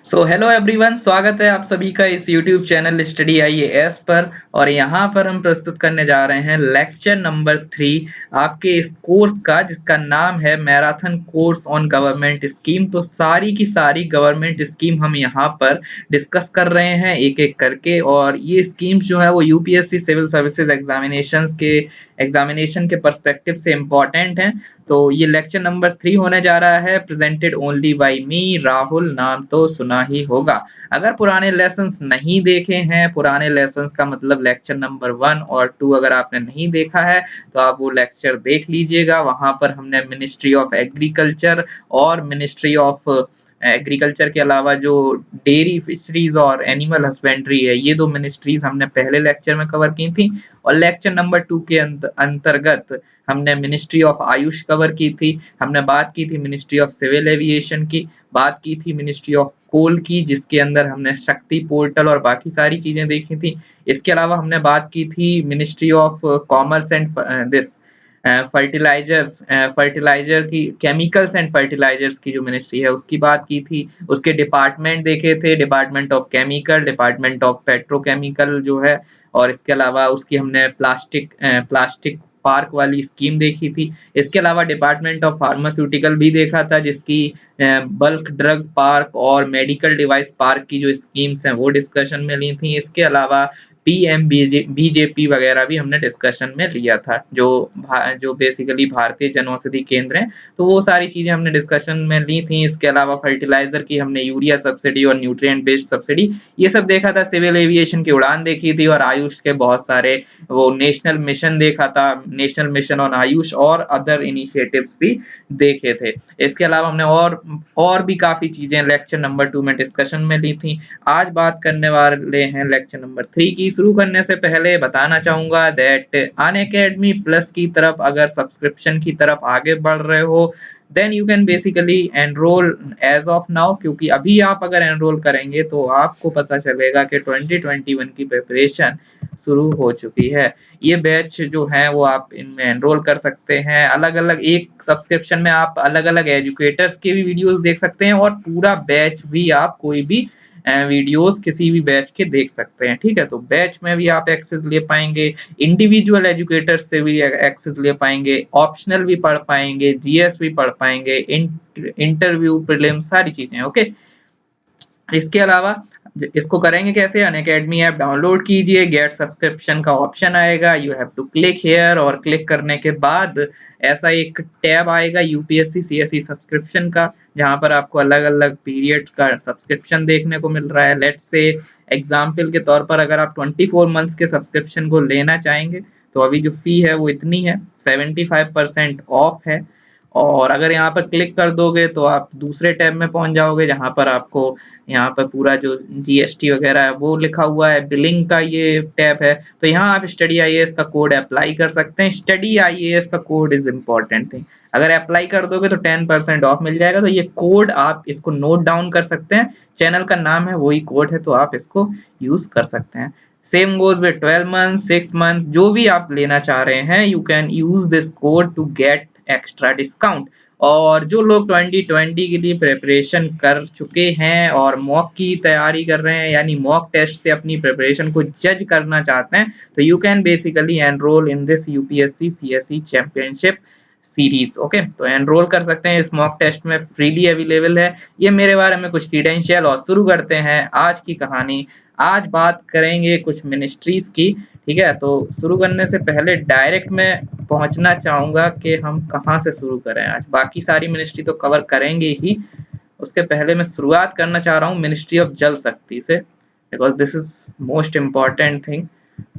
So hello everyone, स्वागत है आप सभी का इस यूट्यूब चैनल स्टडी आईएएस पर। और यहाँ पर हम प्रस्तुत करने जा रहे हैं लेक्चर नंबर 3 आपके इस कोर्स का, जिसका नाम है marathon course on government scheme. तो सारी की सारी गवर्नमेंट स्कीम हम यहाँ पर डिस्कस कर रहे हैं एक एक करके। और ये स्कीम जो है वो यूपीएससी सिविल सर्विसेज एग्जामिनेशन के पर्सपेक्टिव से इम्पोर्टेंट हैं। तो ये लेक्चर नंबर 3 होने जा रहा है, प्रेजेंटेड ओनली बाय मी राहुल। नाम तो सुना ही होगा। अगर पुराने लेसन्स नहीं देखे हैं, पुराने लेसन्स का मतलब लेक्चर नंबर 1 और 2 अगर आपने नहीं देखा है तो आप वो लेक्चर देख लीजिएगा। वहां पर हमने मिनिस्ट्री ऑफ एग्रीकल्चर और मिनिस्ट्री ऑफ एग्रीकल्चर के अलावा जो डेयरी फिशरीज और एनिमल हस्बेंड्री है, ये दो मिनिस्ट्रीज हमने पहले लेक्चर में कवर की थी। और लेक्चर नंबर 2 के अंतर्गत हमने मिनिस्ट्री ऑफ आयुष कवर की थी। हमने बात की थी मिनिस्ट्री ऑफ सिविल एविएशन की, बात की थी मिनिस्ट्री ऑफ कोल की, जिसके अंदर हमने शक्ति पोर्टल और बाकी सारी चीजें देखी थी। इसके अलावा हमने बात की थी ministry of commerce and this fertiliser की, केमिकल्स एंड फर्टिलाइजर्स की जो मिनिस्ट्री है उसकी बात की थी। उसके डिपार्टमेंट देखे थे, department of chemical, department of petrochemical जो है। और इसके अलावा उसकी हमने प्लास्टिक पार्क वाली स्कीम देखी थी। इसके अलावा डिपार्टमेंट ऑफ फार्मास्यूटिकल भी देखा था, जिसकी बल्क ड्रग पार्क और मेडिकल डिवाइस पार्क की जो स्कीम्स हैं वो डिस्कशन में ली थी। इसके अलावा पीएम बीजेपी वगैरह भी हमने डिस्कशन में लिया था, जो बेसिकली भारतीय जनौषधि केंद्र हैं। तो वो सारी चीजें हमने डिस्कशन में ली थी। इसके अलावा फर्टिलाइजर की हमने यूरिया सब्सिडी और न्यूट्रिएंट बेस्ड सब्सिडी ये सब देखा था। सिविल एविएशन की उड़ान देखी थी और आयुष के बहुत सारे वो नेशनल मिशन देखा था, नेशनल मिशन ऑन आयुष और अदर इनिशिएटिव्स भी देखे थे। इसके अलावा हमने और भी काफी चीजें लेक्चर नंबर 2 में डिस्कशन में ली थी। आज बात करने वाले हैं लेक्चर नंबर 3 की। शुरू करने से पहले बताना चाहूंगा दैट अनअकैडमी प्लस की तरफ अगर सब्सक्रिप्शन की तरफ आगे बढ़ रहे हो then you can basically enrol as of now, क्योंकि अभी आप अगर एनरोल करेंगे तो आपको पता चलेगा कि 2021 की प्रिपरेशन शुरू हो चुकी है। ये बैच जो है वो आप इनमें एनरोल कर सकते हैं। अलग अलग एक सब्सक्रिप्शन में आप अलग अलग एजुकेटर्स के भी वीडियोस देख सकते हैं और पूरा बैच भी आप कोई भी वीडियोस किसी भी बैच के देख सकते हैं। ठीक है, तो बैच में भी आप एक्सेस ले पाएंगे, इंडिविजुअल एजुकेटर्स से भी एक्सेस ले पाएंगे, ऑप्शनल भी पढ़ पाएंगे, जीएस भी पढ़ पाएंगे, इंटरव्यू प्रीलिम सारी चीजें। ओके, इसके अलावा इसको करेंगे कैसे? अनअकैडमी ऐप डाउनलोड कीजिए, गेट सब्सक्रिप्शन का ऑप्शन आएगा, you have to click here. और क्लिक करने के बाद ऐसा एक टैब आएगा यूपीएससी सीएसई सब्सक्रिप्शन का, जहां पर आपको अलग अलग पीरियड का सब्सक्रिप्शन देखने को मिल रहा है। लेट्स से एग्जाम्पल के तौर पर अगर आप 24 मंथ्स के सब्सक्रिप्शन को लेना चाहेंगे तो अभी जो फी है वो इतनी है, 75% ऑफ है। और अगर यहाँ पर क्लिक कर दोगे तो आप दूसरे टैब में पहुंच जाओगे, जहां पर आपको यहाँ पर पूरा जो जीएसटी वगैरह है वो लिखा हुआ है, बिलिंग का ये टैब है। तो यहाँ आप स्टडी आईएएस का कोड अप्लाई कर सकते हैं। स्टडी आईएएस का कोड इज इम्पोर्टेंट थिंग, अगर अप्लाई कर दोगे तो 10% ऑफ मिल जाएगा। तो ये कोड आप इसको नोट डाउन कर सकते हैं, चैनल का नाम है वही कोड है, तो आप इसको यूज कर सकते हैं। Same goes with 12 month 6 month, जो भी आप लेना चाह रहे हैं you can use this code to get extra discount. और जो लोग 2020 के लिए प्रिपरेशन कर चुके हैं और मॉक की तैयारी कर रहे हैं, यानी मॉक टेस्ट से अपनी प्रिपरेशन को जज करना चाहते हैं, तो you can basically enrol in this UPSC CSE championship series. Okay, तो एनरोल कर सकते हैं, इस मॉक टेस्ट में फ्रीली अवेलेबल है। ये मेरे बारे में कुछ क्रीडेंशियल। और शुरू करते हैं आज की कहानी। आज बात करेंगे कुछ मिनिस्ट्रीज की। ठीक है, तो शुरू करने से पहले डायरेक्ट मैं पहुंचना चाहूंगा कि हम कहाँ से शुरू करें। आज बाकी सारी मिनिस्ट्री तो कवर करेंगे ही, उसके पहले मैं शुरुआत करना चाह रहा हूँ मिनिस्ट्री ऑफ जल शक्ति से, because this is most important thing.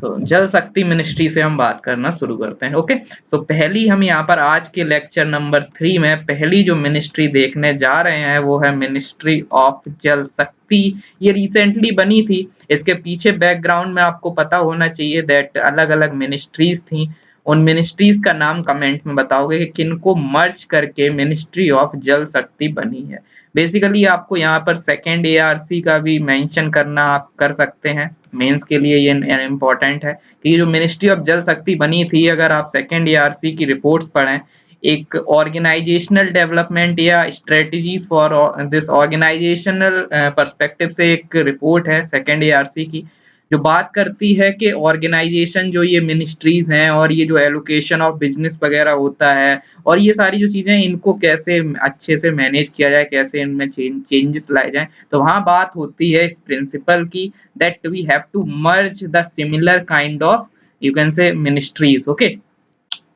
तो जल शक्ति मिनिस्ट्री से हम बात करना शुरू करते हैं। ओके, सो पहली हम यहाँ पर आज के लेक्चर नंबर 3 में पहली जो मिनिस्ट्री देखने जा रहे हैं वो है मिनिस्ट्री ऑफ जल शक्ति। ये रिसेंटली बनी थी। इसके पीछे बैकग्राउंड में आपको पता होना चाहिए दैट अलग अलग मिनिस्ट्रीज थी। उन मिनिस्ट्रीज का नाम कमेंट में बताओगे कि किनको मर्ज करके मिनिस्ट्री ऑफ जल शक्ति बनी है। बेसिकली आपको यहाँ पर सेकेंड एआरसी का भी मेंशन करना आप कर सकते हैं, मेंस के लिए ये इम्पोर्टेंट है कि जो मिनिस्ट्री ऑफ जल शक्ति बनी थी, अगर आप सेकेंड एआरसी की रिपोर्ट्स पढ़ें, एक ऑर्गेनाइजेशनल डेवलपमेंट या strategies for this organisational perspective से एक रिपोर्ट है सेकंड एआरसी की, जो बात करती है कि ऑर्गेनाइजेशन जो ये मिनिस्ट्रीज हैं और ये जो एलोकेशन ऑफ बिजनेस वगैरह होता है और ये सारी जो चीजें हैं इनको कैसे अच्छे से मैनेज किया जाए, कैसे इनमें चेंजेस लाए जाएं। तो वहां बात होती है इस प्रिंसिपल की that we have to merge the similar kind of you can say ministries. Okay,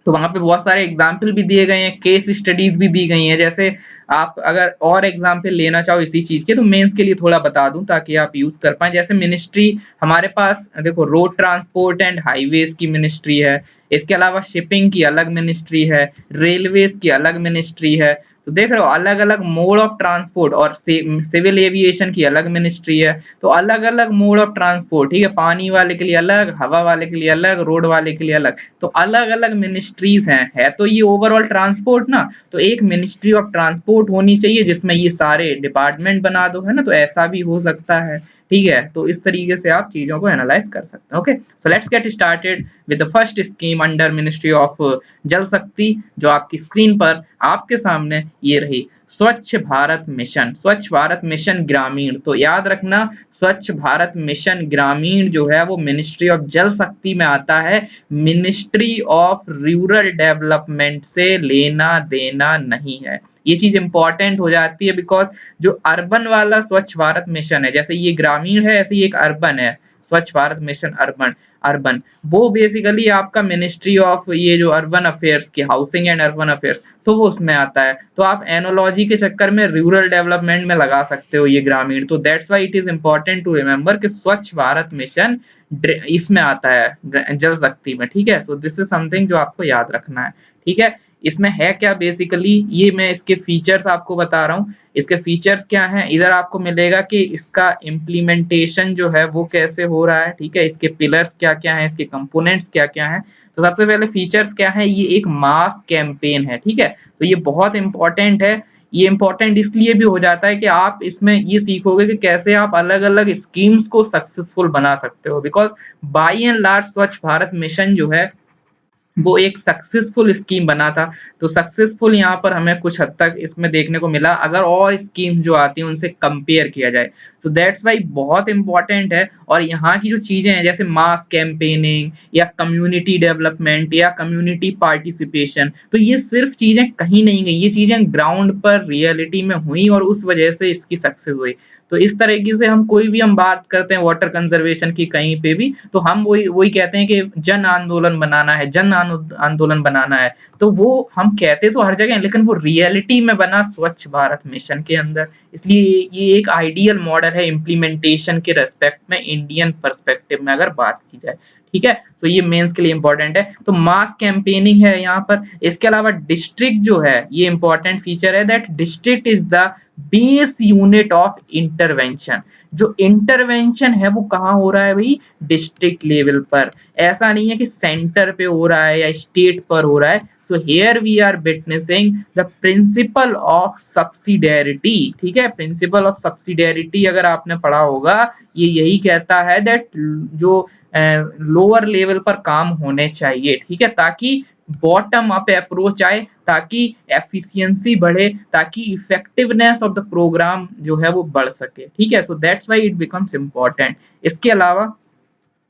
तो वहां पे बहुत सारे एग्जाम्पल भी दिए गए हैं, केस स्टडीज भी दी गई हैं। जैसे आप अगर और एग्जाम्पल लेना चाहो इसी चीज के तो मेंस के लिए थोड़ा बता दूं ताकि आप यूज कर पाए। जैसे मिनिस्ट्री हमारे पास देखो रोड ट्रांसपोर्ट एंड हाईवेज की मिनिस्ट्री है, इसके अलावा शिपिंग की अलग मिनिस्ट्री है, रेलवेज की अलग मिनिस्ट्री है। तो देख रहे हो अलग अलग मोड ऑफ ट्रांसपोर्ट, और सिविल एविएशन की अलग मिनिस्ट्री है। तो अलग अलग मोड ऑफ ट्रांसपोर्ट, ठीक है, पानी वाले के लिए अलग, हवा वाले के लिए अलग, रोड वाले के लिए अलग, तो अलग अलग मिनिस्ट्रीज हैं। है तो ये ओवरऑल ट्रांसपोर्ट ना, तो एक मिनिस्ट्री ऑफ ट्रांसपोर्ट होनी चाहिए जिसमें ये सारे डिपार्टमेंट बना दो, है ना, तो ऐसा भी हो सकता है। ठीक है, तो इस तरीके से आप चीजों को एनालाइज कर सकते हैं। Okay, so let's get started with the first scheme under ministry of Jal शक्ति, जो आपकी स्क्रीन पर आपके सामने ये रही, स्वच्छ भारत मिशन। स्वच्छ भारत मिशन ग्रामीण, तो याद रखना स्वच्छ भारत मिशन ग्रामीण जो है वो मिनिस्ट्री ऑफ जल शक्ति में आता है, मिनिस्ट्री ऑफ रूरल डेवलपमेंट से लेना देना नहीं है। ये चीज इंपॉर्टेंट हो जाती है बिकॉज जो अर्बन वाला स्वच्छ भारत मिशन है, जैसे ये ग्रामीण है ऐसे ही एक अर्बन है, स्वच्छ भारत मिशन अर्बन, अर्बन वो बेसिकली आपका मिनिस्ट्री ऑफ ये जो अर्बन अफेयर्स की, हाउसिंग एंड अर्बन अफेयर्स, तो वो उसमें आता है। तो आप एनोलॉजी के चक्कर में रूरल डेवलपमेंट में लगा सकते हो ये ग्रामीण। तो that's why it is important to remember कि स्वच्छ भारत मिशन इसमें आता है जल शक्ति में। ठीक है, सो दिस इज समथिंग जो आपको याद रखना है। ठीक है, इसमें है क्या बेसिकली, ये मैं इसके फीचर्स आपको बता रहा हूँ। इसके फीचर्स क्या हैं, इधर आपको मिलेगा कि इसका इम्प्लीमेंटेशन जो है वो कैसे हो रहा है। ठीक है, इसके पिलर्स क्या क्या हैं, इसके कंपोनेंट्स क्या क्या हैं। तो सबसे पहले फीचर्स क्या है, ये एक मास कैंपेन है। ठीक है, तो ये बहुत इंपॉर्टेंट है। ये इंपॉर्टेंट इसलिए भी हो जाता है कि आप इसमें ये सीखोगे कि कैसे आप अलग अलग स्कीम्स को सक्सेसफुल बना सकते हो, बिकॉज बाई एंड लार्ज स्वच्छ भारत मिशन जो है वो एक सक्सेसफुल स्कीम बना था। तो सक्सेसफुल यहाँ पर हमें कुछ हद तक इसमें देखने को मिला अगर और स्कीम जो आती हैं उनसे कंपेयर किया जाए। सो दैट्स वाई बहुत इंपॉर्टेंट है। और यहाँ की जो चीजें हैं जैसे मास कैंपेनिंग या कम्युनिटी डेवलपमेंट या कम्युनिटी पार्टिसिपेशन, तो ये सिर्फ चीजें कहीं नहीं गई, ये चीजें ग्राउंड पर रियलिटी में हुई और उस वजह से इसकी सक्सेस हुई। तो इस तरीके से हम कोई भी हम बात करते हैं वाटर कंजर्वेशन की कहीं पे भी, तो हम वही वही कहते हैं कि जन आंदोलन बनाना है, आंदोलन बनाना है। तो वो हम कहते तो हर जगह हैं, लेकिन वो रियलिटी में बना स्वच्छ भारत मिशन के अंदर। इसलिए ये एक आइडियल मॉडल है इम्प्लीमेंटेशन के रेस्पेक्ट में, इंडियन पर्सपेक्टिव में अगर बात की जाए। ठीक है, तो ये मेंस के लिए इंपॉर्टेंट है। तो मास कैंपेनिंग है यहाँ पर। इसके अलावा डिस्ट्रिक्ट जो है ये इंपॉर्टेंट फीचर है that district is the base unit of intervention. जो इंटरवेंशन है वो कहाँ हो रहा है भाई, डिस्ट्रिक्ट लेवल पर। ऐसा नहीं है कि सेंटर पे हो रहा है या स्टेट पर हो रहा है। So here we are witnessing the principle of subsidiarity. ठीक है, प्रिंसिपल ऑफ सब्सिडियरिटी अगर आपने पढ़ा होगा, ये यही कहता है दैट जो लोअर लेवल पर काम होने चाहिए। ठीक है, ताकि बॉटम अप अप्रोच आए, ताकि एफिशिएंसी बढ़े, ताकि इफेक्टिवनेस ऑफ द प्रोग्राम जो है वो बढ़ सके। ठीक है, so that's why it becomes important. इसके अलावा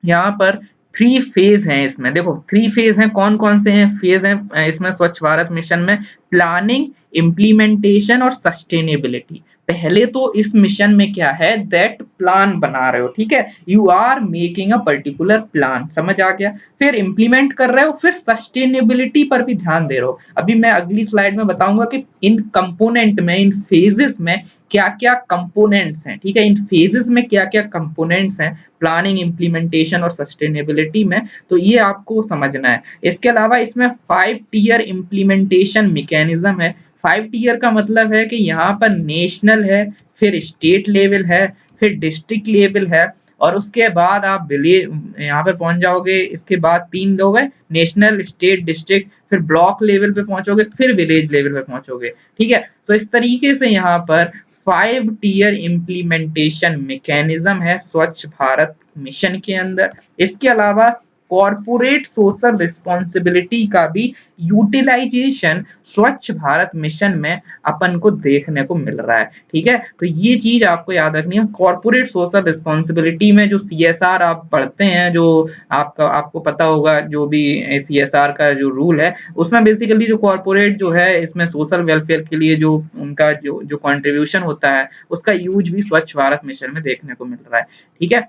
यहाँ पर 3 फेज हैं इसमें। देखो 3 फेज हैं, कौन कौन से हैं फेज हैं इसमें स्वच्छ भारत मिशन में, प्लानिंग, इम्प्लीमेंटेशन और सस्टेनेबिलिटी। पहले तो इस मिशन में क्या है दैट प्लान बना रहे हो। ठीक है, you are making a particular plan, समझ आ गया। फिर इम्प्लीमेंट कर रहे हो, फिर सस्टेनेबिलिटी पर भी ध्यान दे रहे हो। अभी मैं अगली स्लाइड में बताऊंगा कि इन कंपोनेंट में, इन फेजेस में क्या क्या कंपोनेंट्स हैं। ठीक है, इन फेजेस में क्या क्या कंपोनेंट्स हैं प्लानिंग, इम्प्लीमेंटेशन और सस्टेनेबिलिटी में, तो ये आपको समझना है। इसके अलावा इसमें 5 टीयर इम्प्लीमेंटेशन मैकेनिज्म है। 5 टीयर का मतलब है कि यहाँ पर नेशनल है, फिर स्टेट लेवल है, फिर डिस्ट्रिक्ट लेवल है, और उसके बाद आप विलेज यहाँ पर पहुंच जाओगे। इसके बाद 3 लोग हैं, नेशनल, स्टेट, डिस्ट्रिक्ट, फिर ब्लॉक लेवल पे पहुंचोगे, फिर विलेज लेवल पे पहुंचोगे। ठीक है, तो इस तरीके से यहाँ पर 5 टीयर इम्प्लीमेंटेशन मैकेनिज्म है स्वच्छ भारत मिशन के अंदर। इसके अलावा कॉर्पोरेट सोशल रिस्पॉन्सिबिलिटी का भी यूटिलाइजेशन स्वच्छ भारत मिशन में अपन को देखने को मिल रहा है। ठीक है, तो ये चीज आपको याद रखनी है। कॉर्पोरेट सोशल रिस्पॉन्सिबिलिटी में जो सीएसआर आप पढ़ते हैं, जो आपको पता होगा, जो भी सीएसआर का जो रूल है, उसमें बेसिकली जो कॉर्पोरेट जो है इसमें सोशल वेलफेयर के लिए जो उनका जो कंट्रीब्यूशन होता है उसका यूज भी स्वच्छ भारत मिशन में देखने को मिल रहा है। ठीक है,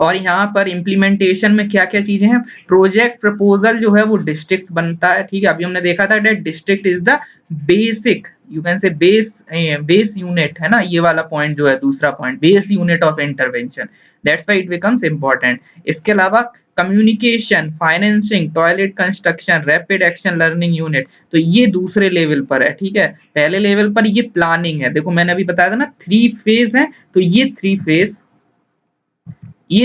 और यहाँ पर इम्प्लीमेंटेशन में क्या-क्या चीजें हैं, प्रोजेक्ट प्रपोजल जो है वो डिस्ट्रिक्ट बनता है। ठीक है, अभी हमने देखा था that district is the basic, you can से बेस यूनिट, है ना, ये वाला पॉइंट जो है दूसरा point, base unit of intervention, that's why it becomes important. इसके अलावा communication, financing, toilet construction, rapid action learning unit, तो ये दूसरे लेवल पर है। ठीक है, पहले लेवल पर ये प्लानिंग है। देखो मैंने अभी बताया था ना 3 फेज है, तो ये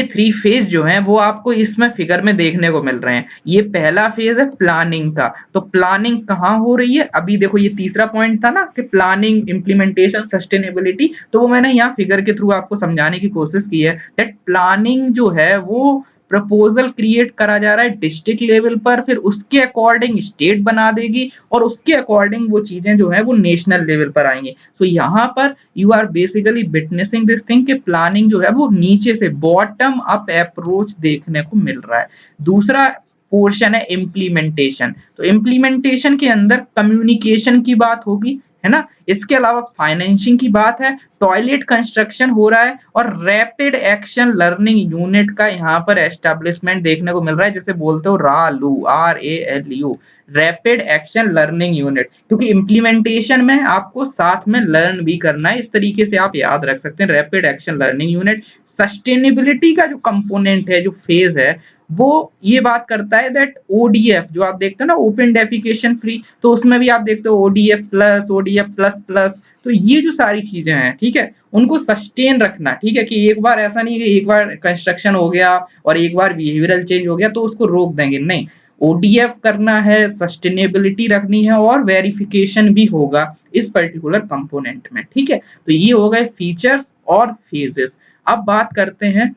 थ्री फेज जो है वो आपको इसमें फिगर में देखने को मिल रहे हैं। ये पहला फेज है प्लानिंग का, तो प्लानिंग कहाँ हो रही है, अभी देखो ये तीसरा पॉइंट था ना कि प्लानिंग, इम्प्लीमेंटेशन, सस्टेनेबिलिटी, तो वो मैंने यहाँ फिगर के थ्रू आपको समझाने की कोशिश की है दैट प्लानिंग जो है वो प्रपोजल क्रिएट करा जा रहा है डिस्ट्रिक्ट लेवल पर, फिर उसके अकॉर्डिंग स्टेट बना देगी और उसके अकॉर्डिंग वो चीजें जो है वो नेशनल लेवल पर आएंगी। सो यहाँ पर you are basically witnessing this thing कि प्लानिंग जो है वो नीचे से बॉटम अप अप्रोच देखने को मिल रहा है। दूसरा पोर्शन है इम्प्लीमेंटेशन, तो इम्प्लीमेंटेशन के अंदर कम्युनिकेशन की बात होगी, है ना, इसके अलावा फाइनेंसिंग की बात है, टॉयलेट कंस्ट्रक्शन हो रहा है और रैपिड एक्शन लर्निंग यूनिट का यहाँ पर एस्टेब्लिशमेंट देखने को मिल रहा है, जैसे बोलते हो रालू, RALU, rapid action learning unit, क्योंकि इम्प्लीमेंटेशन में आपको साथ में लर्न भी करना है, इस तरीके से आप याद रख सकते हैं rapid action learning unit. Sustainability का जो कंपोनेंट है, जो फेज है, वो ये बात करता है दैट ODF जो आप देखते हो ना, ओपन डेफिकेशन फ्री, तो उसमें भी आप देखते हो ODF plus, ODF plus plus, तो ये जो सारी चीजें हैं, ठीक है, उनको सस्टेन रखना। ठीक है, कि एक बार ऐसा नहीं कि एक बार कंस्ट्रक्शन हो गया और एक बार बिहेवियरल चेंज हो गया तो उसको रोक देंगे, नहीं, ODF करना है, सस्टेनेबिलिटी रखनी है और वेरिफिकेशन भी होगा इस पर्टिकुलर कंपोनेंट में। ठीक है, तो ये हो गए फीचर्स और फेजेस। अब बात करते हैं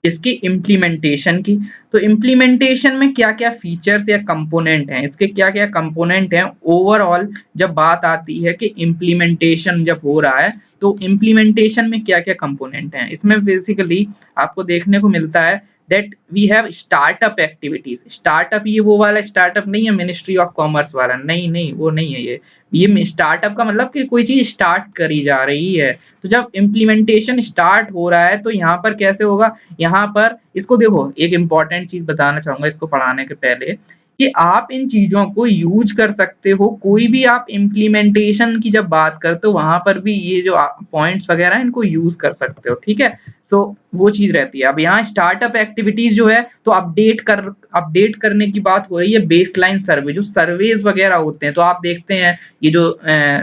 इसकी इम्प्लीमेंटेशन की, तो इम्प्लीमेंटेशन में क्या-क्या फीचर्स या कंपोनेंट हैं, इसके क्या-क्या कंपोनेंट हैं ओवरऑल। जब बात आती है कि इम्प्लीमेंटेशन जब हो रहा है तो इम्प्लीमेंटेशन में क्या-क्या कंपोनेंट हैं, इसमें बेसिकली आपको देखने को मिलता है that we have startup activities. Startup ये वो वाला स्टार्टअप नहीं है मिनिस्ट्री ऑफ कॉमर्स वाला, नहीं नहीं वो नहीं है। ये स्टार्टअप का मतलब कि कोई चीज स्टार्ट करी जा रही है, तो जब इम्प्लीमेंटेशन स्टार्ट हो रहा है तो यहाँ पर कैसे होगा, यहाँ पर इसको देखो, एक इंपॉर्टेंट चीज बताना चाहूंगा इसको पढ़ाने के पहले, कि आप इन चीजों को यूज कर सकते हो, कोई भी आप इम्प्लीमेंटेशन की जब बात करते हो वहां पर भी ये जो पॉइंट्स वगैरह इनको यूज कर सकते हो। ठीक है, सो वो चीज रहती है। अब यहाँ स्टार्टअप एक्टिविटीज जो है तो अपडेट करने की बात हो रही है। बेसलाइन सर्वे, जो सर्वेज वगैरह होते हैं, तो आप देखते हैं ये जो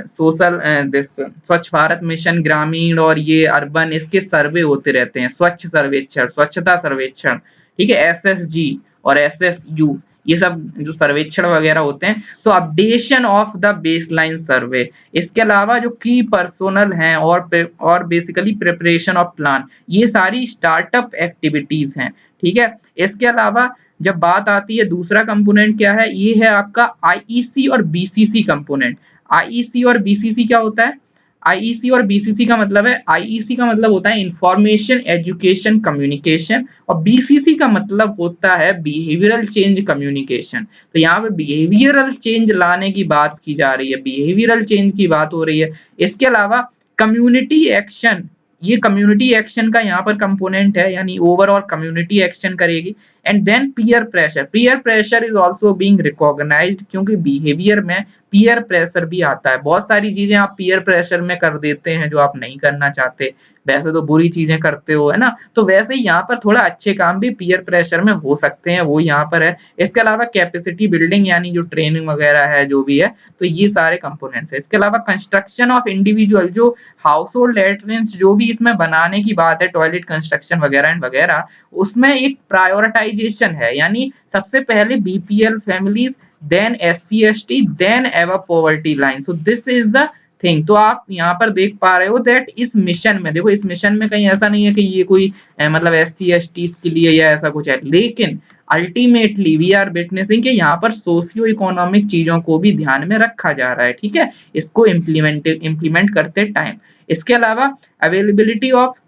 सोशल स्वच्छ भारत मिशन ग्रामीण और ये अर्बन, इसके सर्वे होते रहते हैं, स्वच्छ सर्वेक्षण, स्वच्छता सर्वेक्षण, ठीक है, SSG और SSU, ये सब जो सर्वेक्षण वगैरह होते हैं। So updation of the baseline survey, इसके अलावा जो की पर्सोनल हैं और बेसिकली प्रिपरेशन ऑफ प्लान, ये सारी स्टार्टअप एक्टिविटीज हैं। ठीक है, इसके अलावा जब बात आती है दूसरा कंपोनेंट क्या है, ये है आपका आईईसी और बीसीसी कंपोनेंट। आईईसी और बीसीसी क्या होता है, आईईसी और बीसीसी का मतलब है, आईईसी का मतलब होता है इंफॉर्मेशन एजुकेशन कम्युनिकेशन और बीसीसी का मतलब होता है बिहेवियरल चेंज कम्युनिकेशन। तो यहाँ पे बिहेवियरल चेंज लाने की बात की जा रही है, बिहेवियरल चेंज की बात हो रही है। इसके अलावा कम्युनिटी एक्शन, ये कम्युनिटी एक्शन का यहाँ पर कंपोनेंट है, यानी ओवरऑल कम्युनिटी एक्शन करेगी। And then peer pressure, peer pressure is also being recognised, क्योंकि बिहेवियर में पीयर प्रेशर भी आता है। बहुत सारी चीजें आप पीयर प्रेशर में कर देते हैं जो आप नहीं करना चाहते, वैसे तो बुरी चीजें करते हो, है ना, तो वैसे ही यहाँ पर थोड़ा अच्छे काम भी पीयर प्रेशर में हो सकते हैं, वो यहाँ पर है। इसके अलावा कैपेसिटी बिल्डिंग, यानी जो ट्रेनिंग वगैरह है जो भी है, तो ये सारे कंपोनेंट्स है। इसके अलावा कंस्ट्रक्शन ऑफ इंडिविजुअल, जो हाउस होल्ड लैट्रिन्स जो भी इसमें बनाने की बात है, टॉयलेट कंस्ट्रक्शन वगैरह एंड वगैरह, उसमें एक प्रायोरिटाइजेशन है, यानी सबसे पहले BPL families, then SC ST, then above poverty line. So this is the thing. तो आप यहाँ पर देख पा रहे हो दैट इस मिशन में, देखो इस मिशन में कहीं ऐसा नहीं है कि ये कोई मतलब SC ST के लिए या ऐसा कुछ है, लेकिन अल्टीमेटली वी आर विटनेसिंग कि यहाँ पर सोशियो इकोनॉमिक चीजों को भी ध्यान में रखा जा रहा है, ठीक है, इसको इम्प्लीमेंट करते टाइम। इसके अलावा अवेलेबिलिटी ऑफ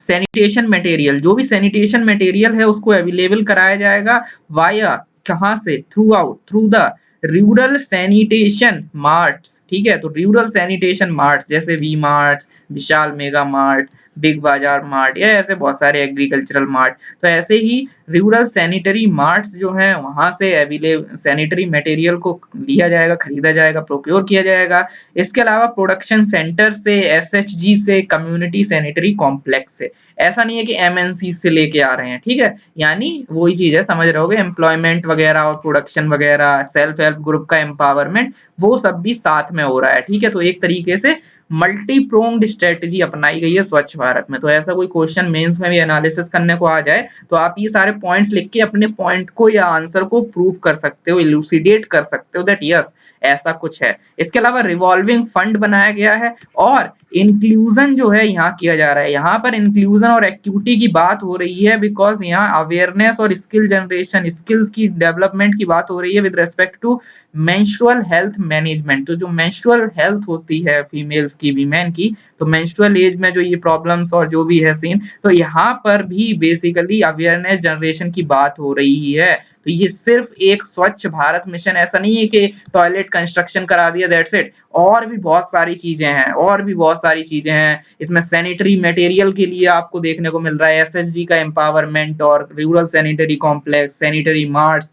सैनिटेशन मटेरियल, जो भी सैनिटेशन मटेरियल है उसको अवेलेबल कराया जाएगा वाया कहाँ से, through the rural sanitation marts, ठीक है, तो रूरल सैनिटेशन मार्ट्स जैसे V marts, Vishal Mega Mart, Big Bazaar mart, या ऐसे बहुत सारे एग्रीकल्चरल मार्ट, तो ऐसे ही रूरल सैनिटरी मार्ट्स जो हैं वहां से अवेलेबल सैनिटरी मटेरियल को लिया जाएगा, खरीदा जाएगा, प्रोक्योर किया जाएगा। इसके अलावा प्रोडक्शन सेंटर से, एसएचजी से, कम्युनिटी सैनिटरी कॉम्प्लेक्स से, ऐसा नहीं है कि एमएनसी से लेके आ रहे हैं, ठीक है, यानी वही चीज है, समझ रहे होगे, एम्प्लॉयमेंट वगैरह और प्रोडक्शन वगैरह, सेल्फ हेल्प ग्रुप का एम्पावरमेंट, वो सब भी साथ में हो रहा है, ठीक है, तो एक तरीके से मल्टी प्रोंग्ड स्ट्रेटजी अपनाई गई है स्वच्छ भारत में। तो ऐसा कोई क्वेश्चन मेंस में भी एनालिसिस करने को आ जाए तो आप ये सारे पॉइंट्स लिख के अपने पॉइंट को या आंसर को प्रूव कर सकते हो, इलूसिडेट कर सकते हो दैट यस ऐसा कुछ है। इसके अलावा रिवॉल्विंग फंड बनाया गया है और इंक्लूजन जो है यहाँ किया जा रहा है। यहाँ पर इंक्लूजन और एक्टिविटी की बात हो रही है बिकॉज यहाँ अवेयरनेस और स्किल जनरेशन, स्किल्स की डेवलपमेंट की बात हो रही है with respect to menstrual health management. तो जो मेंस्ट्रुअल हेल्थ होती है फीमेल्स की, वीमेन की, तो मेंस्ट्रुअल एज में जो ये प्रॉब्लम्स और जो भी है सीन, तो यहाँ पर भी बेसिकली अवेयरनेस जनरेशन की बात हो रही है। तो ये सिर्फ एक स्वच्छ भारत मिशन ऐसा नहीं है कि टॉयलेट कंस्ट्रक्शन करा दिया दैट्स इट, और भी बहुत सारी चीजें हैं, और भी बहुत सारी चीजें हैं इसमें। सैनिटरी मटेरियल के लिए आपको देखने को मिल रहा है एसएचजी का एम्पावरमेंट और rural sanitary complex, sanitary marts,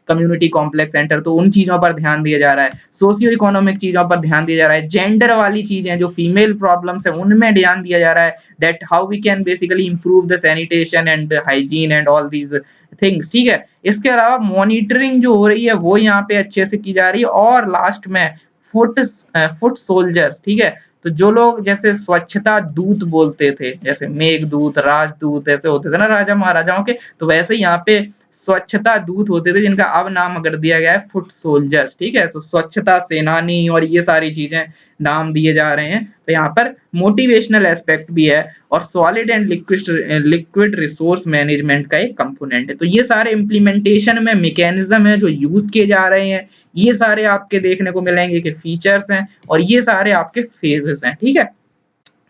community complex centre, तो उन चीजों पर ध्यान दिया जा रहा है। सोशियो इकोनॉमिक चीजों पर ध्यान दिया जा रहा है, जेंडर वाली चीजें जो फीमेल प्रॉब्लम्स है उनमें ध्यान दिया जा रहा है, that how we can basically improve the sanitation and hygiene and all these things, ठीक है। इसके अलावा मॉनिटरिंग जो हो रही है वो यहाँ पे अच्छे से की जा रही है। और लास्ट में फुट सोल्जर्स, ठीक है, तो जो लोग जैसे स्वच्छता दूत बोलते थे, जैसे मेघदूत, राजदूत ऐसे होते थे ना राजा महाराजाओं के, तो वैसे ही यहाँ पे स्वच्छता दूत होते थे जिनका अब नाम अगर दिया गया है फुट सोल्जर्स, ठीक है, तो स्वच्छता सेनानी और ये सारी चीजें नाम दिए जा रहे हैं। तो यहाँ पर मोटिवेशनल एस्पेक्ट भी है और solid and liquid resource management का एक कंपोनेंट है। तो ये सारे इम्प्लीमेंटेशन में मैकेनिज्म है जो यूज किए जा रहे हैं, ये सारे आपके देखने को मिलेंगे कि फीचर्स हैं और ये सारे आपके फेजेस हैं, ठीक है।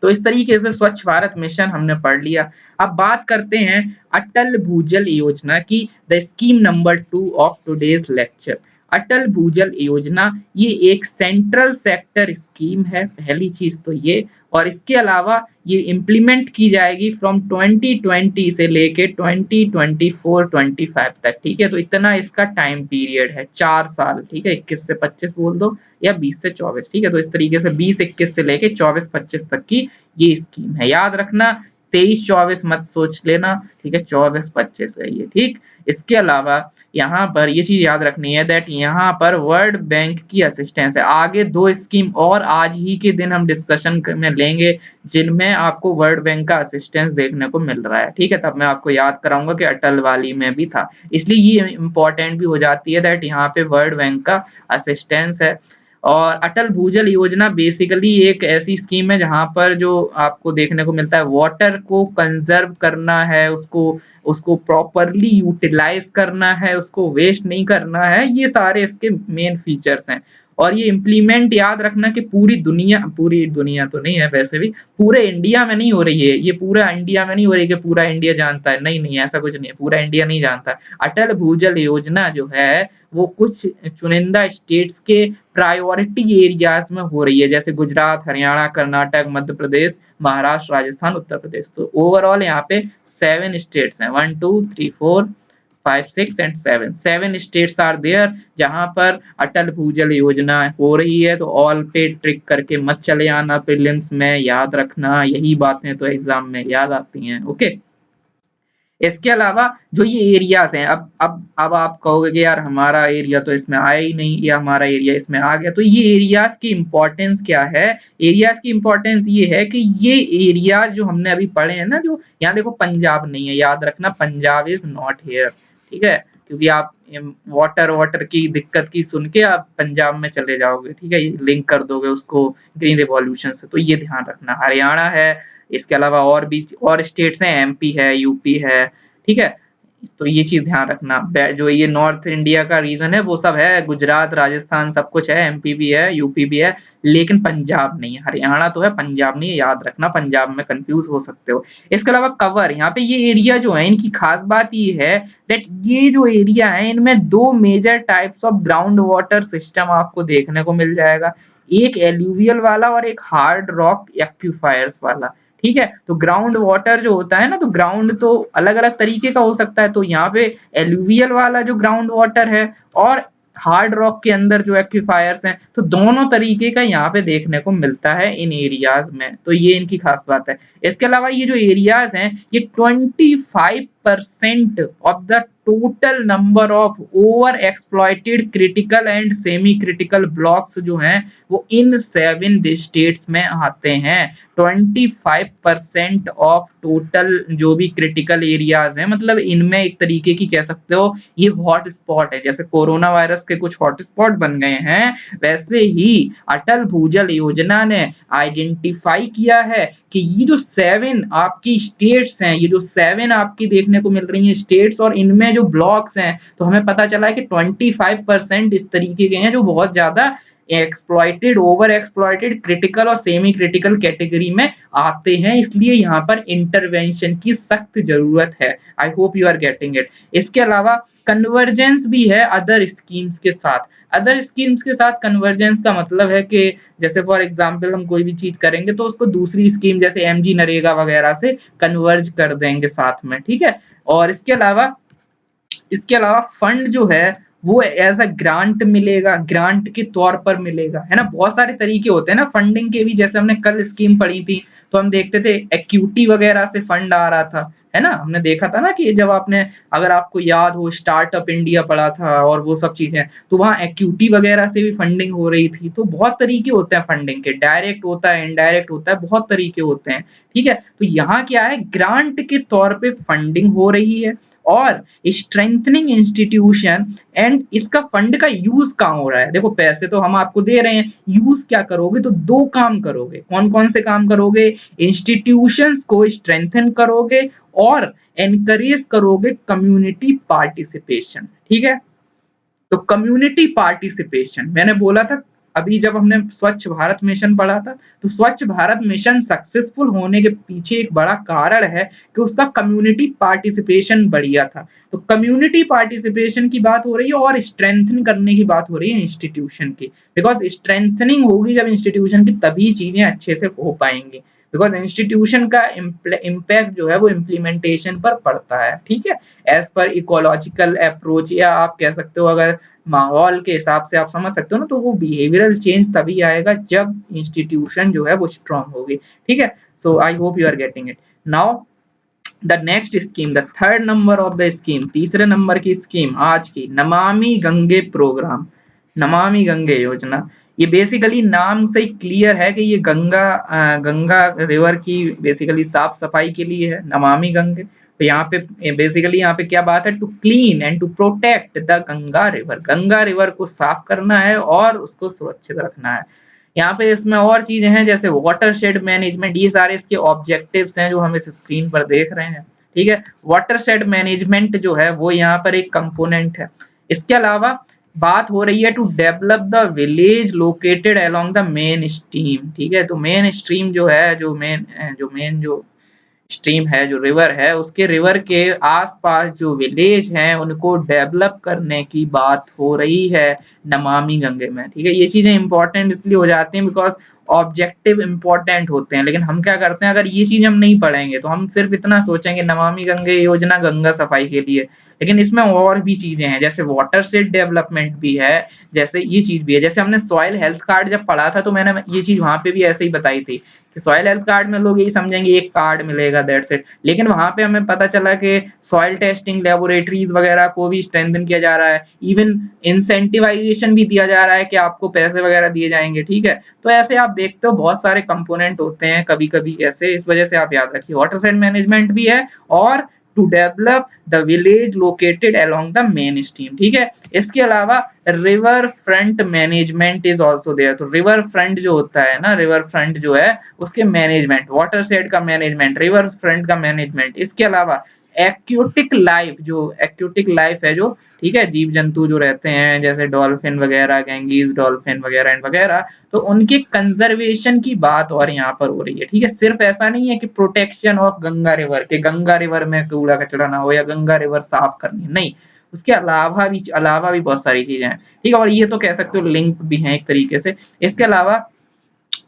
तो इस तरीके से स्वच्छ भारत मिशन हमने पढ़ लिया। अब बात करते हैं अटल भूजल योजना की, the scheme number 2 of today's lecture. Atal Bhujal Yojana ये एक सेंट्रल सेक्टर स्कीम है, पहली चीज तो ये, और इसके अलावा ये इम्प्लीमेंट की जाएगी फ्रॉम 2020 से लेके 2024-25 तक, ठीक है। तो इतना इसका टाइम पीरियड है, 4 साल, ठीक है, 21 से 25 बोल दो या 20 से 24, ठीक है। तो इस तरीके से 20-21 से लेके 24-25 तक की ये स्कीम है, याद रखना 23-24 मत सोच लेना, ठीक है, 24-25 है ये, ठीक। इसके अलावा यहाँ पर ये चीज याद रखनी है दैट यहाँ पर वर्ल्ड बैंक की असिस्टेंस है। आगे 2 स्कीम और आज ही के दिन हम डिस्कशन में लेंगे जिनमें आपको वर्ल्ड बैंक का असिस्टेंस देखने को मिल रहा है, ठीक है, तब मैं आपको याद कराऊंगा कि अटल वाली में भी था, इसलिए ये इंपॉर्टेंट भी हो जाती है दैट यहाँ पे वर्ल्ड बैंक का असिस्टेंस है। और अटल भूजल योजना बेसिकली एक ऐसी स्कीम है जहाँ पर जो आपको देखने को मिलता है वाटर को कंजर्व करना है, उसको उसको प्रॉपरली यूटिलाइज करना है, उसको वेस्ट नहीं करना है, ये सारे इसके मेन फीचर्स हैं। और ये इम्प्लीमेंट याद रखना कि पूरी दुनिया तो नहीं है वैसे भी, पूरे इंडिया में नहीं हो रही है, ये पूरा इंडिया में नहीं हो रही कि पूरा इंडिया जानता है, नहीं नहीं ऐसा कुछ नहीं है, पूरा इंडिया नहीं जानता। अटल भूजल योजना जो है वो कुछ चुनिंदा स्टेट्स के प्रायोरिटी एरियाज में हो रही है, जैसे गुजरात, हरियाणा, कर्नाटक, मध्य प्रदेश, महाराष्ट्र, राजस्थान, उत्तर प्रदेश। तो ओवरऑल यहाँ पे 7 स्टेट्स हैं, 1 2 3 4 5 6 एंड 7 स्टेट्स आर देयर जहां पर अटल भूजल योजना हो रही है। तो ऑल पे ट्रिक करके मत चले आना प्रीलिम्स में, याद रखना यही बातें तो एग्जाम में याद आती हैं, ओके। इसके अलावा जो ये एरियाज हैं, अब आप कहोगे कि यार हमारा एरिया तो इसमें आया ही नहीं या हमारा एरिया इसमें आ गया, तो ये एरियाज की इंपॉर्टेंस क्या है। एरियाज की इंपॉर्टेंस ये है कि ये एरियाज जो हमने अभी पढ़े हैं ना, जो यहाँ देखो पंजाब नहीं है, याद रखना पंजाब इज नॉट हेयर, ठीक है, क्योंकि आप वाटर की दिक्कत की सुन के आप पंजाब में चले जाओगे, ठीक है, लिंक कर दोगे उसको ग्रीन रिवॉल्यूशन से, तो ये ध्यान रखना। हरियाणा है, इसके अलावा और भी और स्टेट्स हैं, एमपी है, यूपी है, ठीक है, तो ये चीज़ ध्यान रखना। जो ये नॉर्थ इंडिया का रीजन है वो सब है, गुजरात, राजस्थान सब कुछ है, एमपी भी है, यूपी भी है, लेकिन पंजाब नहीं है। हरियाणा तो है, पंजाब नहीं है, याद रखना, पंजाब में कंफ्यूज हो सकते हो। इसके अलावा कवर, यहाँ पे ये एरिया जो है इनकी खास बात ये है दैट ये जो एरिया है इनमें 2 major types of ground water system आपको देखने को मिल जाएगा। एक एल्यूवियल वाला और एक हार्ड रॉक एक्विफायर्स वाला। ठीक है, तो ग्राउंड वाटर जो होता है ना, तो ग्राउंड तो अलग अलग तरीके का हो सकता है, तो यहाँ पे एलुवियल वाला जो ग्राउंड वाटर है और हार्ड रॉक के अंदर जो एक्विफायर्स हैं, तो दोनों तरीके का यहाँ पे देखने को मिलता है इन एरियाज में, तो ये इनकी खास बात है। इसके अलावा ये जो एरियाज हैं ये 25% of the total number of over exploited critical and semi critical blocks जो हैं वो इन 7 स्टेट्स में आते हैं। 25% ऑफ टोटल जो भी क्रिटिकल एरियाज हैं, मतलब इनमें एक तरीके की कह सकते हो ये हॉट स्पॉट है। जैसे कोरोना वायरस के कुछ हॉट स्पॉट बन गए हैं, वैसे ही अटल भूजल योजना ने आइडेंटिफाई किया है कि ये जो 7 आपकी स्टेट्स हैं, ये जो 7 आपकी देखने को मिल रही हैं स्टेट्स और इनमें जो ब्लॉक्स हैं, तो हमें पता चला है कि 25% इस तरीके के हैं जो बहुत ज्यादा एक्सप्लॉइटेड, ओवर एक्सप्लॉइटेड, क्रिटिकल और सेमी क्रिटिकल कैटेगरी में आते हैं, इसलिए यहाँ पर इंटरवेंशन की सख्त जरूरत है। I hope you are getting it. इसके अलावा कन्वर्जेंस भी है अदर स्कीम्स के साथ। अदर स्कीम्स के साथ कन्वर्जेंस का मतलब है कि जैसे फॉर एग्जांपल हम कोई भी चीज करेंगे तो उसको दूसरी स्कीम जैसे एमजी नरेगा वगैरह से कन्वर्ज कर देंगे साथ में, ठीक है। और इसके अलावा फंड जो है वो एज अ ग्रांट मिलेगा, ग्रांट के तौर पर मिलेगा, है ना। बहुत सारे तरीके होते हैं ना फंडिंग के भी, जैसे हमने कल स्कीम पढ़ी थी तो हम देखते थे एक्यूटी वगैरह से फंड आ रहा था, है ना। हमने देखा था ना कि जब आपने, अगर आपको याद हो, स्टार्टअप इंडिया पढ़ा था और वो सब चीजें, तो वहाँ एक्यूटी वगैरह से भी फंडिंग हो रही थी। तो बहुत तरीके होते हैं फंडिंग के, डायरेक्ट होता है, इनडायरेक्ट होता है, बहुत तरीके होते हैं, ठीक है। तो यहाँ क्या है, ग्रांट के तौर पे फंडिंग हो रही है और स्ट्रेंथनिंग इंस्टीट्यूशन। एंड इसका फंड का यूज कहाँ हो रहा है, देखो पैसे तो हम आपको दे रहे हैं, यूज क्या करोगे, तो 2 काम करोगे। कौन कौन से काम करोगे, इंस्टीट्यूशंस को स्ट्रेंथन करोगे और एनकरेज करोगे कम्युनिटी पार्टिसिपेशन, ठीक है। तो कम्युनिटी पार्टिसिपेशन मैंने बोला था अभी जब हमने स्वच्छ भारत मिशन पढ़ा था, तो स्वच्छ भारत मिशन सक्सेसफुल होने के पीछे एक बड़ा कारण है कि उसका कम्युनिटी पार्टिसिपेशन बढ़िया था। तो कम्युनिटी पार्टिसिपेशन की बात हो रही है और स्ट्रेंथन करने की बात हो रही है इंस्टीट्यूशन की, बिकॉज स्ट्रेंथनिंग होगी जब इंस्टीट्यूशन की तभी चीजें अच्छे से हो पाएंगी, बिकॉज इंस्टीट्यूशन का इम्पैक्ट जो है वो इम्प्लीमेंटेशन पर पड़ता है, ठीक है। एज पर इकोलॉजिकल अप्रोच, या आप कह सकते हो अगर माहौल के हिसाब से आप समझ सकते हो ना, तो वो बिहेवियरल चेंज तभी आएगा जब इंस्टीट्यूशन जो है वो स्ट्रांग होगी, ठीक है। So I hope you are getting it now. The next scheme, the third number of the scheme, तीसरे नंबर की स्कीम आज की, नमामि गंगे प्रोग्राम, नमामि गंगे योजना। ये बेसिकली नाम से ही क्लियर है कि ये गंगा रिवर की बेसिकली साफ सफाई के लिए है, नमामि गंगे। तो यहाँ पे बेसिकली यहाँ पे क्या बात है, to clean and to protect the Ganga river, Ganga river को साफ करना है और उसको सुरक्षित रखना है। यहाँ पे इसमें और चीजें हैं जैसे वाटर शेड मैनेजमेंट, ये सारे इसके ऑब्जेक्टिव्स हैं जो हम इस स्क्रीन पर देख रहे हैं, ठीक है। वाटर शेड मैनेजमेंट जो है वो यहाँ पर एक कंपोनेंट है। इसके अलावा बात हो रही है to develop the village located along the main stream, ठीक है। तो मेन स्ट्रीम जो है, जो स्ट्रीम है, जो रिवर है, उसके रिवर के आसपास जो विलेज हैं उनको डेवलप करने की बात हो रही है नमामि गंगे में, ठीक है। ये चीजें इंपॉर्टेंट इसलिए हो जाती हैं बिकॉज ऑब्जेक्टिव इंपॉर्टेंट होते हैं, लेकिन हम क्या करते हैं, अगर ये चीज हम नहीं पढ़ेंगे तो हम सिर्फ इतना सोचेंगे नमामि गंगे योजना गंगा सफाई के लिए, लेकिन इसमें और भी चीजें हैं, जैसे वाटर शेड डेवलपमेंट भी है, जैसे ये चीज भी है। जैसे हमने सॉइल हेल्थ कार्ड जब पढ़ा था तो मैंने ये चीज वहां पे भी ऐसे ही बताई थी कि सॉइल हेल्थ कार्ड में लोग यही समझेंगे एक कार्ड मिलेगा, दैट्स इट। लेकिन वहां पे हमें पता चला कि सॉइल टेस्टिंग लेबोरेटरीज वगैरह को भी स्ट्रेंथन किया जा रहा है, इवन इंसेंटिवाइजेशन भी दिया जा रहा है कि आपको पैसे वगैरह दिए जाएंगे, ठीक है। तो ऐसे आप देखते हो बहुत सारे कंपोनेंट होते हैं कभी कभी ऐसे, इस वजह से आप याद रखिए वाटर शेड मैनेजमेंट भी है और to develop the village located along the main stream, ठीक है। इसके अलावा riverfront management is also there. तो रिवर फ्रंट जो होता है ना, रिवर फ्रंट जो है उसके मैनेजमेंट, वाटर शेड का मैनेजमेंट, रिवर फ्रंट का मैनेजमेंट, इसके अलावा एक्वेटिक लाइफ है जो, ठीक है, जीव जंतु जो रहते हैं जैसे डॉल्फिन वगैरह, गैंगीज डॉल्फिन वगैरह एंड वगैरह, तो उनके कंजर्वेशन की बात और यहाँ पर हो रही है, ठीक है। सिर्फ ऐसा नहीं है कि प्रोटेक्शन ऑफ गंगा रिवर, के गंगा रिवर में कूड़ा कचरा ना हो या गंगा रिवर साफ करनी, नहीं, उसके अलावा भी बहुत सारी चीजें हैं, ठीक है। और ये तो कह सकते हो लिंक भी हैं एक तरीके से। इसके अलावा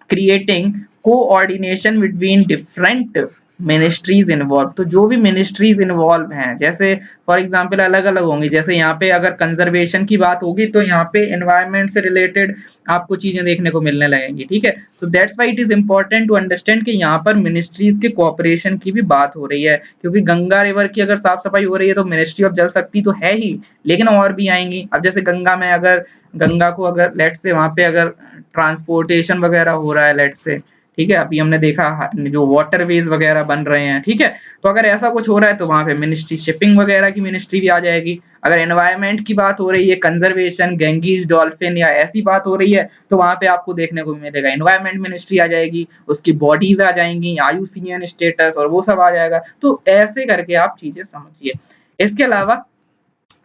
creating coordination between different ministries involve, तो जो भी मिनिस्ट्रीज इन्वॉल्व हैं, जैसे फॉर एग्जांपल अलग अलग होंगी, जैसे यहाँ पे अगर कंजर्वेशन की बात होगी तो यहाँ पे एनवायरनमेंट से रिलेटेड आपको चीजें देखने को मिलने लगेंगी, ठीक है। So that's why it is important to understand कि यहाँ पर मिनिस्ट्रीज के कोऑपरेशन की भी बात हो रही है, क्योंकि गंगा रिवर की अगर साफ सफाई हो रही है तो मिनिस्ट्री ऑफ जल शक्ति तो है ही, लेकिन और भी आएंगी। अब जैसे गंगा में अगर गंगा को अगर लेट से वहां पे अगर ट्रांसपोर्टेशन वगैरह हो रहा है लेट से, ठीक है, अभी हमने देखा जो वाटरवेज वगैरह बन रहे हैं, ठीक है, तो अगर ऐसा कुछ हो रहा है तो वहां पे मिनिस्ट्री, शिपिंग वगैरह की मिनिस्ट्री भी आ जाएगी। अगर एनवायरनमेंट की बात हो रही है, कंजर्वेशन, गैंगीज डॉल्फिन या ऐसी बात हो रही है, तो वहां पे आपको देखने को मिलेगा एनवायरनमेंट मिनिस्ट्री आ जाएगी, उसकी बॉडीज आ जाएंगी, IUCN स्टेटस और वो सब आ जाएगा। तो ऐसे करके आप चीजें समझिए। इसके अलावा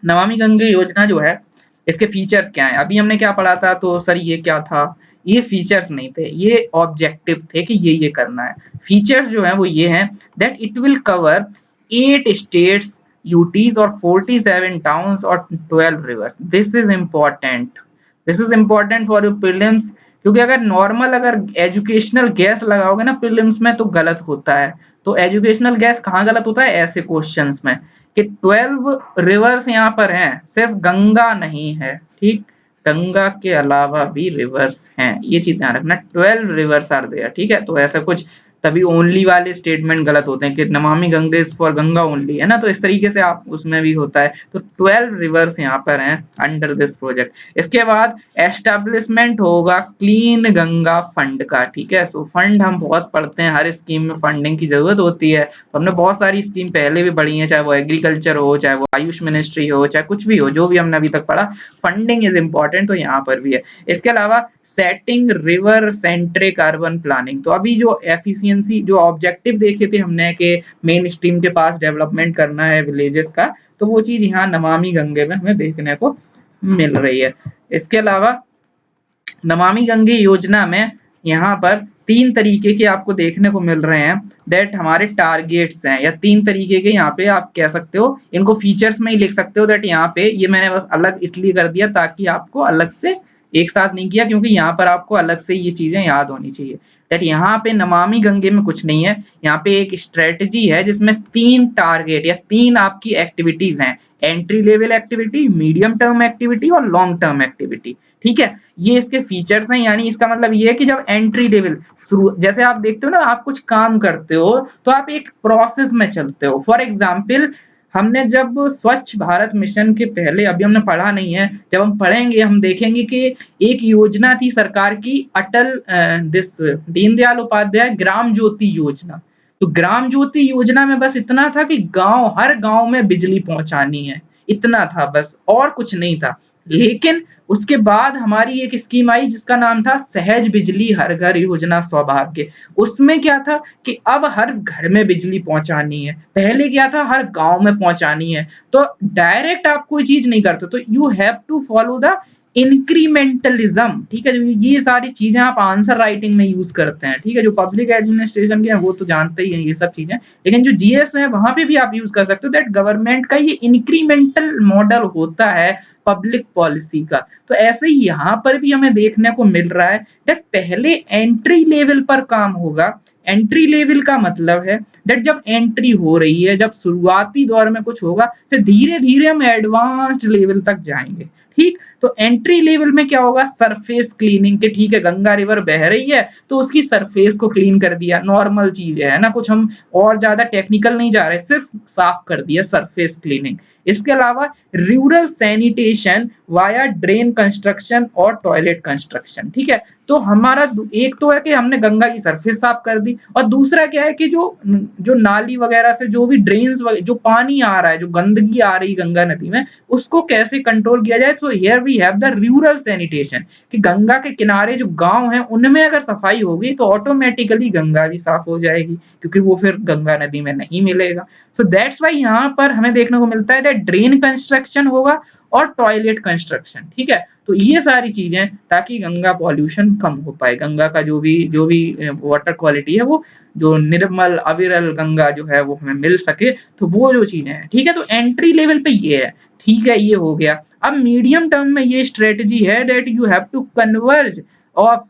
नमामि गंगे योजना जो है, इसके फीचर्स क्या हैं? अभी हमने क्या पढ़ा था, तो सर ये क्या था, ये फीचर्स नहीं थे, ये ऑब्जेक्टिव थे कि ये करना है। फीचर्स जो है वो ये हैं that it will cover 8 states, UTs और 47 टाउन्स और 12 reverse. This is important, this is important for your prelims, क्योंकि अगर नॉर्मल अगर एजुकेशनल गैस लगाओगे ना प्रीलिम्स में तो गलत होता है। तो एजुकेशनल गैस कहाँ गलत होता है? ऐसे क्वेश्चंस में कि 12 रिवर्स यहाँ पर हैं, सिर्फ गंगा नहीं है, ठीक, गंगा के अलावा भी रिवर्स हैं, ये चीज ध्यान रखना, 12 रिवर्स आर देयर, ठीक है। तो ऐसा कुछ तभी ओनली वाले स्टेटमेंट गलत होते हैं कि Namami Gange is for Ganga only, है ना, तो इस तरीके से आप उसमें भी होता है। तो 12 रिवर्स यहाँ पर हैं अंडर दिस प्रोजेक्ट। इसके बाद एस्टेब्लिशमेंट होगा क्लीन गंगा फंड का, ठीक है। सो फंड हम बहुत पढ़ते हैं, हर स्कीम में फंडिंग की जरूरत होती है, तो हमने बहुत सारी स्कीम पहले भी पढ़ी है, चाहे वो एग्रीकल्चर हो, चाहे वो आयुष मिनिस्ट्री हो, चाहे कुछ भी हो, जो भी हमने अभी तक पढ़ा, फंडिंग इज इंपॉर्टेंट, तो यहाँ पर भी है। इसके अलावा setting river centric urban planning, तो अभी जो एफिशिएंसी जो ऑब्जेक्टिव देखे थे हमने कि मेन स्ट्रीम के पास डेवलपमेंट करना है विलेजेस का, तो वो चीज यहाँ नमामि गंगे में हमें देखने को मिल रही है। इसके अलावा नमामि गंगे योजना में यहाँ पर 3 तरीके के आपको देखने को मिल रहे हैं दैट हमारे टारगेट्स हैं, या 3 तरीके के यहाँ पे आप कह सकते हो, इनको फीचर्स में ही लिख सकते हो दैट यहाँ पे, ये मैंने बस अलग इसलिए कर दिया ताकि आपको अलग से एक साथ नहीं किया, क्योंकि यहाँ पर आपको अलग से ये चीजें याद होनी चाहिए दैट यहाँ पे नमामि गंगे में कुछ नहीं है, यहाँ पे एक स्ट्रेटजी है जिसमें 3 टारगेट या 3 आपकी एक्टिविटीज हैं, entry level activity, medium term activity और लॉन्ग टर्म एक्टिविटी, ठीक है। ये इसके फीचर्स हैं, यानी इसका मतलब ये है कि जब एंट्री लेवल शुरू, जैसे आप देखते हो ना, आप कुछ काम करते हो तो आप एक प्रोसेस में चलते हो। फॉर एग्जांपल हमने जब स्वच्छ भारत मिशन के पहले, अभी हमने पढ़ा नहीं है, जब हम पढ़ेंगे हम देखेंगे कि एक योजना थी सरकार की, अटल दिस दीनदयाल उपाध्याय ग्राम ज्योति योजना। तो ग्राम ज्योति योजना में बस इतना था कि गांव, हर गांव में बिजली पहुंचानी है, इतना था बस, और कुछ नहीं था। लेकिन उसके बाद हमारी एक स्कीम आई जिसका नाम था सहज बिजली हर घर योजना सौभाग्य। उसमें क्या था कि अब हर घर में बिजली पहुंचानी है, पहले क्या था हर गांव में पहुंचानी है। तो डायरेक्ट आप कोई चीज नहीं करते, तो you have to follow the incrementalism, ठीक है। ये सारी चीजें आप आंसर राइटिंग में यूज करते हैं, ठीक है। जो पब्लिक एडमिनिस्ट्रेशन के हैं वो तो जानते ही हैं ये सब चीजें, लेकिन जो जीएस है वहां पे भी आप यूज कर सकते हो दैट गवर्नमेंट का ये इंक्रीमेंटल मॉडल होता है पब्लिक पॉलिसी का। तो ऐसे ही यहाँ पर भी हमें देखने को मिल रहा है दैट पहले एंट्री लेवल पर काम होगा। एंट्री लेवल का मतलब है दैट जब एंट्री हो रही है, जब शुरुआती दौर में कुछ होगा, फिर धीरे धीरे हम एडवांस्ड लेवल तक जाएंगे, ठीक। तो एंट्री लेवल में क्या होगा, सरफेस क्लीनिंग के, ठीक है, गंगा रिवर बह रही है तो उसकी सरफेस को क्लीन कर दिया, नॉर्मल चीज है ना, कुछ हम और ज्यादा टेक्निकल नहीं जा रहे, सिर्फ साफ कर दिया, सरफेस क्लीनिंग। इसके अलावा rural sanitation via drain construction और टॉयलेट कंस्ट्रक्शन, ठीक है। तो हमारा एक तो है कि हमने गंगा की सरफेस साफ कर दी, और दूसरा क्या है कि जो नाली वगैरह से जो भी ड्रेन्स जो पानी आ रहा है, जो गंदगी आ रही गंगा नदी में, उसको कैसे कंट्रोल किया जाए। So here we have the rural sanitation कि गंगा के किनारे जो गांव हैं उनमें अगर सफाई होगी तो ऑटोमेटिकली गंगा भी साफ हो जाएगी क्योंकि वो फिर गंगा नदी में नहीं मिलेगा। सो दैट्स व्हाई यहाँ पर हमें देखने को मिलता है दैट ड्रेन कंस्ट्रक्शन होगा और टॉयलेट कंस्ट्रक्शन, ठीक है। तो ये सारी चीजें ताकि गंगा पॉल्यूशन कम हो पाए, गंगा का जो भी वाटर क्वालिटी है वो जो निर्मल अविरल गंगा जो है वो हमें मिल सके, तो वो जो चीजें हैं, ठीक है। तो एंट्री लेवल पे ये है, ठीक है, ये हो गया। अब मीडियम टर्म में ये स्ट्रेटजी है that you have to converge of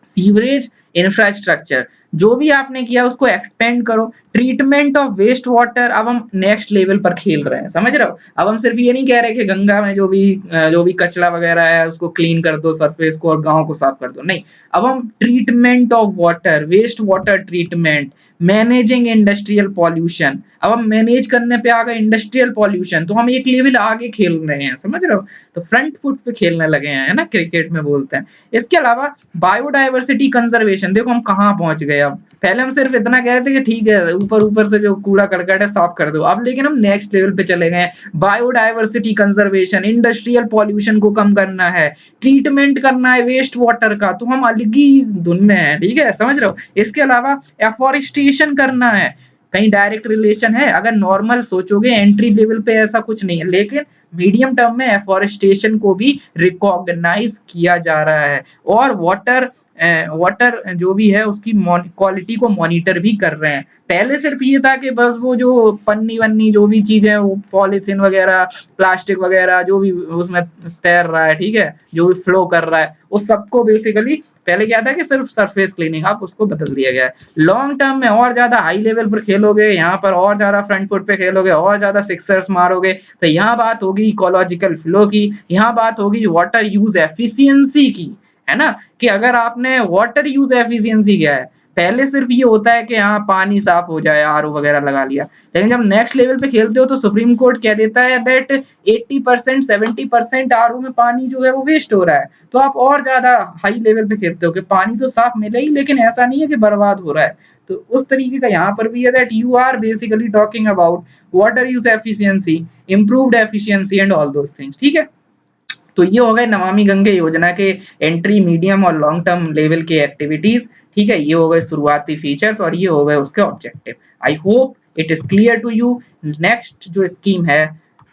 sewerage infrastructure, जो भी आपने किया उसको एक्सपेंड करो। ट्रीटमेंट ऑफ वेस्ट वाटर, अब हम नेक्स्ट लेवल पर खेल रहे हैं, समझ रहे हो। अब हम सिर्फ ये नहीं कह रहे कि गंगा में जो भी कचरा वगैरह है उसको क्लीन कर दो सरफेस को और गांव को साफ कर दो, नहीं। अब हम treatment of water, waste water treatment, managing industrial pollution, अब हम मैनेज करने पे आ गए इंडस्ट्रियल पॉल्यूशन, तो हम एक लेवल आगे खेल रहे हैं, समझ रहे हो। तो फ्रंट फुट पे खेलने लगे हैं, है ना, क्रिकेट में बोलते हैं। इसके अलावा बायोडायवर्सिटी कंजर्वेशन, देखो हम कहाँ पहुंच गए। अब पहले हम सिर्फ इतना कह रहे थे कि ठीक है ऊपर ऊपर से जो कूड़ा करकट है साफ कर दो, अब लेकिन हम नेक्स्ट लेवल पे चले गए। बायोडायवर्सिटी कंजर्वेशन, इंडस्ट्रियल पॉल्यूशन को कम करना है, ट्रीटमेंट करना है वेस्ट वाटर का, तो हम अलग ही धुन में है, ठीक है, समझ रहे हो। इसके अलावा एफॉरेस्टेशन करना है, कहीं डायरेक्ट रिलेशन है, अगर नॉर्मल सोचोगे एंट्री लेवल पे ऐसा कुछ नहीं है, लेकिन मीडियम टर्म में एफॉरेस्टेशन को भी रिकॉग्नाइज किया जा रहा है और वाटर जो भी है उसकी क्वालिटी को मॉनिटर भी कर रहे हैं। पहले सिर्फ ये था कि बस वो जो पन्नी वन्नी जो भी चीजें, वो पॉलीथीन वगैरह, प्लास्टिक वगैरह जो भी उसमें तैर रहा है, ठीक है, जो भी फ्लो कर रहा है, उस सबको बेसिकली पहले क्या था कि सिर्फ सरफेस क्लीनिंग, अब उसको बदल दिया गया है। लॉन्ग टर्म में और ज्यादा हाई लेवल पर खेलोगे, यहाँ पर और ज्यादा फ्रंट फुट पे खेलोगे, और ज्यादा सिक्सर्स मारोगे, तो यहाँ बात होगी इकोलॉजिकल फ्लो की, यहाँ बात होगी वाटर यूज एफिशिएंसी की, है ना। कि अगर आपने वाटर यूज एफिशिएंसी किया है, पहले सिर्फ ये होता है कि हाँ पानी साफ हो जाए, आरओ वगैरह लगा लिया, लेकिन जब नेक्स्ट लेवल पे खेलते हो तो सुप्रीम कोर्ट कह देता है दैट 80% 70% आरओ में पानी जो है वो वेस्ट हो रहा है, तो आप और ज्यादा हाई लेवल पे खेलते हो कि पानी तो साफ मिले ही, लेकिन ऐसा नहीं है कि बर्बाद हो रहा है। तो उस तरीके का यहाँ पर भी है that you are basically talking about water use efficiency, improved efficiency and all those things, ठीक है। तो ये हो गए नमामि गंगे योजना के एंट्री, मीडियम और लॉन्ग टर्म लेवल के एक्टिविटीज, ठीक है। ये हो गए शुरुआती फीचर्स और ये हो गए उसके objective. I hope it is clear to you. Next जो स्कीम है,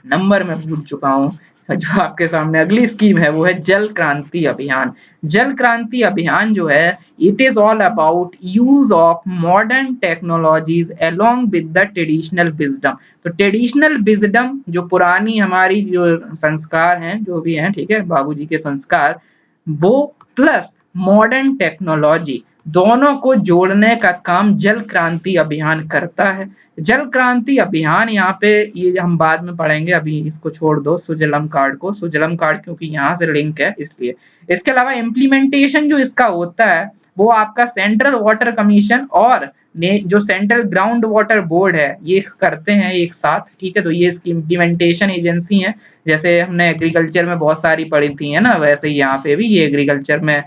नंबर मैं भूल चुका हूँ, जो आपके सामने अगली स्कीम है वो है जल क्रांति अभियान। जल क्रांति अभियान जो है, it is all about use of modern technologies along with the traditional wisdom. तो ट्रेडिशनल विजडम जो पुरानी हमारी जो संस्कार हैं जो भी हैं, ठीक है, बाबूजी के संस्कार, वो प्लस मॉडर्न टेक्नोलॉजी, दोनों को जोड़ने का काम जल क्रांति अभियान करता है। जल क्रांति अभियान यहाँ पे ये हम बाद में पढ़ेंगे, अभी इसको छोड़ दो, सुजलम कार्ड को, सुजलम कार्ड क्योंकि यहाँ से लिंक है इसलिए। इसके अलावा इम्प्लीमेंटेशन जो इसका होता है वो आपका सेंट्रल वाटर कमीशन और जो सेंट्रल ग्राउंड वाटर बोर्ड है ये करते हैं एक साथ, ठीक है। तो ये इसकी इम्प्लीमेंटेशन एजेंसी है, जैसे हमने एग्रीकल्चर में बहुत सारी पढ़ी थी, है ना, वैसे ही यहाँ पे भी ये एग्रीकल्चर में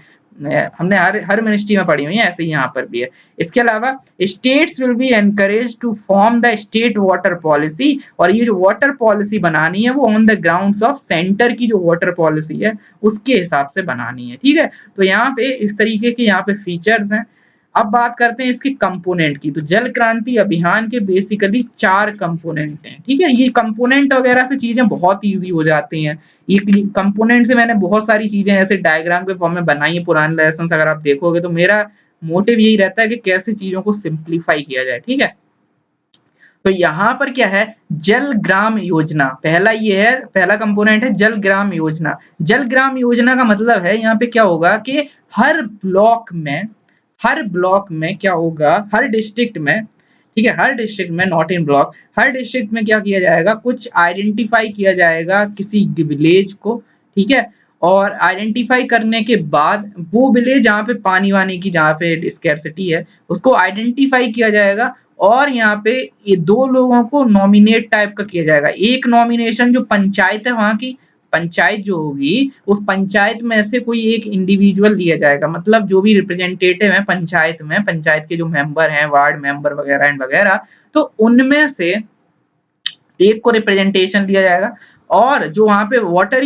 हमने हर मिनिस्ट्री में पढ़ी हुई है, ऐसे ही यहाँ पर भी है। इसके अलावा states will be encourage to form the state water policy, और ये जो वाटर पॉलिसी बनानी है वो on the grounds of centre की जो वाटर पॉलिसी है उसके हिसाब से बनानी है, ठीक है। तो यहाँ पे इस तरीके के यहाँ पे फीचर्स हैं। अब बात करते हैं इसके कंपोनेंट की। तो जल क्रांति अभियान के बेसिकली 4 कंपोनेंट हैं, ठीक है। ये कंपोनेंट वगैरह से चीजें बहुत इजी हो जाती हैं। ये कंपोनेंट से मैंने बहुत सारी चीजें ऐसे डायग्राम के फॉर्म में बनाई है पुराने लेसन, अगर आप देखोगे तो मेरा मोटिव यही रहता है कि कैसे चीजों को सिंप्लीफाई किया जाए, ठीक है। तो यहाँ पर क्या है, जल ग्राम योजना, पहला ये है, पहला कंपोनेंट है जल ग्राम योजना। जल ग्राम योजना का मतलब है यहाँ पे क्या होगा कि हर ब्लॉक में क्या होगा, हर डिस्ट्रिक्ट में, ठीक है, हर डिस्ट्रिक्ट में, not in block, her district में क्या किया जाएगा, कुछ आइडेंटिफाई किया जाएगा किसी विलेज को, ठीक है। और आइडेंटिफाई करने के बाद वो विलेज जहाँ पे पानी वानी की जहाँ पे स्कैर्सिटी है उसको आइडेंटिफाई किया जाएगा, और यहाँ पे ये 2 लोगों को नॉमिनेट टाइप का किया जाएगा। एक नॉमिनेशन जो पंचायत है, वहां की पंचायत जो होगी उस पंचायत में से कोई एक इंडिविजुअल लिया जाएगा, मतलब जो भी रिप्रेजेंटेटिव है पंचायत में, पंचायत के जो मेंबर हैं, वार्ड मेंबर वगैरह एंड वगैरह, तो उनमें से एक को रिप्रेजेंटेशन दिया जाएगा और जो वहाँ पे वाटर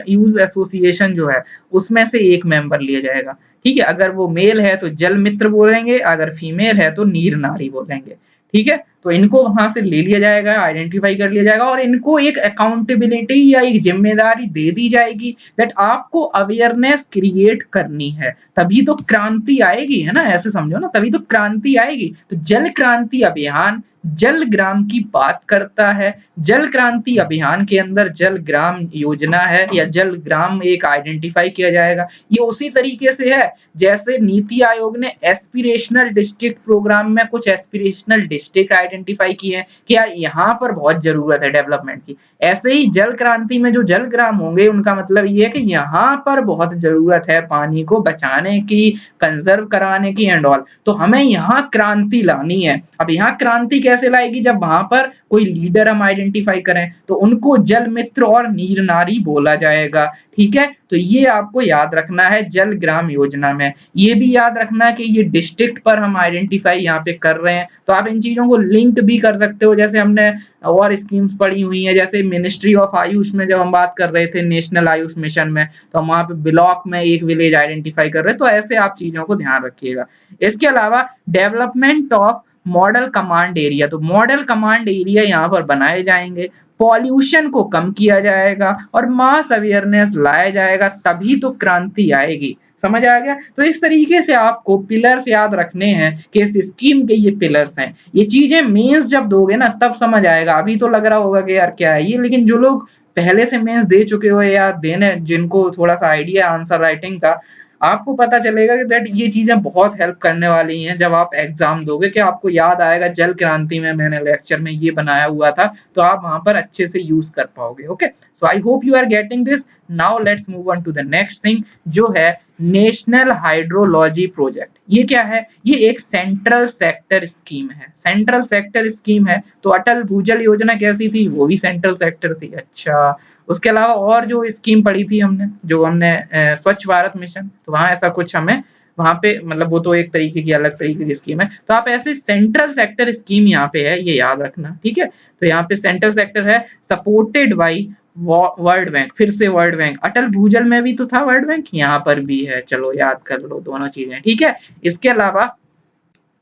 यूज एसोसिएशन जो है उसमें से एक मेंबर लिया जाएगा। ठीक है, अगर वो मेल है तो जल मित्र बोलेंगे, अगर फीमेल है तो नीर नारी बोलेंगे। ठीक है, तो इनको वहां से ले लिया जाएगा, आइडेंटिफाई कर लिया जाएगा और इनको एक अकाउंटेबिलिटी या एक जिम्मेदारी दे दी जाएगी दैट आपको अवेयरनेस क्रिएट करनी है, तभी तो क्रांति आएगी, है ना, ऐसे समझो ना, तभी तो क्रांति आएगी। तो जल क्रांति अभियान जल ग्राम की बात करता है। जल क्रांति अभियान के अंदर जल ग्राम योजना है या जल ग्राम एक आइडेंटिफाई किया जाएगा। ये उसी तरीके से है जैसे नीति आयोग ने एस्पिरेशनल डिस्ट्रिक्ट प्रोग्राम में कुछ एस्पिरेशनल डिस्ट्रिक्ट आइडेंटिफाई किए हैं कि यार यहाँ पर बहुत जरूरत है डेवलपमेंट की। ऐसे ही जल क्रांति में जो जल ग्राम होंगे उनका मतलब ये है कि यहाँ पर बहुत जरूरत है पानी को बचाने की, कंजर्व कराने की एंड ऑल, तो हमें यहाँ क्रांति लानी है। अब यहाँ क्रांति कैसे लाएगी, जब वहां पर कोई लीडर हम आइडेंटिफाई करें तो उनको जल मित्र और नीर नारी बोला जाएगा। ठीक है, तो ये आपको याद रखना है जल ग्राम योजना में। ये भी याद रखना है कि ये डिस्ट्रिक्ट पर हम आइडेंटिफाई यहाँ पे कर रहे हैं, तो आप इन चीजों को लिंक भी कर सकते हो, जैसे हमने और स्कीम्स पढ़ी हुई हैं, जैसे मिनिस्ट्री ऑफ आयुष में जब हम बात कर रहे थे नेशनल आयुष मिशन में, तो हम वहां पे ब्लॉक में एक विलेज आइडेंटिफाई कर रहे हैं, तो ऐसे आप चीजों को ध्यान रखिएगा। इसके अलावा development of model command area, तो मॉडल कमांड एरिया यहाँ पर बनाए जाएंगे, पॉल्यूशन को कम किया जाएगा और मास अवेयरनेस लाया जाएगा, तभी तो क्रांति आएगी। समझ आ गया? तो इस तरीके से आपको पिलर्स याद रखने हैं कि इस स्कीम के ये पिलर्स हैं। ये चीजें मेंस जब दोगे ना तब समझ आएगा, अभी तो लग रहा होगा कि यार क्या है ये, लेकिन जो लोग पहले से मेंस दे चुके हो या देने जिनको थोड़ा सा आइडिया आंसर राइटिंग का, आपको पता चलेगा कि दैट ये चीजें बहुत हेल्प करने वाली हैं जब आप एग्जाम दोगे, कि आपको याद आएगा जल क्रांति में मैंने लेक्चर में ये बनाया हुआ था, तो आप वहां पर अच्छे से यूज कर पाओगे। Okay, so I hope you are getting this. Now let's move on to the next thing जो है नेशनल हाइड्रोलॉजी प्रोजेक्ट। ये क्या है? ये एक सेंट्रल सेक्टर स्कीम है, सेंट्रल सेक्टर स्कीम है। तो अटल भूजल योजना कैसी थी? वो भी सेंट्रल सेक्टर थी। अच्छा, उसके अलावा और जो स्कीम पढ़ी थी हमने, जो हमने स्वच्छ भारत मिशन, तो वहां ऐसा कुछ हमें वहां पे मतलब वो तो एक तरीके की अलग तरीके की स्कीम है, तो आप ऐसे सेंट्रल सेक्टर स्कीम यहाँ पे है, ये याद रखना। ठीक है, तो यहाँ पे सेंट्रल सेक्टर है सपोर्टेड बाई वर्ल्ड बैंक, फिर से वर्ल्ड बैंक, अटल भूजल में भी तो था वर्ल्ड बैंक, यहाँ पर भी है, चलो याद कर लो दोनों चीजें। ठीक है, इसके अलावा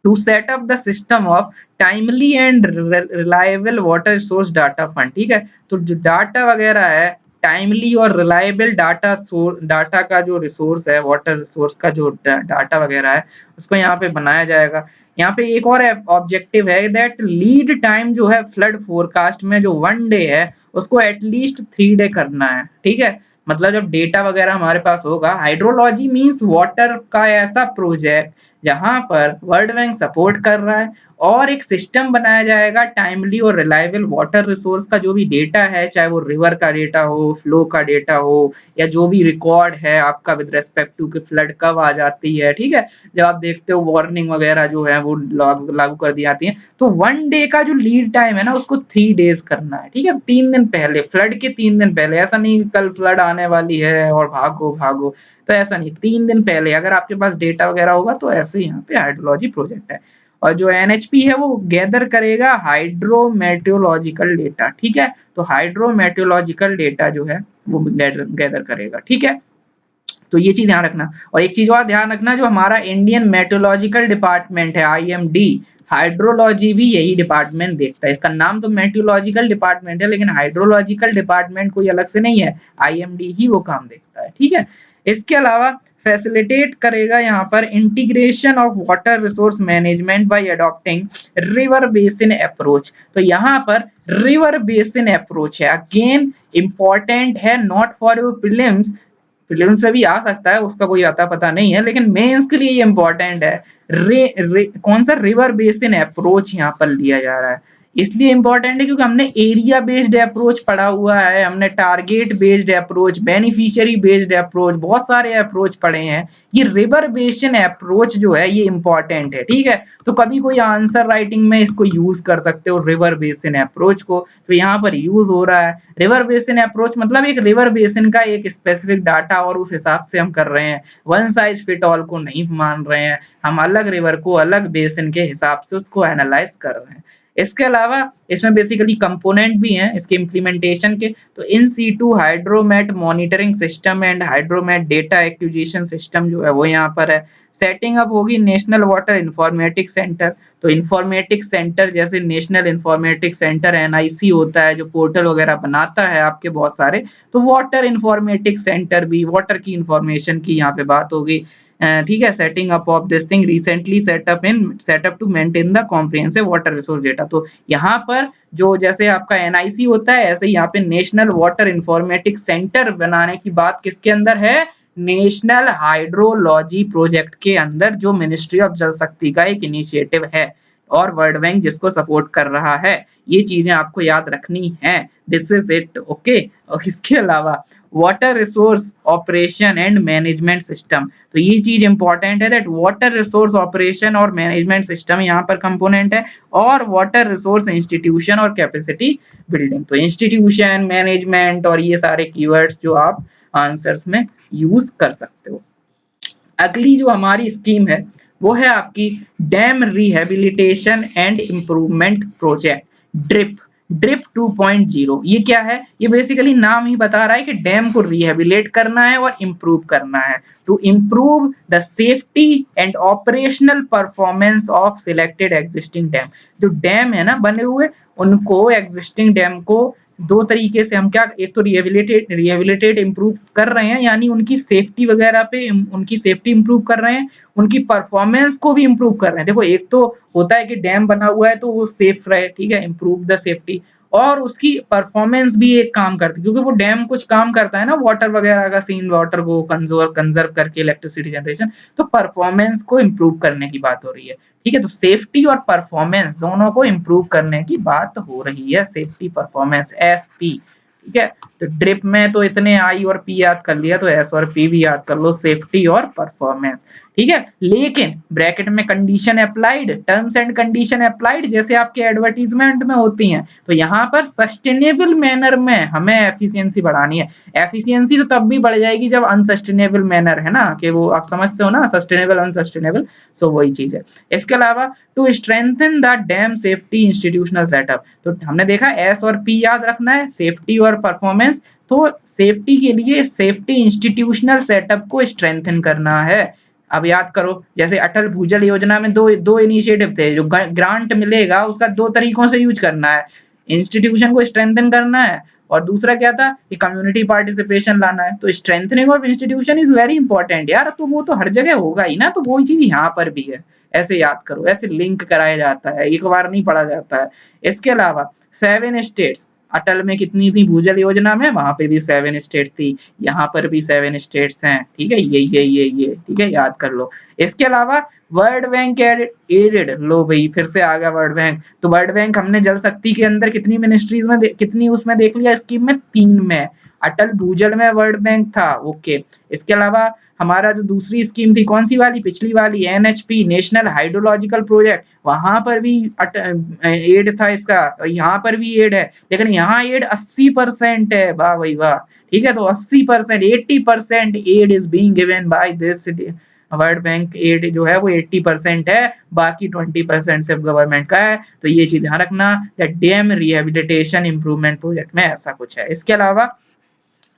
to set up the system of timely and reliable water source data fund. ठीक है, तो जो डाटा वगैरह है, टाइमली और रिलायबल डाटा का जो रिसोर्स है, वाटर रिसोर्स का जो डाटा वगैरह है, उसको यहाँ पे बनाया जाएगा। यहाँ पे एक और ऑब्जेक्टिव है दैट लीड टाइम जो है फ्लड फोरकास्ट में जो 1 डे है उसको एटलीस्ट 3 डे करना है। ठीक है, मतलब जब डेटा वगैरह हमारे पास होगा, हाइड्रोलॉजी मींस वाटर का ऐसा प्रोजेक्ट जहां पर वर्ल्ड बैंक सपोर्ट कर रहा है और एक सिस्टम बनाया जाएगा टाइमली और रिलायबल वाटर रिसोर्स का जो भी डेटा है, चाहे वो रिवर का डेटा हो, फ्लो का डेटा हो, या जो भी रिकॉर्ड है आपका विद रेस्पेक्ट टू कि फ्लड कब आ जाती है। ठीक है, जब आप देखते हो वार्निंग वगैरह जो है वो लागू कर दी जाती है, तो 1 डे का जो लीड टाइम है ना उसको 3 डेज करना है। ठीक है, 3 दिन पहले, फ्लड के 3 दिन पहले, ऐसा नहीं कल फ्लड आने वाली है और भागो भागो, तो ऐसा नहीं, 3 दिन पहले अगर आपके पास डेटा वगैरह होगा तो ऐसे यहाँ पे हाइड्रोलॉजी प्रोजेक्ट है। और जो एनएचपी है वो गैदर करेगा हाइड्रोमेट्रोलॉजिकल डेटा। ठीक है, तो हाइड्रोमेट्रोलॉजिकल डेटा जो है वो गैदर करेगा। ठीक है, तो ये चीज ध्यान रखना। और एक चीज और ध्यान रखना, जो हमारा इंडियन मेट्रोलॉजिकल डिपार्टमेंट है आईएमडी, हाइड्रोलॉजी भी यही डिपार्टमेंट देखता है। इसका नाम तो मेट्रोलॉजिकल डिपार्टमेंट है लेकिन हाइड्रोलॉजिकल डिपार्टमेंट कोई अलग से नहीं है, आईएमडी ही वो काम देखता है। ठीक है, इसके अलावा फैसिलिटेट करेगा यहाँ पर integration of water resource management by adopting river basin approach. तो यहाँ पर रिवर बेसिन अप्रोच है, अगेन इंपॉर्टेंट है, not for your prelims, prelims में भी आ सकता है, उसका कोई आता पता नहीं है, लेकिन मेंस के लिए ये इंपॉर्टेंट है। कौन सा? रिवर बेसिन अप्रोच यहाँ पर लिया जा रहा है, इसलिए इंपॉर्टेंट है क्योंकि हमने एरिया बेस्ड अप्रोच पढ़ा हुआ है, हमने target based approach, beneficiary based approach, बहुत सारे अप्रोच पढ़े हैं। ये रिवर बेसिन अप्रोच जो है ये इंपॉर्टेंट है। ठीक है, तो कभी कोई आंसर राइटिंग में इसको यूज कर सकते हो रिवर बेसिन अप्रोच को, तो यहाँ पर यूज हो रहा है। रिवर बेसिन अप्रोच मतलब एक रिवर बेसिन का एक स्पेसिफिक डाटा और उस हिसाब से हम कर रहे हैं, वन साइज फिट ऑल को नहीं मान रहे हैं, हम अलग रिवर को अलग बेसिन के हिसाब से उसको एनालाइज कर रहे हैं। इसके अलावा इसमें बेसिकली कंपोनेंट भी हैं इसके इम्प्लीमेंटेशन के, तो in situ hydromet monitoring system and hydromet data acquisition system जो है वो यहाँ पर है। सेटिंग अप होगी नेशनल वाटर इंफॉर्मेटिक्स सेंटर, तो इंफॉर्मेटिक्स सेंटर जैसे नेशनल इंफॉर्मेटिक्स सेंटर एनआईसी होता है जो पोर्टल वगैरह बनाता है आपके बहुत सारे, तो वाटर इंफॉर्मेटिक्स सेंटर भी वाटर की इंफॉर्मेशन की यहाँ पे बात होगी। ठीक है, setting up of this thing recently setup to maintain the comprehensive water resource data. तो यहाँ पर जो जैसे आपका एनआईसी होता है ऐसे यहाँ पे नेशनल वाटर इंफॉर्मेटिक्स सेंटर बनाने की बात किसके अंदर है, नेशनल हाइड्रोलॉजी प्रोजेक्ट के अंदर, जो मिनिस्ट्री ऑफ जल शक्ति का एक इनिशिएटिव है और वर्ल्ड बैंक जिसको सपोर्ट कर रहा है। ये चीजें आपको याद रखनी है, दिस इज इट, ओके। और इसके अलावा water resource operation and management system, तो ये चीज इंपॉर्टेंट है दैट वाटर रिसोर्स ऑपरेशन और मैनेजमेंट सिस्टम यहाँ पर कंपोनेंट है, और वाटर रिसोर्स इंस्टीट्यूशन और कैपेसिटी बिल्डिंग। तो इंस्टीट्यूशन, मैनेजमेंट और ये सारे कीवर्ड्स जो आप आंसर्स में यूज कर सकते हो। अगली जो हमारी स्कीम है वो है आपकी dam rehabilitation and improvement project, drip drip 2.0। ये क्या है, ये बेसिकली नाम ही बता रहा है कि डैम को रिहेबिलिट करना है और इम्प्रूव करना है, to improve the safety and operational performance of selected existing dam. जो डैम है ना बने हुए, उनको एग्जिस्टिंग डैम को दो तरीके से हम क्या, एक तो रिहेबिलिटेट इम्प्रूव कर रहे हैं यानी उनकी सेफ्टी वगैरह पे उनकी सेफ्टी इम्प्रूव कर रहे हैं, उनकी परफॉर्मेंस को भी इम्प्रूव कर रहे हैं। देखो एक तो होता है कि डैम बना हुआ है तो वो सेफ रहे, ठीक है, इम्प्रूव द सेफ्टी, और उसकी परफॉर्मेंस भी एक काम करती है क्योंकि वो डैम कुछ काम करता है ना वाटर वगैरह का सीन, वाटर को कंजर्व करके इलेक्ट्रिसिटी जनरेशन, तो परफॉर्मेंस को इम्प्रूव करने की बात हो रही है। ठीक है, तो सेफ्टी और परफॉर्मेंस दोनों को इम्प्रूव करने की बात हो रही है, सेफ्टी परफॉर्मेंस एसपी। ठीक है, तो ड्रिप में तो इतने आई और पी याद कर लिया, तो एस और पी भी याद कर लो, सेफ्टी और परफॉर्मेंस। ठीक है, लेकिन ब्रैकेट में condition applied, terms and condition applied जैसे आपके एडवर्टीजमेंट में होती हैं, तो यहाँ पर सस्टेनेबल मैनर में हमें एफिशिएंसी बढ़ानी है। एफिशिएंसी तो तब भी बढ़ जाएगी जब अनसस्टेनेबल मैनर है ना, कि वो आप समझते हो ना, सस्टेनेबल अनसस्टेनेबल, सो वही चीज है। इसके अलावा to strengthen the dam safety institutional setup, तो हमने देखा एस और पी याद रखना है, सेफ्टी और परफॉर्मेंस, तो सेफ्टी के लिए सेफ्टी इंस्टीट्यूशनल सेटअप को स्ट्रेंथन करना है। अब याद करो जैसे अटल भूजल योजना में दो इनिशिएटिव थे, जो ग्रांट मिलेगा उसका दो तरीकों से यूज करना है, इंस्टीट्यूशन को स्ट्रेंथन करना है और दूसरा क्या था कि कम्युनिटी पार्टिसिपेशन लाना है। तो strengthening of institution is very important यार, तो वो तो हर जगह होगा ही ना, तो वही चीज यहाँ पर भी है, ऐसे याद करो, ऐसे लिंक कराया जाता है, एक बार नहीं पढ़ा जाता है। इसके अलावा 7 स्टेट्स, अटल में कितनी थी भूजल योजना में, वहां पे भी 7 स्टेट्स थी, यहाँ पर भी 7 स्टेट्स हैं। ठीक है, ये ठीक है, याद कर लो। इसके अलावा वर्ल्ड बैंक एडेड, लो भाई फिर से आ गया वर्ल्ड बैंक, तो वर्ल्ड बैंक हमने जल शक्ति के अंदर कितनी मिनिस्ट्रीज में कितनी उसमें देख लिया स्कीम में, 3 में। अटल भूजल में वर्ल्ड बैंक था, ओके। इसके अलावा हमारा जो दूसरी स्कीम थी कौन सी वाली, पिछली वाली एनएचपी, नेशनल हाइड्रोलॉजिकल प्रोजेक्ट, वहां पर भी एड था इसका, यहाँ पर भी एड है, लेकिन यहाँ एड 80% है, वाह भाई वाह। ठीक है, तो 80%, 80% aid is being given by this World Bank, aid जो है वो 80% है, बाकी 20% सिर्फ गवर्नमेंट का है। तो ये चीज ध्यान रखना, डैम रिहेबिलिटेशन इंप्रूवमेंट प्रोजेक्ट में ऐसा कुछ है। इसके अलावा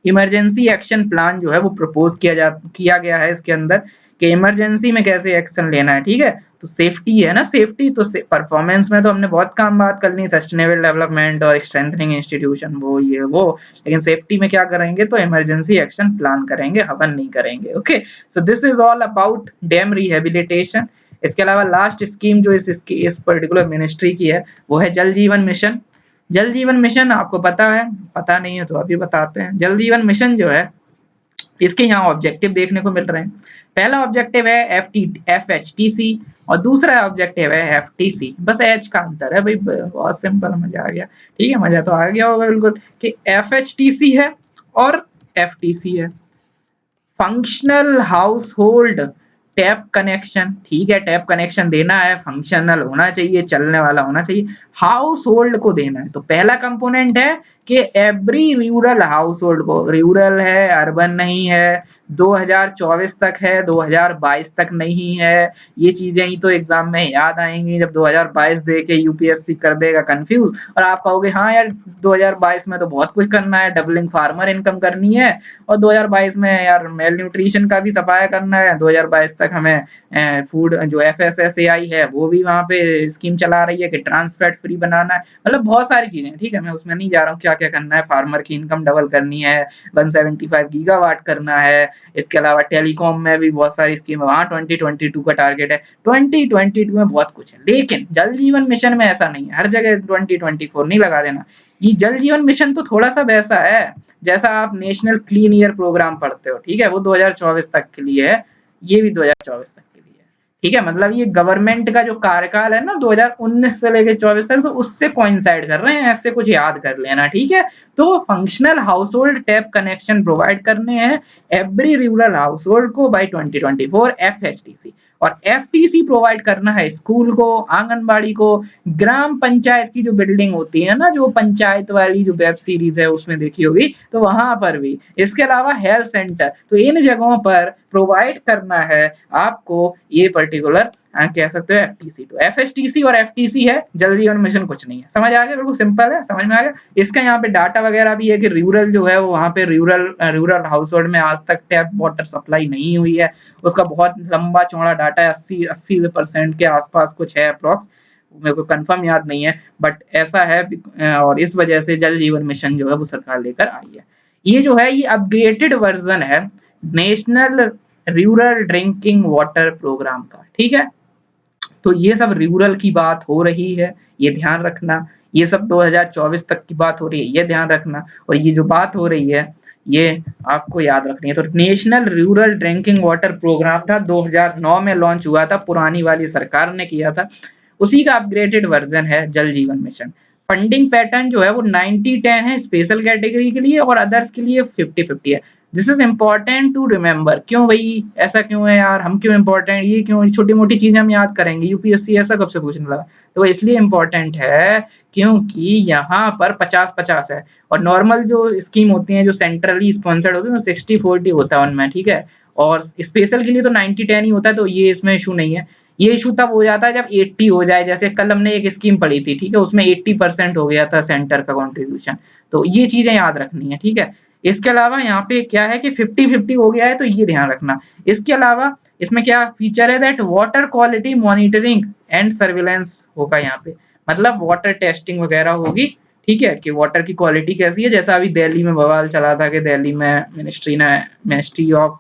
इमरजेंसी एक्शन प्लान जो है वो प्रपोज किया गया है इसके अंदर, कि इमरजेंसी में कैसे एक्शन लेना है। ठीक है, तो सेफ्टी है ना, सेफ्टी तो परफॉर्मेंस में तो हमने बहुत काम बात कर ली, सस्टेनेबल डेवलपमेंट और स्ट्रेंथनिंग इंस्टीट्यूशन, वो ये वो, लेकिन सेफ्टी में क्या करेंगे, तो इमरजेंसी एक्शन प्लान करेंगे, हवन नहीं करेंगे। Okay, so this is all about dam rehabilitation. इसके अलावा लास्ट स्कीम जो इस पर्टिकुलर मिनिस्ट्री की है वो है जल जीवन मिशन। जल जीवन मिशन आपको पता है, पता नहीं है तो अभी बताते हैं। जल जीवन मिशन जो है इसके यहाँ ऑब्जेक्टिव देखने को मिल रहे हैं। पहला ऑब्जेक्टिव है FHTC और दूसरा ऑब्जेक्टिव है FTC, बस एच का अंतर है भाई, बहुत सिंपल, मजा आ गया। ठीक है, मजा तो आ गया होगा बिल्कुल, कि FHTC है और FTC है। Functional house hold tap connection, ठीक है, टैप कनेक्शन देना है, फंक्शनल होना चाहिए, चलने वाला होना चाहिए, हाउस होल्ड को देना है। तो पहला कंपोनेंट है कि एवरी रूरल हाउस होल्ड को, रूरल है अर्बन नहीं है, 2024 तक है 2022 तक नहीं है, ये चीजें ही तो एग्जाम में याद आएंगी जब 2022 दे के यूपीएससी कर देगा कंफ्यूज, और आप कहोगे हाँ यार 2022 में तो बहुत कुछ करना है, डबलिंग फार्मर इनकम करनी है, और 2022 में यार मेल न्यूट्रिशन का भी सफाया करना है, 2022 तक हमें फूड जो एफएसएसएआई है वो भी वहां पे स्कीम चला रही है कि ट्रांस फैट फ्री बनाना है, मतलब बहुत सारी चीजें, ठीक है मैं उसमें नहीं जा रहा हूँ क्या क्या करना है, फार्मर की इनकम डबल करनी है, 175 गीगावाट करना है, इसके अलावा टेलीकॉम में भी बहुत सारी स्कीम है, वहां 2022 का टारगेट है, 2022 में बहुत कुछ है, लेकिन जल जीवन मिशन में ऐसा नहीं है, हर जगह 2024 नहीं लगा देना, ये जल जीवन मिशन तो थोड़ा सा वैसा है जैसा आप नेशनल क्लीन ईयर प्रोग्राम पढ़ते हो, ठीक है वो 2024 तक के लिए है, ये भी 2024 तक के लिए है, ठीक है मतलब ये गवर्नमेंट का जो कार्यकाल है ना 2019 से लेकर 24 तक, तो उससे कोइंसाइड कर रहे हैं, ऐसे कुछ याद कर लेना, ठीक है। तो functional house hold tap connection provide करने हैं एवरी रूरल हाउस होल्ड को बाय 2024 एफएचटीसी, और एफटीसी प्रोवाइड करना है स्कूल को, आंगनबाड़ी को, ग्राम पंचायत की जो बिल्डिंग होती है ना, जो पंचायत वाली जो वेब सीरीज है उसमें देखी होगी, तो वहां पर भी, इसके अलावा हेल्थ सेंटर, तो इन जगहों पर प्रोवाइड करना है आपको ये पर्टिकुलर कह सकते हो एफटीसी, तो एफएचटीसी और एफटीसी है, जल जीवन मिशन कुछ नहीं है, समझ आ गया, बिल्कुल सिंपल है, समझ में आ गया। इसका यहाँ पे डाटा वगैरह भी है कि रूरल जो है वो वहाँ पे रूरल हाउस होल्ड में आज तक टैप वाटर सप्लाई नहीं हुई है, उसका बहुत लंबा चौड़ा डाटा है, 80% के आसपास कुछ है अप्रॉक्स, मेरे को कंफर्म याद नहीं है, बट ऐसा है, और इस वजह से जल जीवन मिशन जो है वो सरकार लेकर आई है। ये जो है ये अपग्रेडेड वर्जन है national rural drinking water programme का, ठीक है। तो ये सब रूरल की बात हो रही है, ये ध्यान रखना, ये सब 2024 तक की बात हो रही है, ये ध्यान रखना, और ये जो बात हो रही है ये आपको याद रखनी है। तो national rural drinking water programme था, 2009 में लॉन्च हुआ था, पुरानी वाली सरकार ने किया था, उसी का अपग्रेडेड वर्जन है जल जीवन मिशन। फंडिंग पैटर्न जो है वो 90-10 है स्पेशल कैटेगरी के लिए, और अदर्स के लिए 50-50 है। This is important to remember, क्यों भाई ऐसा क्यों है यार, हम क्यों इम्पोर्टेंट, ये क्यों छोटी मोटी चीजें हम याद करेंगे, यूपीएससी ऐसा कब से पूछने लगा, तो इसलिए इम्पोर्टेंट है क्योंकि यहाँ पर 50-50 है, और नॉर्मल जो स्कीम होती है जो सेंट्रली स्पॉन्सर्ड होती है 60-40 होता है उनमें, ठीक है, और स्पेशल के लिए तो 90-10 ही होता है, तो ये इसमें इशू नहीं है। ये इशू तब हो जाता है जब 80 हो जाए, जैसे कल हमने एक स्कीम पढ़ी थी, ठीक है, उसमें 80% हो गया था सेंटर का कंट्रीब्यूशन, तो ये चीजें याद रखनी है, ठीक है। इसके अलावा यहाँ पे क्या है कि 50-50 हो गया है, तो ये ध्यान रखना। इसके अलावा इसमें क्या फीचर है, that water quality monitoring and surveillance होगा यहाँ पे, मतलब वाटर टेस्टिंग वगैरह होगी, ठीक है, कि वाटर की क्वालिटी कैसी है, जैसा अभी दिल्ली में बवाल चला था कि दिल्ली में ministry of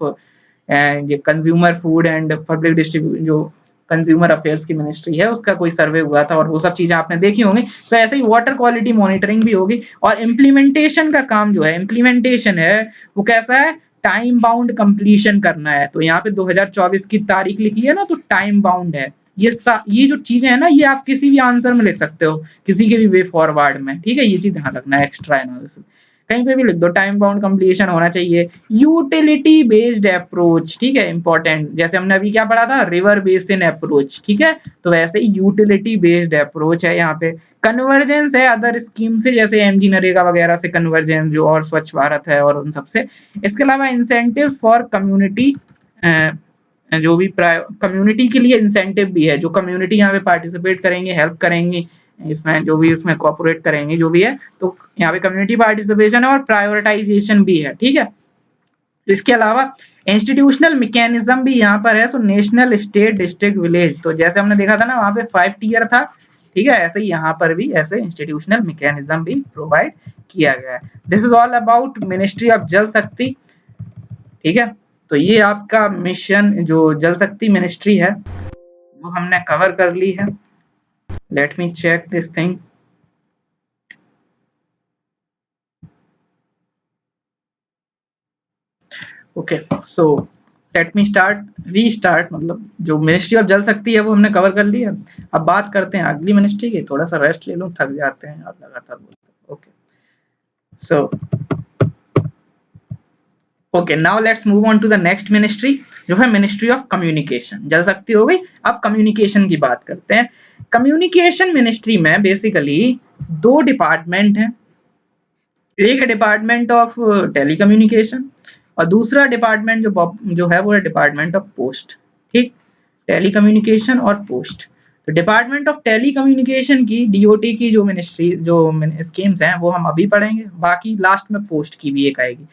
consumer food and public distribution, जो कंज्यूमर अफेयर्स की मिनिस्ट्री है, उसका कोई सर्वे हुआ था, और वो सब चीजें आपने देखी होंगी, तो ऐसे ही वाटर क्वालिटी मॉनिटरिंग भी होगी। और इम्प्लीमेंटेशन का काम जो है, इम्प्लीमेंटेशन है वो कैसा है, टाइम बाउंड कंप्लीशन करना है, तो यहाँ पे 2024 की तारीख लिखी है ना, तो टाइम बाउंड है, ये जो चीजें है ना, ये आप किसी भी आंसर में लिख सकते हो, किसी के भी वे फॉरवर्ड में, ठीक है, ये चीज ध्यान रखना है, एक्स्ट्रा एनालिसिस कहीं पे भी लिख दो, टाइम बाउंड कंप्लीशन होना चाहिए, यूटिलिटी बेस्ड अप्रोच, ठीक है, इंपॉर्टेंट, जैसे हमने अभी क्या पढ़ा था, रिवर बेसिन अप्रोच, ठीक है, तो वैसे ही यूटिलिटी बेस्ड अप्रोच है यहाँ पे। कन्वर्जेंस है अदर स्कीम से, जैसे एमजी नरेगा वगैरह से कन्वर्जेंस, जो और स्वच्छ भारत है और उन सबसे। इसके अलावा इंसेंटिव फॉर कम्युनिटी, जो भी कम्युनिटी के लिए इंसेंटिव भी है, जो कम्युनिटी यहाँ पे पार्टिसिपेट करेंगे, हेल्प करेंगे इसमें, जो भी उसमें कोऑपरेट करेंगे, जो भी है, तो यहाँ पे कम्युनिटी पार्टिसिपेशन है और प्रायोरिटाइजेशन भी है, ठीक है। इसके अलावा इंस्टीट्यूशनल मैकेनिज्म भी यहाँ पर है, so national state district village, तो जैसे हमने देखा था ना वहाँ पे 5 टियर था, ठीक है, ऐसे ही यहाँ पर भी ऐसे इंस्टीट्यूशनल मैकेनिज्म भी प्रोवाइड किया गया है। This is all about ministry of Jal शक्ति, ठीक है, तो ये आपका मिशन जो जल शक्ति मिनिस्ट्री है वो हमने कवर कर ली है। Let me check this thing. Okay, so let me restart, मतलब जो मिनिस्ट्री ऑफ जल शक्ति है वो हमने कवर कर ली है। अब बात करते हैं अगली मिनिस्ट्री की, थोड़ा सा रेस्ट ले लूं, थक जाते हैं आप लगातार बोलते। Okay, so okay, now let's move on to the next ministry, जो है मिनिस्ट्री ऑफ कम्युनिकेशन। जल शक्ति हो गई, अब कम्युनिकेशन की बात करते हैं। कम्युनिकेशन मिनिस्ट्री में बेसिकली 2 डिपार्टमेंट हैं, एक है डिपार्टमेंट ऑफ टेलीकम्युनिकेशन और दूसरा डिपार्टमेंट जो है वो है डिपार्टमेंट ऑफ पोस्ट। ठीक, टेलीकम्युनिकेशन और पोस्ट। तो डिपार्टमेंट ऑफ टेलीकम्युनिकेशन की डीओटी की जो मिनिस्ट्री जो स्कीम्स हैं वो हम अभी पढ़ेंगे, बाकी लास्ट में पोस्ट की भी एक आएगी।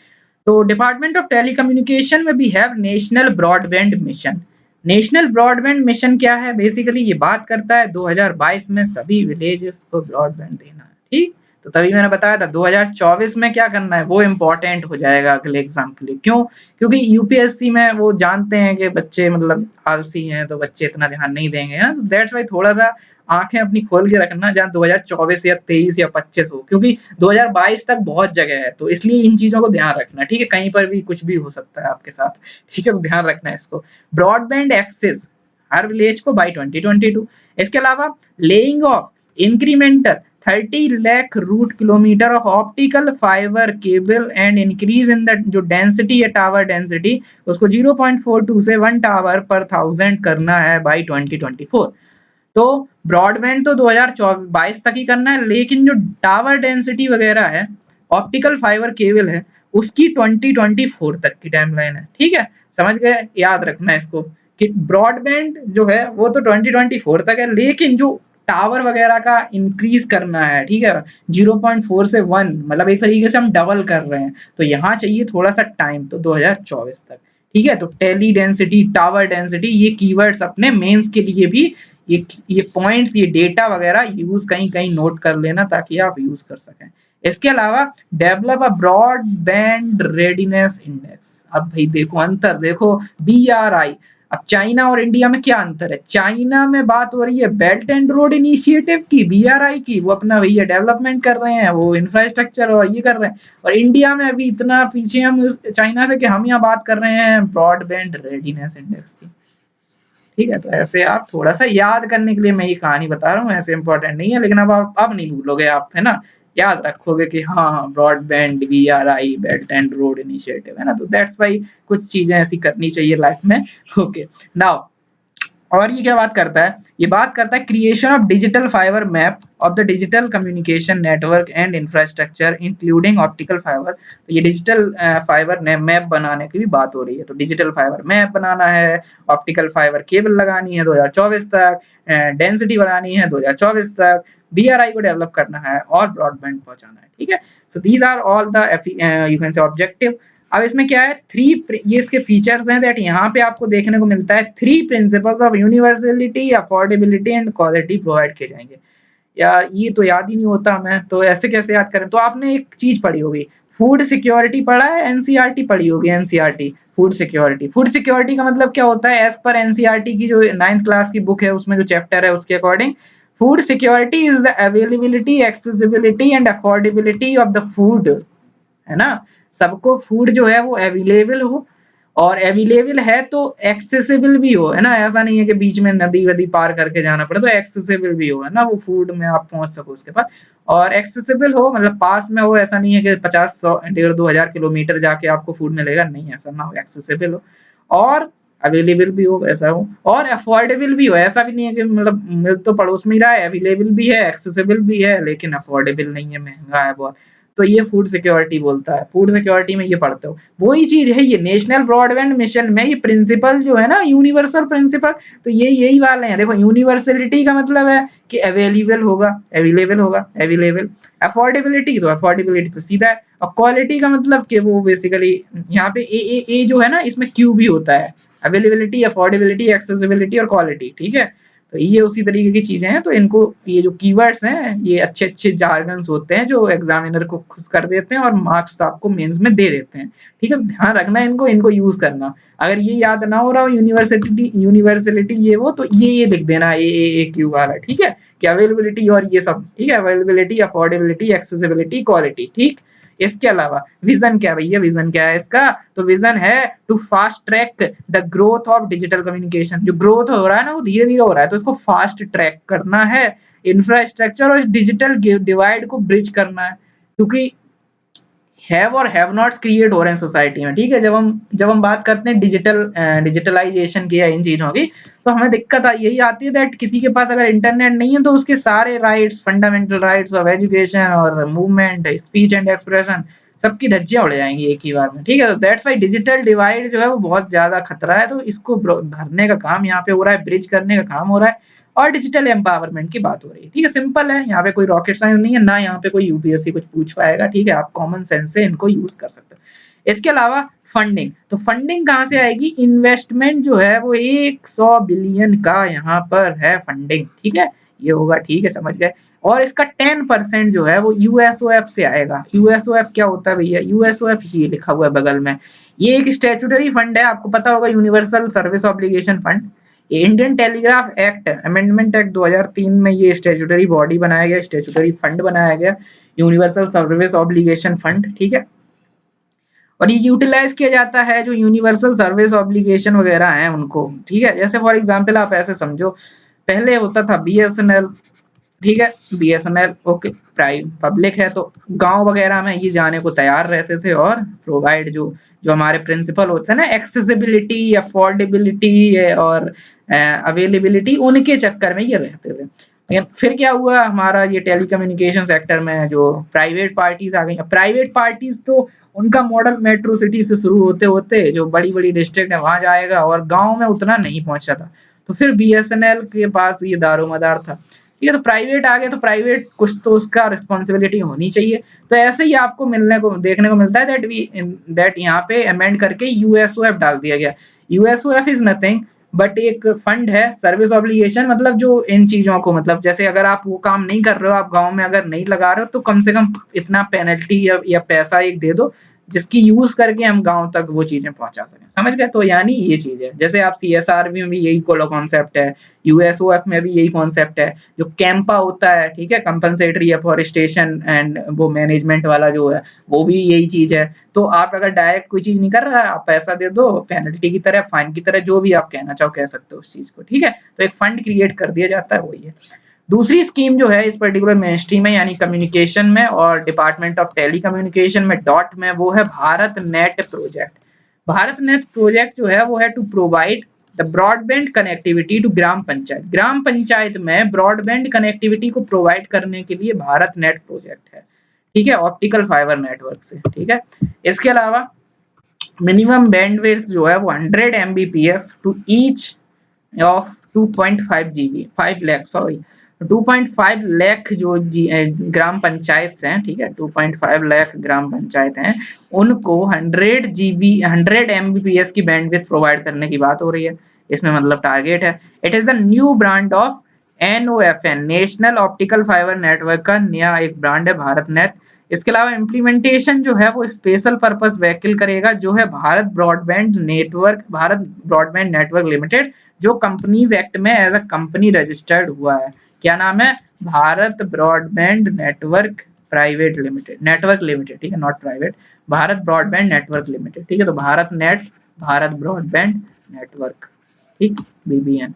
तो डिपार्टमेंट ऑफ टेलीकम्युनिकेशन में भी है national broadband mission. National broadband mission क्या है, बेसिकली ये बात करता है 2022 में सभी विलेजेस को ब्रॉडबैंड देना है। ठीक, तो तभी मैंने बताया था 2024 में क्या करना है, वो इम्पोर्टेंट हो जाएगा अगले एग्जाम के लिए। क्यों? क्योंकि यूपीएससी में वो जानते हैं कि बच्चे मतलब आलसी हैं, तो बच्चे इतना ध्यान नहीं देंगे, है ना। तो दैट्स वाई थोड़ा सा आंखें अपनी खोल के रखना जहाँ 2024 या 23 या 25 हो, क्योंकि 2022 तक बहुत जगह है, तो इसलिए इन चीजों को ध्यान रखना। ठीक है, कहीं पर भी कुछ भी हो सकता है आपके साथ। ठीक है, तो ध्यान रखना है इसको। ब्रॉडबैंड एक्सेस हर विलेज को बाई 2022। इसके अलावा laying of incremental 30 lakh route kilometre of optical fibre cable and increase in the जो डेंसिटी है टावर डेंसिटी उसको 0.42 से 1 टावर पर 1000 करना है बाई 2024। तो ब्रॉडबैंड तो 2022 तक ही करना है, लेकिन जो टावर डेंसिटी वगैरह है, ऑप्टिकल फाइबर केबल है, उसकी 2024 तक की टाइमलाइन है। ठीक है, समझ गए, याद रखना है इसको कि ब्रॉडबैंड जो है वो तो 2024 तक है, लेकिन जो टावर वगैरह का इंक्रीज करना है, ठीक है, 0.4 से 1, मतलब एक तरीके से हम डबल कर रहे हैं, तो यहाँ चाहिए थोड़ा सा टाइम, तो 2024 तक। ठीक है, तो टेली डेंसिटी, टावर डेंसिटी, ये कीवर्ड्स अपने मेंस के लिए भी ये पॉइंट्स, ये डेटा वगैरह यूज कहीं कहीं नोट कर लेना ताकि आप यूज कर सकें। इसके अलावा develop a broadband readiness index. अब भाई देखो अंतर, देखो BRI। अब चाइना और इंडिया में क्या अंतर है? चाइना में बात हो रही है बेल्ट एंड रोड इनिशिएटिव की, BRI की, वो अपना भैया डेवलपमेंट कर रहे हैं, वो इंफ्रास्ट्रक्चर और ये कर रहे हैं। और इंडिया में अभी इतना पीछे हम चाइना से कि हम यहाँ बात कर रहे हैं ब्रॉडबैंड रेडीनेस इंडेक्स की। ठीक है, तो ऐसे आप थोड़ा सा याद करने के लिए मैं ये कहानी बता रहा हूँ, ऐसे इंपॉर्टेंट नहीं है, लेकिन अब नहीं भूलोगे आप, है ना। याद रखोगे कि हाँ broadband BRI belt and road initiative, है ना। तो दैट्स वाई कुछ चीजें ऐसी करनी चाहिए लाइफ में। ओके, नाउ और ये क्या बात करता है, ये बात करता है creation of digital fibre map of the digital communication network and infrastructure including optical fibre. तो ये डिजिटल फाइबर मैप बनाने की भी बात हो रही है, तो डिजिटल फाइबर मैप बनाना है, ऑप्टिकल फाइबर केबल लगानी है 2024 तक, डेंसिटी बढ़ानी है 2024 तक, BRI को डेवलप करना है और ब्रॉडबैंड पहुंचाना है। ठीक है, so these are all the you can say objective. अब इसमें क्या है, ये इसके फीचर्स हैं दैट यहाँ पे आपको देखने को मिलता है 3 principles of universality, affordability and quality provide किए जाएंगे। यार ये तो याद ही नहीं होता हमें, तो ऐसे कैसे याद करें। तो आपने एक चीज पढ़ी होगी, फूड सिक्योरिटी पढ़ा है, एनसीईआरटी पढ़ी होगी, NCERT food security. Food security का मतलब क्या होता है, एज पर एनसीईआरटी की जो 9th क्लास की बुक है उसमें जो चैप्टर है उसके according, food security is the availability, accessibility and affordability of the food, है ना। सबको फूड जो है वो अवेलेबल हो, और अवेलेबल है तो एक्सेसिबल भी हो, है ना। ऐसा नहीं है कि बीच में नदी वदी पार करके जाना पड़े, तो एक्सेसिबल भी हो, है ना, वो फूड में आप पहुंच सको उसके पास। और एक्सेसिबल हो मतलब पास में हो, ऐसा नहीं है कि 50 100 1.5 2,000 किलोमीटर जाके आपको फूड मिलेगा, नहीं, ऐसा ना हो, एक्सेसिबल हो और अवेलेबल भी हो, ऐसा हो, और अफोर्डेबल भी हो। ऐसा भी नहीं है कि मतलब मिल तो पड़ोस में ही रहा है, अवेलेबल भी है, एक्सेसिबल भी है, लेकिन अफोर्डेबल नहीं है, महंगा है बहुत। तो ये फूड सिक्योरिटी बोलता है, फूड सिक्योरिटी में ये पढ़ते हो। वही चीज है ये नेशनल ब्रॉडबैंड मिशन में, ये प्रिंसिपल जो है ना, यूनिवर्सल प्रिंसिपल, तो ये यही वाले हैं। देखो यूनिवर्सलिटी का मतलब है कि अवेलेबल होगा, अवेलेबल होगा, अवेलेबल। अफोर्डेबिलिटी, तो अफोर्डेबिलिटी तो सीधा है। और क्वालिटी का मतलब कि वो बेसिकली यहाँ पे ए जो है ना, इसमें क्यू भी होता है, अवेलेबिलिटी, अफोर्डेबिलिटी, एक्सेसिबिलिटी और क्वालिटी। ठीक है, तो ये उसी तरीके की चीजें हैं, तो इनको ये जो कीवर्ड्स हैं ये अच्छे अच्छे जार्गन्स होते हैं जो एग्जामिनर को खुश कर देते हैं और मार्क्स आपको मेंस में दे देते हैं। ठीक है, ध्यान रखना इनको, इनको यूज करना। अगर ये याद ना हो रहा हो यूनिवर्सलिटी ये वो, तो ये लिख देना ए क्यू वाला। ठीक है, कि अवेलेबिलिटी और ये सब। ठीक है, अवेलेबिलिटी, अफोर्डेबिलिटी, एक्सेसिबिलिटी, क्वालिटी। ठीक, इसके अलावा विजन क्या भैया, विजन क्या है इसका, तो विजन है to fast track the growth of digital communication. जो ग्रोथ हो रहा है ना वो धीरे धीरे हो रहा है, तो इसको फास्ट ट्रैक करना है, इंफ्रास्ट्रक्चर और डिजिटल डिवाइड को ब्रिज करना है। क्योंकि हैव और हैव नॉट्स क्रिएट हो रहे हैं सोसाइटी में, ठीक है। जब हम बात करते हैं डिजिटलाइजेशन की या इन चीजों की, तो हमें दिक्कत यही आती है दैट किसी के पास अगर इंटरनेट नहीं है तो उसके सारे rights, fundamental rights of education और मूवमेंट, स्पीच एंड एक्सप्रेशन, सबकी धज्जियां उड़ जाएंगी एक ही बार में, ठीक है। दैट्स वाई डिजिटल डिवाइड जो है वो बहुत ज्यादा खतरा है, तो इसको भरने का काम यहाँ पे हो रहा है, ब्रिज करने का काम हो रहा है, और डिजिटल एम्पावरमेंट की बात हो रही है, ठीक है। सिंपल है, यहाँ पे कोई रॉकेट साइंस नहीं है, ना यहाँ पे कोई यूपीएससी कुछ पूछ पाएगा, ठीक है। आप कॉमन सेंस से इनको यूज कर सकते हैं। इसके अलावा फंडिंग, तो फंडिंग कहाँ से आएगी? इन्वेस्टमेंट जो है वो 100 बिलियन का यहाँ पर है फंडिंग, ठीक है। ये होगा, ठीक है, समझ गए। और इसका 10% जो है वो यूएसओएफ से आएगा। यूएसओएफ क्या होता है भैया? यूएसओएफ ये लिखा हुआ है बगल में, ये एक स्टैट्यूटरी फंड है, आपको पता होगा, universal service obligation fund. Indian telegraph act amendment act 2003 में ये स्टैट्यूटरी बॉडी बनाया गया, स्टैट्यूटरी फंड बनाया गया, यूनिवर्सल सर्विस ऑब्लिगेशन फंड, ठीक है। और ये यूटिलाइज किया जाता है जो यूनिवर्सल सर्विस ऑब्लिगेशन वगैरह हैं उनको, ठीक है। जैसे फॉर एग्जांपल आप ऐसे समझो, पहले होता था बीएसएनएल, ठीक है, बीएसएनएल ओके, प्राइम पब्लिक है, तो गांव वगैरह में ये जाने को तैयार रहते थे और प्रोवाइड जो जो हमारे प्रिंसिपल होते हैं ना, एक्सेसिबिलिटी, अफोर्डेबिलिटी और अवेलेबिलिटी, उनके चक्कर में ये रहते थे। लेकिन फिर क्या हुआ, हमारा ये टेलीकम्युनिकेशन सेक्टर में जो प्राइवेट पार्टीज आ गई। प्राइवेट पार्टीज तो उनका मॉडल मेट्रो सिटी से शुरू होते होते जो बड़ी बड़ी डिस्ट्रिक्ट है वहां जाएगा, और गांव में उतना नहीं पहुंचा था, तो फिर बीएसएनएल के पास ये दारोमदार था, ठीक है। तो प्राइवेट आ गए, तो प्राइवेट कुछ तो उसका रिस्पॉन्सिबिलिटी होनी चाहिए। तो ऐसे ही आपको मिलने को देखने को मिलता है दैट यहाँ पे अमेंड करके यूएसओएफ डाल दिया गया। यूएसओएफ इज नथिंग बट एक फंड है, सर्विस ऑब्लिगेशन, मतलब जो इन चीजों को, मतलब जैसे अगर आप वो काम नहीं कर रहे हो, आप गांव में अगर नहीं लगा रहे हो, तो कम से कम इतना पेनल्टी या पैसा एक दे दो, जिसकी यूज करके हम गांव तक वो चीजें पहुंचा सकें, समझ गए। तो यानी ये चीज है, जैसे आप सीएसआर में भी यही कॉन्सेप्ट है, यूएसओएफ में भी यही कॉन्सेप्ट है, जो कैंपा होता है, ठीक है, कंपनसेटरी एफॉरेस्टेशन एंड वो मैनेजमेंट वाला जो है, वो भी यही चीज है। तो आप अगर डायरेक्ट कोई चीज नहीं कर रहा है, आप पैसा दे दो पेनल्टी की तरह, फाइन की तरह, जो भी आप कहना चाहो कह सकते हो उस चीज को, ठीक है। तो एक फंड क्रिएट कर दिया जाता है, वही है। दूसरी स्कीम जो है इस पर्टिकुलर मिनिस्ट्री में, यानी कम्युनिकेशन में और डिपार्टमेंट ऑफ टेली कम्युनिकेशन में, डॉट में, वो है Bharat net project. Bharat net project जो है वो है to provide the broadband connectivity to gram panchayat. Gram panchayat में ब्रॉडबैंड कनेक्टिविटी को प्रोवाइड करने के लिए भारत नेट प्रोजेक्ट है, ठीक है, ऑप्टिकल फाइबर नेटवर्क से, ठीक है। इसके अलावा मिनिमम बैंडविड्थ जो है वो 100 Mbps to each of 2.5 GB 5 lakh, sorry 2.5 lakh जो ग्राम पंचायत हैं, ठीक है, 2.5 लाख ग्राम पंचायत हैं, उनको 100 जीबी 100 एमबीपीएस की बैंडविड्थ प्रोवाइड करने की बात हो रही है, इसमें मतलब टारगेट है। It is the new brand of NOFN, national optical fibre network का नया एक ब्रांड है भारत नेट। इसके अलावा इम्प्लीमेंटेशन जो है वो स्पेशल पर्पस व्हीकल करेगा, जो है भारत ब्रॉडबैंड नेटवर्क लिमिटेड, जो कंपनीज एक्ट में एज अ कंपनी रजिस्टर्ड हुआ है। क्या नाम है? Bharat broadband network private limited, network limited, ठीक है, not private, Bharat broadband network limited, ठीक है। तो Bharat net, Bharat broadband network, ठीक, बीबीएन।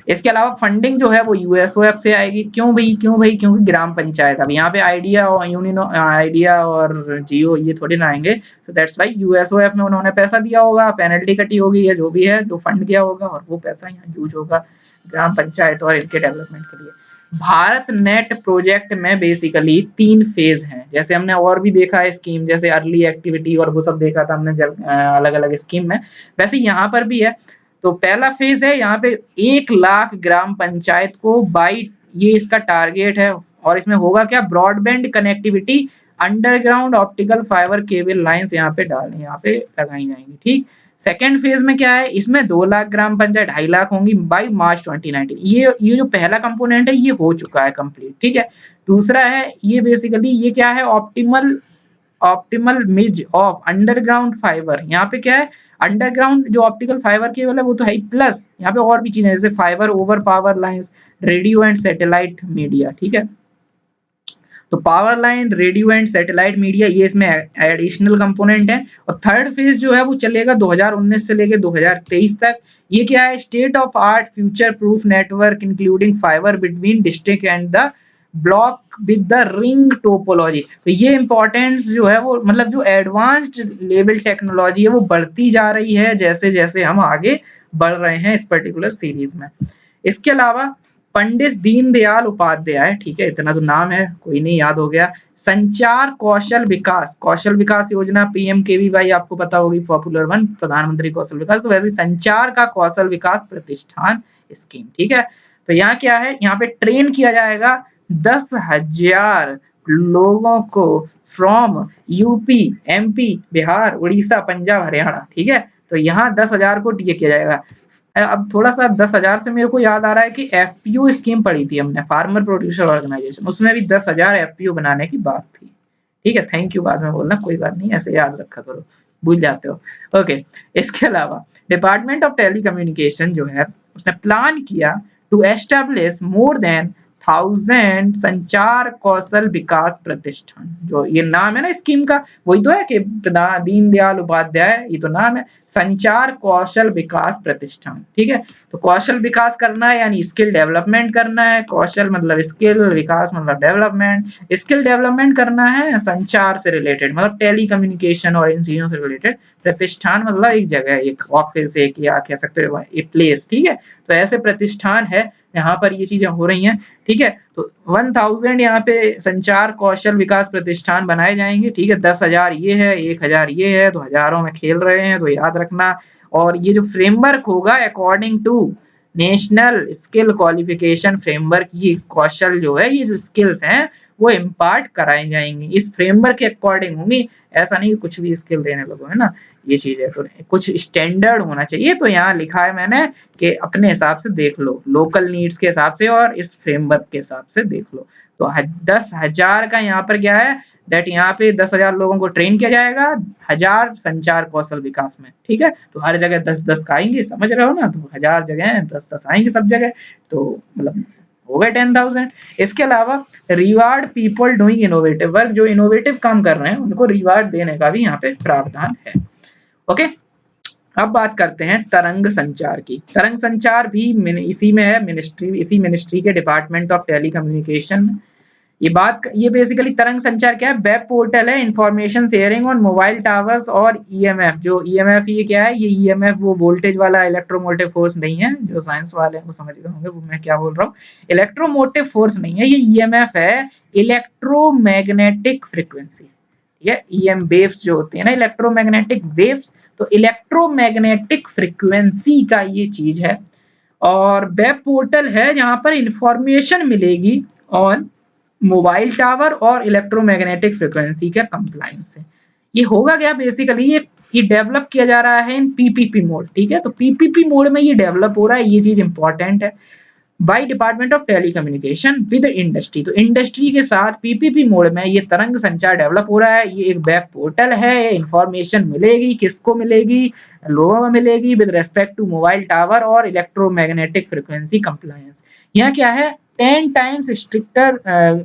इसके अलावा फंडिंग जो है वो यूएसओएफ से आएगी। क्यों भाई? क्योंकि ग्राम पंचायत, अब यहाँ पे आइडिया और आइडिया और जियो ये थोड़ी ना आएंगे, तो दैट्स वाई यूएसओएफ में उन्होंने पैसा दिया होगा, पेनल्टी कटी होगी या जो भी है, जो फंड किया होगा, और वो पैसा यहाँ यूज होगा ग्राम पंचायत और इनके डेवलपमेंट के लिए। भारत नेट प्रोजेक्ट में बेसिकली 3 फेज हैं, जैसे हमने और भी देखा है स्कीम, जैसे अर्ली एक्टिविटी और वो सब देखा था हमने अलग अलग स्कीम में, वैसे यहाँ पर भी है। तो पहला फेज है, यहाँ पे 1 लाख ग्राम पंचायत को बाई, ये इसका टारगेट है, और इसमें होगा क्या? Broadband connectivity, underground optical fibre cable lines यहाँ पे लगाई जाएंगी, ठीक। सेकेंड फेज में क्या है, इसमें 2 लाख ग्राम पंचायत, 2.5 लाख होंगी बाई मार्च 2019। ये जो पहला कंपोनेंट है ये हो चुका है कंप्लीट, ठीक है। दूसरा है ये बेसिकली ये क्या है, optimal Mizo of underground fibre. यहाँ पे क्या है, अंडरग्राउंड जो ऑप्टिकल फाइबर केबल है वो तो है ही, प्लस यहाँ पे और भी चीजें जैसे fibre over power lines, radio and satellite media, ठीक है। तो power line, radio and satellite media, ये इसमें एडिशनल कंपोनेंट है। और थर्ड फेज जो है वो चलेगा 2019 से लेके 2023 तक। ये क्या है, state of art future proof network including fibre between district and the block with the ring topology. तो ये इंपॉर्टेंस जो है वो मतलब जो एडवांस्ड लेवल टेक्नोलॉजी है वो बढ़ती जा रही है जैसे जैसे हम आगे बढ़ रहे हैं इस पर्टिकुलर सीरीज में। इसके अलावा पंडित दीनदयाल उपाध्याय, ठीक है, इतना तो नाम है, कोई नहीं, याद हो गया। संचार कौशल विकास योजना पीएमकेवीवाई आपको पता होगी, पॉपुलर वन, प्रधानमंत्री कौशल विकास। तो वैसे संचार का कौशल विकास प्रतिष्ठान स्कीम, ठीक है। तो यहाँ क्या है, यहाँ पे ट्रेन किया जाएगा 10,000 लोगों को from UP, MP, Bihar, Orissa, Punjab, Haryana, ठीक है। तो यहाँ 10,000 को ये किया जाएगा। अब थोड़ा सा 10,000 से मेरे को याद आ रहा है कि एफपीओ स्कीम पढ़ी थी हमने, फार्मर प्रोड्यूसर ऑर्गेनाइजेशन, उसमें भी 10,000 एफपीओ बनाने की बात थी, ठीक है। थैंक यू, बाद में बोलना, कोई बात नहीं, ऐसे याद रखा करो, भूल जाते हो। ओके, इसके अलावा डिपार्टमेंट ऑफ टेलीकम्युनिकेशन जो है उसने प्लान किया टू एस्टेब्लिश मोर देन 1,000 संचार कौशल विकास प्रतिष्ठान। जो ये नाम है ना स्कीम का, वही तो है कि दीनदयाल उपाध्याय, ये तो नाम है, संचार कौशल विकास प्रतिष्ठान, ठीक है। तो कौशल विकास करना है यानी स्किल डेवलपमेंट करना है, कौशल मतलब स्किल, विकास मतलब डेवलपमेंट। स्किल डेवलपमेंट करना है संचार से रिलेटेड, मतलब टेली कम्युनिकेशन और इन चीजों से रिलेटेड। प्रतिष्ठान मतलब एक जगह, एक ऑफिस, एक या कह सकते हो एक प्लेस, ठीक है। तो ऐसे प्रतिष्ठान है यहाँ पर ये चीजें हो रही हैं, ठीक है। तो 1,000 यहाँ पे संचार कौशल विकास प्रतिष्ठान बनाए जाएंगे, ठीक है। 10,000 ये है, 1,000 ये है, तो हजारों में खेल रहे हैं, तो याद रखना। और ये जो फ्रेमवर्क होगा according to national skill qualification framework, ये कौशल जो है, ये जो स्किल्स हैं वो इम्पार्ट कराई जाएंगी, इस फ्रेमवर्क के अकॉर्डिंग होंगी। ऐसा नहीं कुछ भी स्किल देने लगो, है ना, ये चीज है। तो कुछ स्टैंडर्ड होना चाहिए। तो यहाँ लिखा है मैंने कि अपने हिसाब से देख लो, लोकल नीड्स के हिसाब से और इस फ्रेमवर्क के हिसाब से देख लो। तो 10,000 का यहाँ पर क्या है, दैट यहाँ पे 10,000 लोगों को ट्रेन किया जाएगा, 1,000 संचार कौशल विकास में, ठीक है। तो हर जगह 10-10 का आएंगे, समझ रहे हो ना, तो 1,000 जगह 10-10 आएंगे सब जगह, तो मतलब हो गए 10,000। इसके अलावा reward people doing innovative work, जो इनोवेटिव काम कर रहे हैं उनको रिवार्ड देने का भी यहाँ पे प्रावधान है। ओके, अब बात करते हैं तरंग संचार की। तरंग संचार भी इसी में है, इसी मिनिस्ट्री के डिपार्टमेंट ऑफ टेलीकम्युनिकेशन। ये बेसिकली तरंग संचार क्या है, वेब पोर्टल है, information sharing on mobile towers और ईएमएफ। जो ईएमएफ ये क्या है, ये ईएमएफ वो वोल्टेज वाला इलेक्ट्रोमोटिव फोर्स नहीं है, जो साइंस वाले हैं वो समझ गए होंगे वो मैं क्या बोल रहा हूँ। इलेक्ट्रोमोटिव फोर्स नहीं है, ये ईएमएफ है, इलेक्ट्रोमैग्नेटिक फ्रीक्वेंसी। ये ईएम वेव्स जो होती है ना, इलेक्ट्रोमैग्नेटिक वेव्स, तो इलेक्ट्रोमैग्नेटिक फ्रीक्वेंसी का ये चीज है। और वेब पोर्टल है जहां पर इंफॉर्मेशन मिलेगी और मोबाइल टावर और इलेक्ट्रोमैग्नेटिक फ्रीक्वेंसी का कंप्लायंस है। ये होगा क्या बेसिकली, ये डेवलप किया जा रहा है इन पीपीपी मोड, ठीक है। तो पीपीपी मोड में ये डेवलप हो रहा है, ये चीज इंपॉर्टेंट है, by department of telecommunication with industry. तो इंडस्ट्री के साथ पीपीपी मोड में ये तरंग संचार डेवलप हो रहा है। ये एक वेब पोर्टल है, इंफॉर्मेशन मिलेगी, किसको मिलेगी, लोगों को मिलेगी with respect to mobile tower और इलेक्ट्रोमैग्नेटिक फ्रीक्वेंसी कंप्लायंस। यहाँ क्या है, 10 times stricter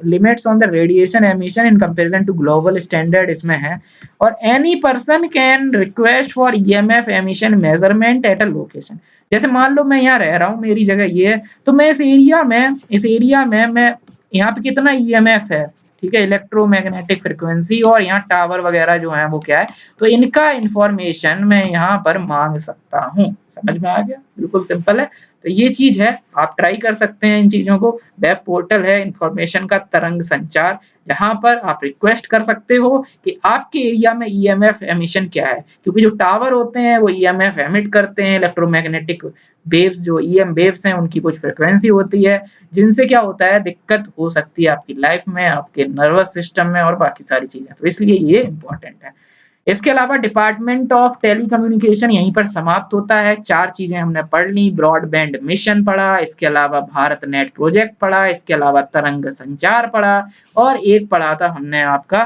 limits on the radiation emission in comparison to global standard इसमें है। और any person can request for EMF emission measurement at a location। जैसे मान लो मैं यहाँ रह रहा हूँ, मेरी जगह ये है, तो मैं इस एरिया में मैं यहाँ पे कितना ईएमएफ है, ठीक है, इलेक्ट्रोमैग्नेटिक फ्रीक्वेंसी, और यहाँ टावर वगैरह जो है वो क्या है, तो इनका इंफॉर्मेशन मैं यहाँ पर मांग सकता हूँ। समझ में आ गया, बिल्कुल सिंपल है। तो ये चीज है, आप ट्राई कर सकते हैं इन चीजों को। वेब पोर्टल है इंफॉर्मेशन का तरंग संचार, जहां पर आप रिक्वेस्ट कर सकते हो कि आपके एरिया में ईएमएफ एमिशन क्या है, क्योंकि जो टावर होते हैं वो ईएमएफ एमिट करते हैं, इलेक्ट्रोमैग्नेटिक वेव्स जो ईएम वेव्स हैं उनकी कुछ फ्रीक्वेंसी होती है, जिनसे क्या होता है, दिक्कत हो सकती है आपकी लाइफ में, आपके नर्वस सिस्टम में और बाकी सारी चीजें। तो इसलिए ये इंपॉर्टेंट है। इसके अलावा डिपार्टमेंट ऑफ टेलीकम्युनिकेशन यहीं पर समाप्त होता है। 4 चीजें हमने पढ़ ली, ब्रॉडबैंड मिशन पढ़ा, इसके अलावा भारत नेट प्रोजेक्ट पढ़ा, इसके अलावा तरंग संचार पढ़ा, और एक पढ़ा था हमने आपका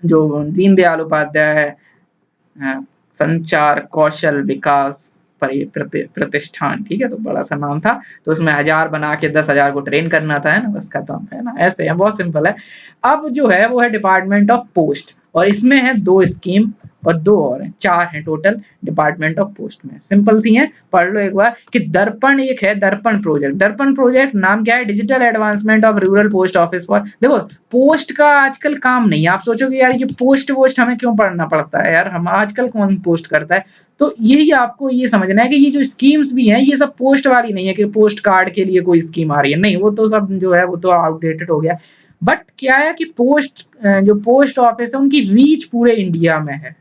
जो दीनदयाल उपाध्याय संचार कौशल विकास प्रतिष्ठान, ठीक है। तो बड़ा सा नाम था, तो उसमें 1,000 बना के 10,000 को ट्रेन करना था, है ना, बस खत्म, है ना, ऐसे है, बहुत सिंपल है। अब जो है वो है डिपार्टमेंट ऑफ पोस्ट। और इसमें है 2 स्कीम और 2 और हैं, 4 हैं टोटल डिपार्टमेंट ऑफ पोस्ट में। सिंपल सी हैं, पढ़ लो एक बार कि दर्पण एक है, दर्पण प्रोजेक्ट। दर्पण प्रोजेक्ट नाम क्या है? Digital advancement of rural post office for. देखो पोस्ट का आजकल काम नहीं है, आप सोचोगे यार ये पोस्ट वोस्ट हमें क्यों पढ़ना पड़ता है यार, हम आजकल कौन पोस्ट करता है। तो यही आपको ये समझना है कि ये जो स्कीम्स भी हैं ये सब पोस्ट वाली नहीं है कि पोस्ट कार्ड के लिए कोई स्कीम आ रही है, नहीं, वो तो सब जो है वो तो आउटडेटेड हो गया। बट क्या है कि जो पोस्ट ऑफिस है उनकी रीच पूरे इंडिया में है,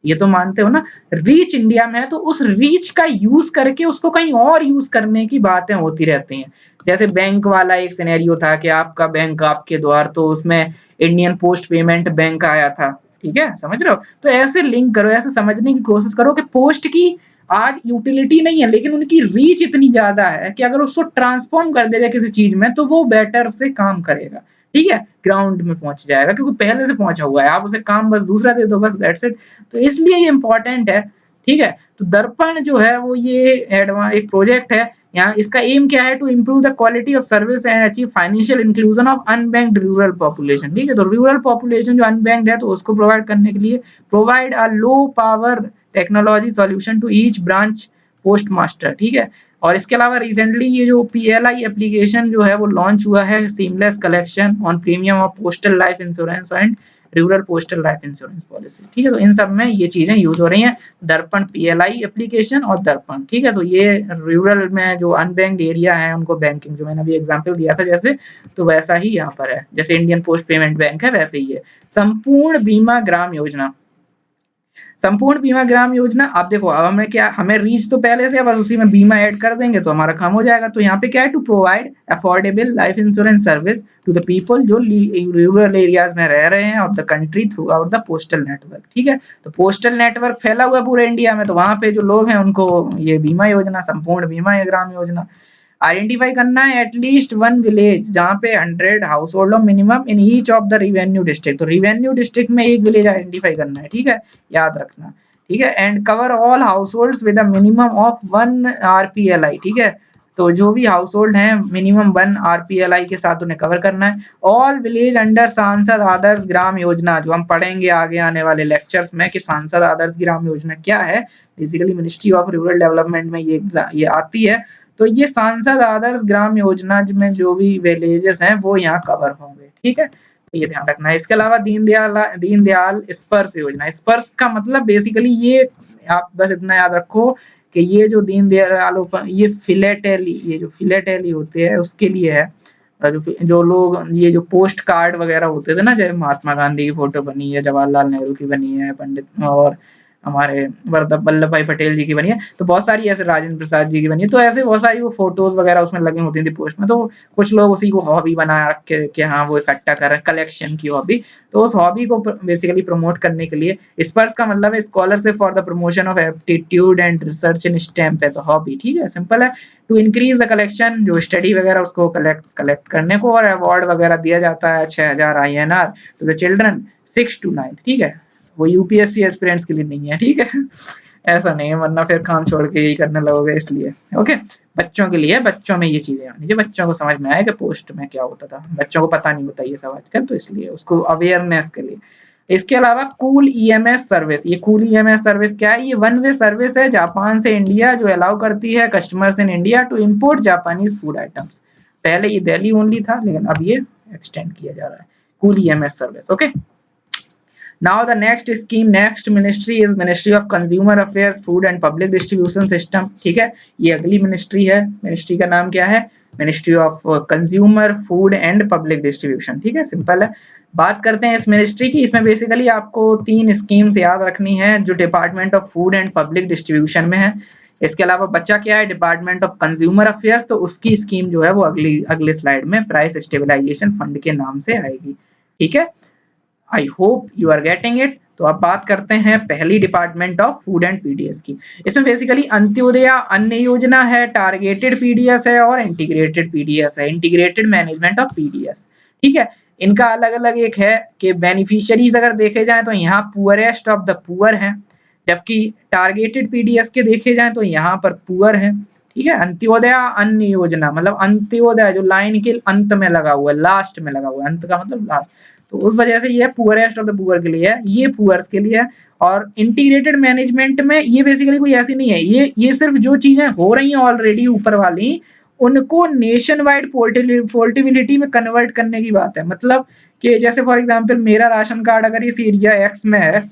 ये तो मानते हो ना, रीच इंडिया में है, तो उस रीच का यूज करके उसको कहीं और यूज करने की बातें होती रहती हैं। जैसे बैंक वाला एक सिनेरियो था कि आपका बैंक आपके द्वार, तो उसमें इंडियन पोस्ट पेमेंट बैंक आया था, ठीक है, समझ रहे हो। तो ऐसे लिंक करो, ऐसे समझने की कोशिश करो कि पोस्ट की आज यूटिलिटी नहीं है लेकिन उनकी रीच इतनी ज्यादा है कि अगर उसको ट्रांसफॉर्म कर देगा किसी चीज में तो वो बेटर से काम करेगा, ठीक है, ग्राउंड में पहुंच जाएगा क्योंकि पहले से पहुंचा हुआ है, आप उसे काम बस दूसरा दे दो, बस दैट्स इट। तो इसलिए ये इंपॉर्टेंट है, ठीक है। तो दर्पण जो है वो ये एक प्रोजेक्ट है, यहाँ इसका एम क्या है? To improve the quality of service and achieve financial inclusion of unbanked rural population, ठीक है। तो रूरल पॉपुलेशन जो अनबैंक्ड है तो उसको प्रोवाइड करने के लिए provide a low power technology solution to each branch postmaster, ठीक है। और इसके अलावा रिसेंटली ये जो पीएलआई एप्लीकेशन जो है वो लॉन्च हुआ है, seamless collection on premium of postal life insurance and rural postal life insurance policy, ठीक है। तो इन सब में ये चीजें यूज हो रही हैं, दर्पण पीएलआई एप्लीकेशन और दर्पण, ठीक है। तो ये रूरल में जो अनबैंक्ड एरिया है उनको बैंकिंग, जो मैंने अभी एग्जांपल दिया था जैसे, तो वैसा ही यहाँ पर है, जैसे इंडियन पोस्ट पेमेंट बैंक है वैसे ही है। संपूर्ण बीमा ग्राम योजना, संपूर्ण बीमा ग्राम योजना, आप देखो अब हमें क्या, हमें रीच तो पहले से है, बस उसी में बीमा ऐड कर देंगे तो हमारा काम हो जाएगा। तो यहाँ पे क्या है? To provide affordable life insurance service to the people जो रूरल एरियाज में रह रहे हैं of the country throughout the postal network, ठीक है। तो पोस्टल नेटवर्क फैला हुआ है पूरे इंडिया में, तो वहां पे जो लोग हैं उनको ये बीमा योजना, संपूर्ण बीमा ग्राम योजना। आइडेंटिफाई करना है एटलीस्ट वन विलेज जहाँ पे 100 house hold minimum in each of the revenue district, तो रिवेन्यू डिस्ट्रिक्ट में एक विलेज आइडेंटिफाई करना है, ठीक है, याद रखना, ठीक है। And cover all house hold with minimum of 1 RPLI, ठीक है। तो जो भी हाउस होल्ड है मिनिमम 1 RPLI के साथ उन्हें कवर करना है। ऑल विलेज अंडर सांसद आदर्श ग्राम योजना, जो हम पढ़ेंगे आगे आने वाले लेक्चर्स में कि सांसद आदर्श ग्राम योजना क्या है, basically ministry of rural development में ये आती है। तो ये सांसद आदर्श ग्राम योजना में जो भी विलेजेस हैं वो यहाँ कवर होंगे, ठीक है, तो ये ध्यान रखना है। इसके अलावा दीनदयाल स्पर्श योजना, स्पर्श का मतलब बेसिकली ये, आप बस इतना याद रखो कि ये जो दीनदयाल ये फिलेटेली, ये जो फिलेटेली होते हैं उसके लिए है। और जो लोग ये जो पोस्ट कार्ड वगैरह होते थे ना, जैसे महात्मा गांधी की फोटो बनी है, जवाहरलाल नेहरू की बनी है, पंडित और हमारे वल्लभ भाई पटेल जी की बनी है, तो बहुत सारी ऐसे राजेंद्र प्रसाद जी की बनी है, तो ऐसे बहुत सारी वो फोटोज वगैरह उसमें लगी होती थी पोस्ट में। तो कुछ लोग उसी को हॉबी बना रखे कि हाँ वो इकट्ठा कर रहे हैं, कलेक्शन की हॉबी। तो उस हॉबी को बेसिकली प्रमोट करने के लिए, स्पर्श का मतलब है scholarship for the promotion of aptitude and research in STEM as a hobby, ठीक है, सिंपल है। टू इंक्रीज द कलेक्शन, जो स्टडी वगैरह उसको कलेक्ट करने को, और अवार्ड वगैरह दिया जाता है 6000 INR to the children 6 to 9, ठीक है। वो यूपीएससी एस्पिरेंट्स के लिए नहीं है, ठीक है, ऐसा नहीं है, वरना फिर काम छोड़ के यही करने लगोगे, इसलिए ओके। बच्चों के लिए, बच्चों में ये चीजें आनी चाहिए, बच्चों को समझ में आए कि पोस्ट में क्या होता था, बच्चों को पता नहीं होता ये सब आजकल, तो इसलिए उसको अवेयरनेस के लिए। इसके अलावा कूल ईएमएस सर्विस, ये कूल ईएमएस सर्विस क्या है? ये वन वे सर्विस है जापान से इंडिया, जो अलाउ करती है customers in India to import Japanese food items. पहले ये दिल्ली ओनली था लेकिन अब ये एक्सटेंड किया जा रहा है, cool EMS service, okay. Now the next ministry is Ministry of Consumer Affairs, Food and Public Distribution System, ठीक है। ये अगली मिनिस्ट्री है, मिनिस्ट्री का नाम क्या है? Ministry of consumer food and public distribution, ठीक है, सिंपल है। बात करते हैं इस मिनिस्ट्री की, इसमें बेसिकली आपको 3 स्कीम्स याद रखनी है जो department of food and public distribution में है। इसके अलावा बच्चा क्या है? डिपार्टमेंट ऑफ कंज्यूमर अफेयर्स, तो उसकी स्कीम जो है वो अगले स्लाइड में प्राइस स्टेबलाइजेशन फंड के नाम से आएगी, ठीक है। I hope you are getting it. तो अब बात करते हैं पहली department of food and PDS की। इसमें बेसिकली अंत्योदय अन्न योजना है, टारगेटेड पीडीएस है और इंटीग्रेटेड पीडीएस है, इंटीग्रेटेड मैनेजमेंट ऑफ पीडीएस, ठीक है। इनका अलग अलग एक है कि बेनिफिशियरीज अगर देखे जाए तो यहाँ पुअरेस्ट ऑफ द पुअर हैं, जबकि टारगेटेड पीडीएस के देखे जाए तो यहाँ पर पुअर है, ठीक है। अंत्योदय अन्न योजना मतलब अंत्योदय जो लाइन के अंत में लगा हुआ है, लास्ट में लगा हुआ है, अंत का मतलब लास्ट, तो उस वजह से ये पुअरेस्ट ऑफ द पुअर के लिए है, ये पुअर्स के लिए है। और इंटीग्रेटेड मैनेजमेंट में ये बेसिकली कोई ऐसी नहीं है, ये सिर्फ जो चीजें हो रही हैं ऑलरेडी ऊपर वाली उनको नेशन वाइड पोर्टेबिलिटी में कन्वर्ट करने की बात है। मतलब कि जैसे फॉर एग्जांपल मेरा राशन कार्ड अगर इस एरिया एक्स में है,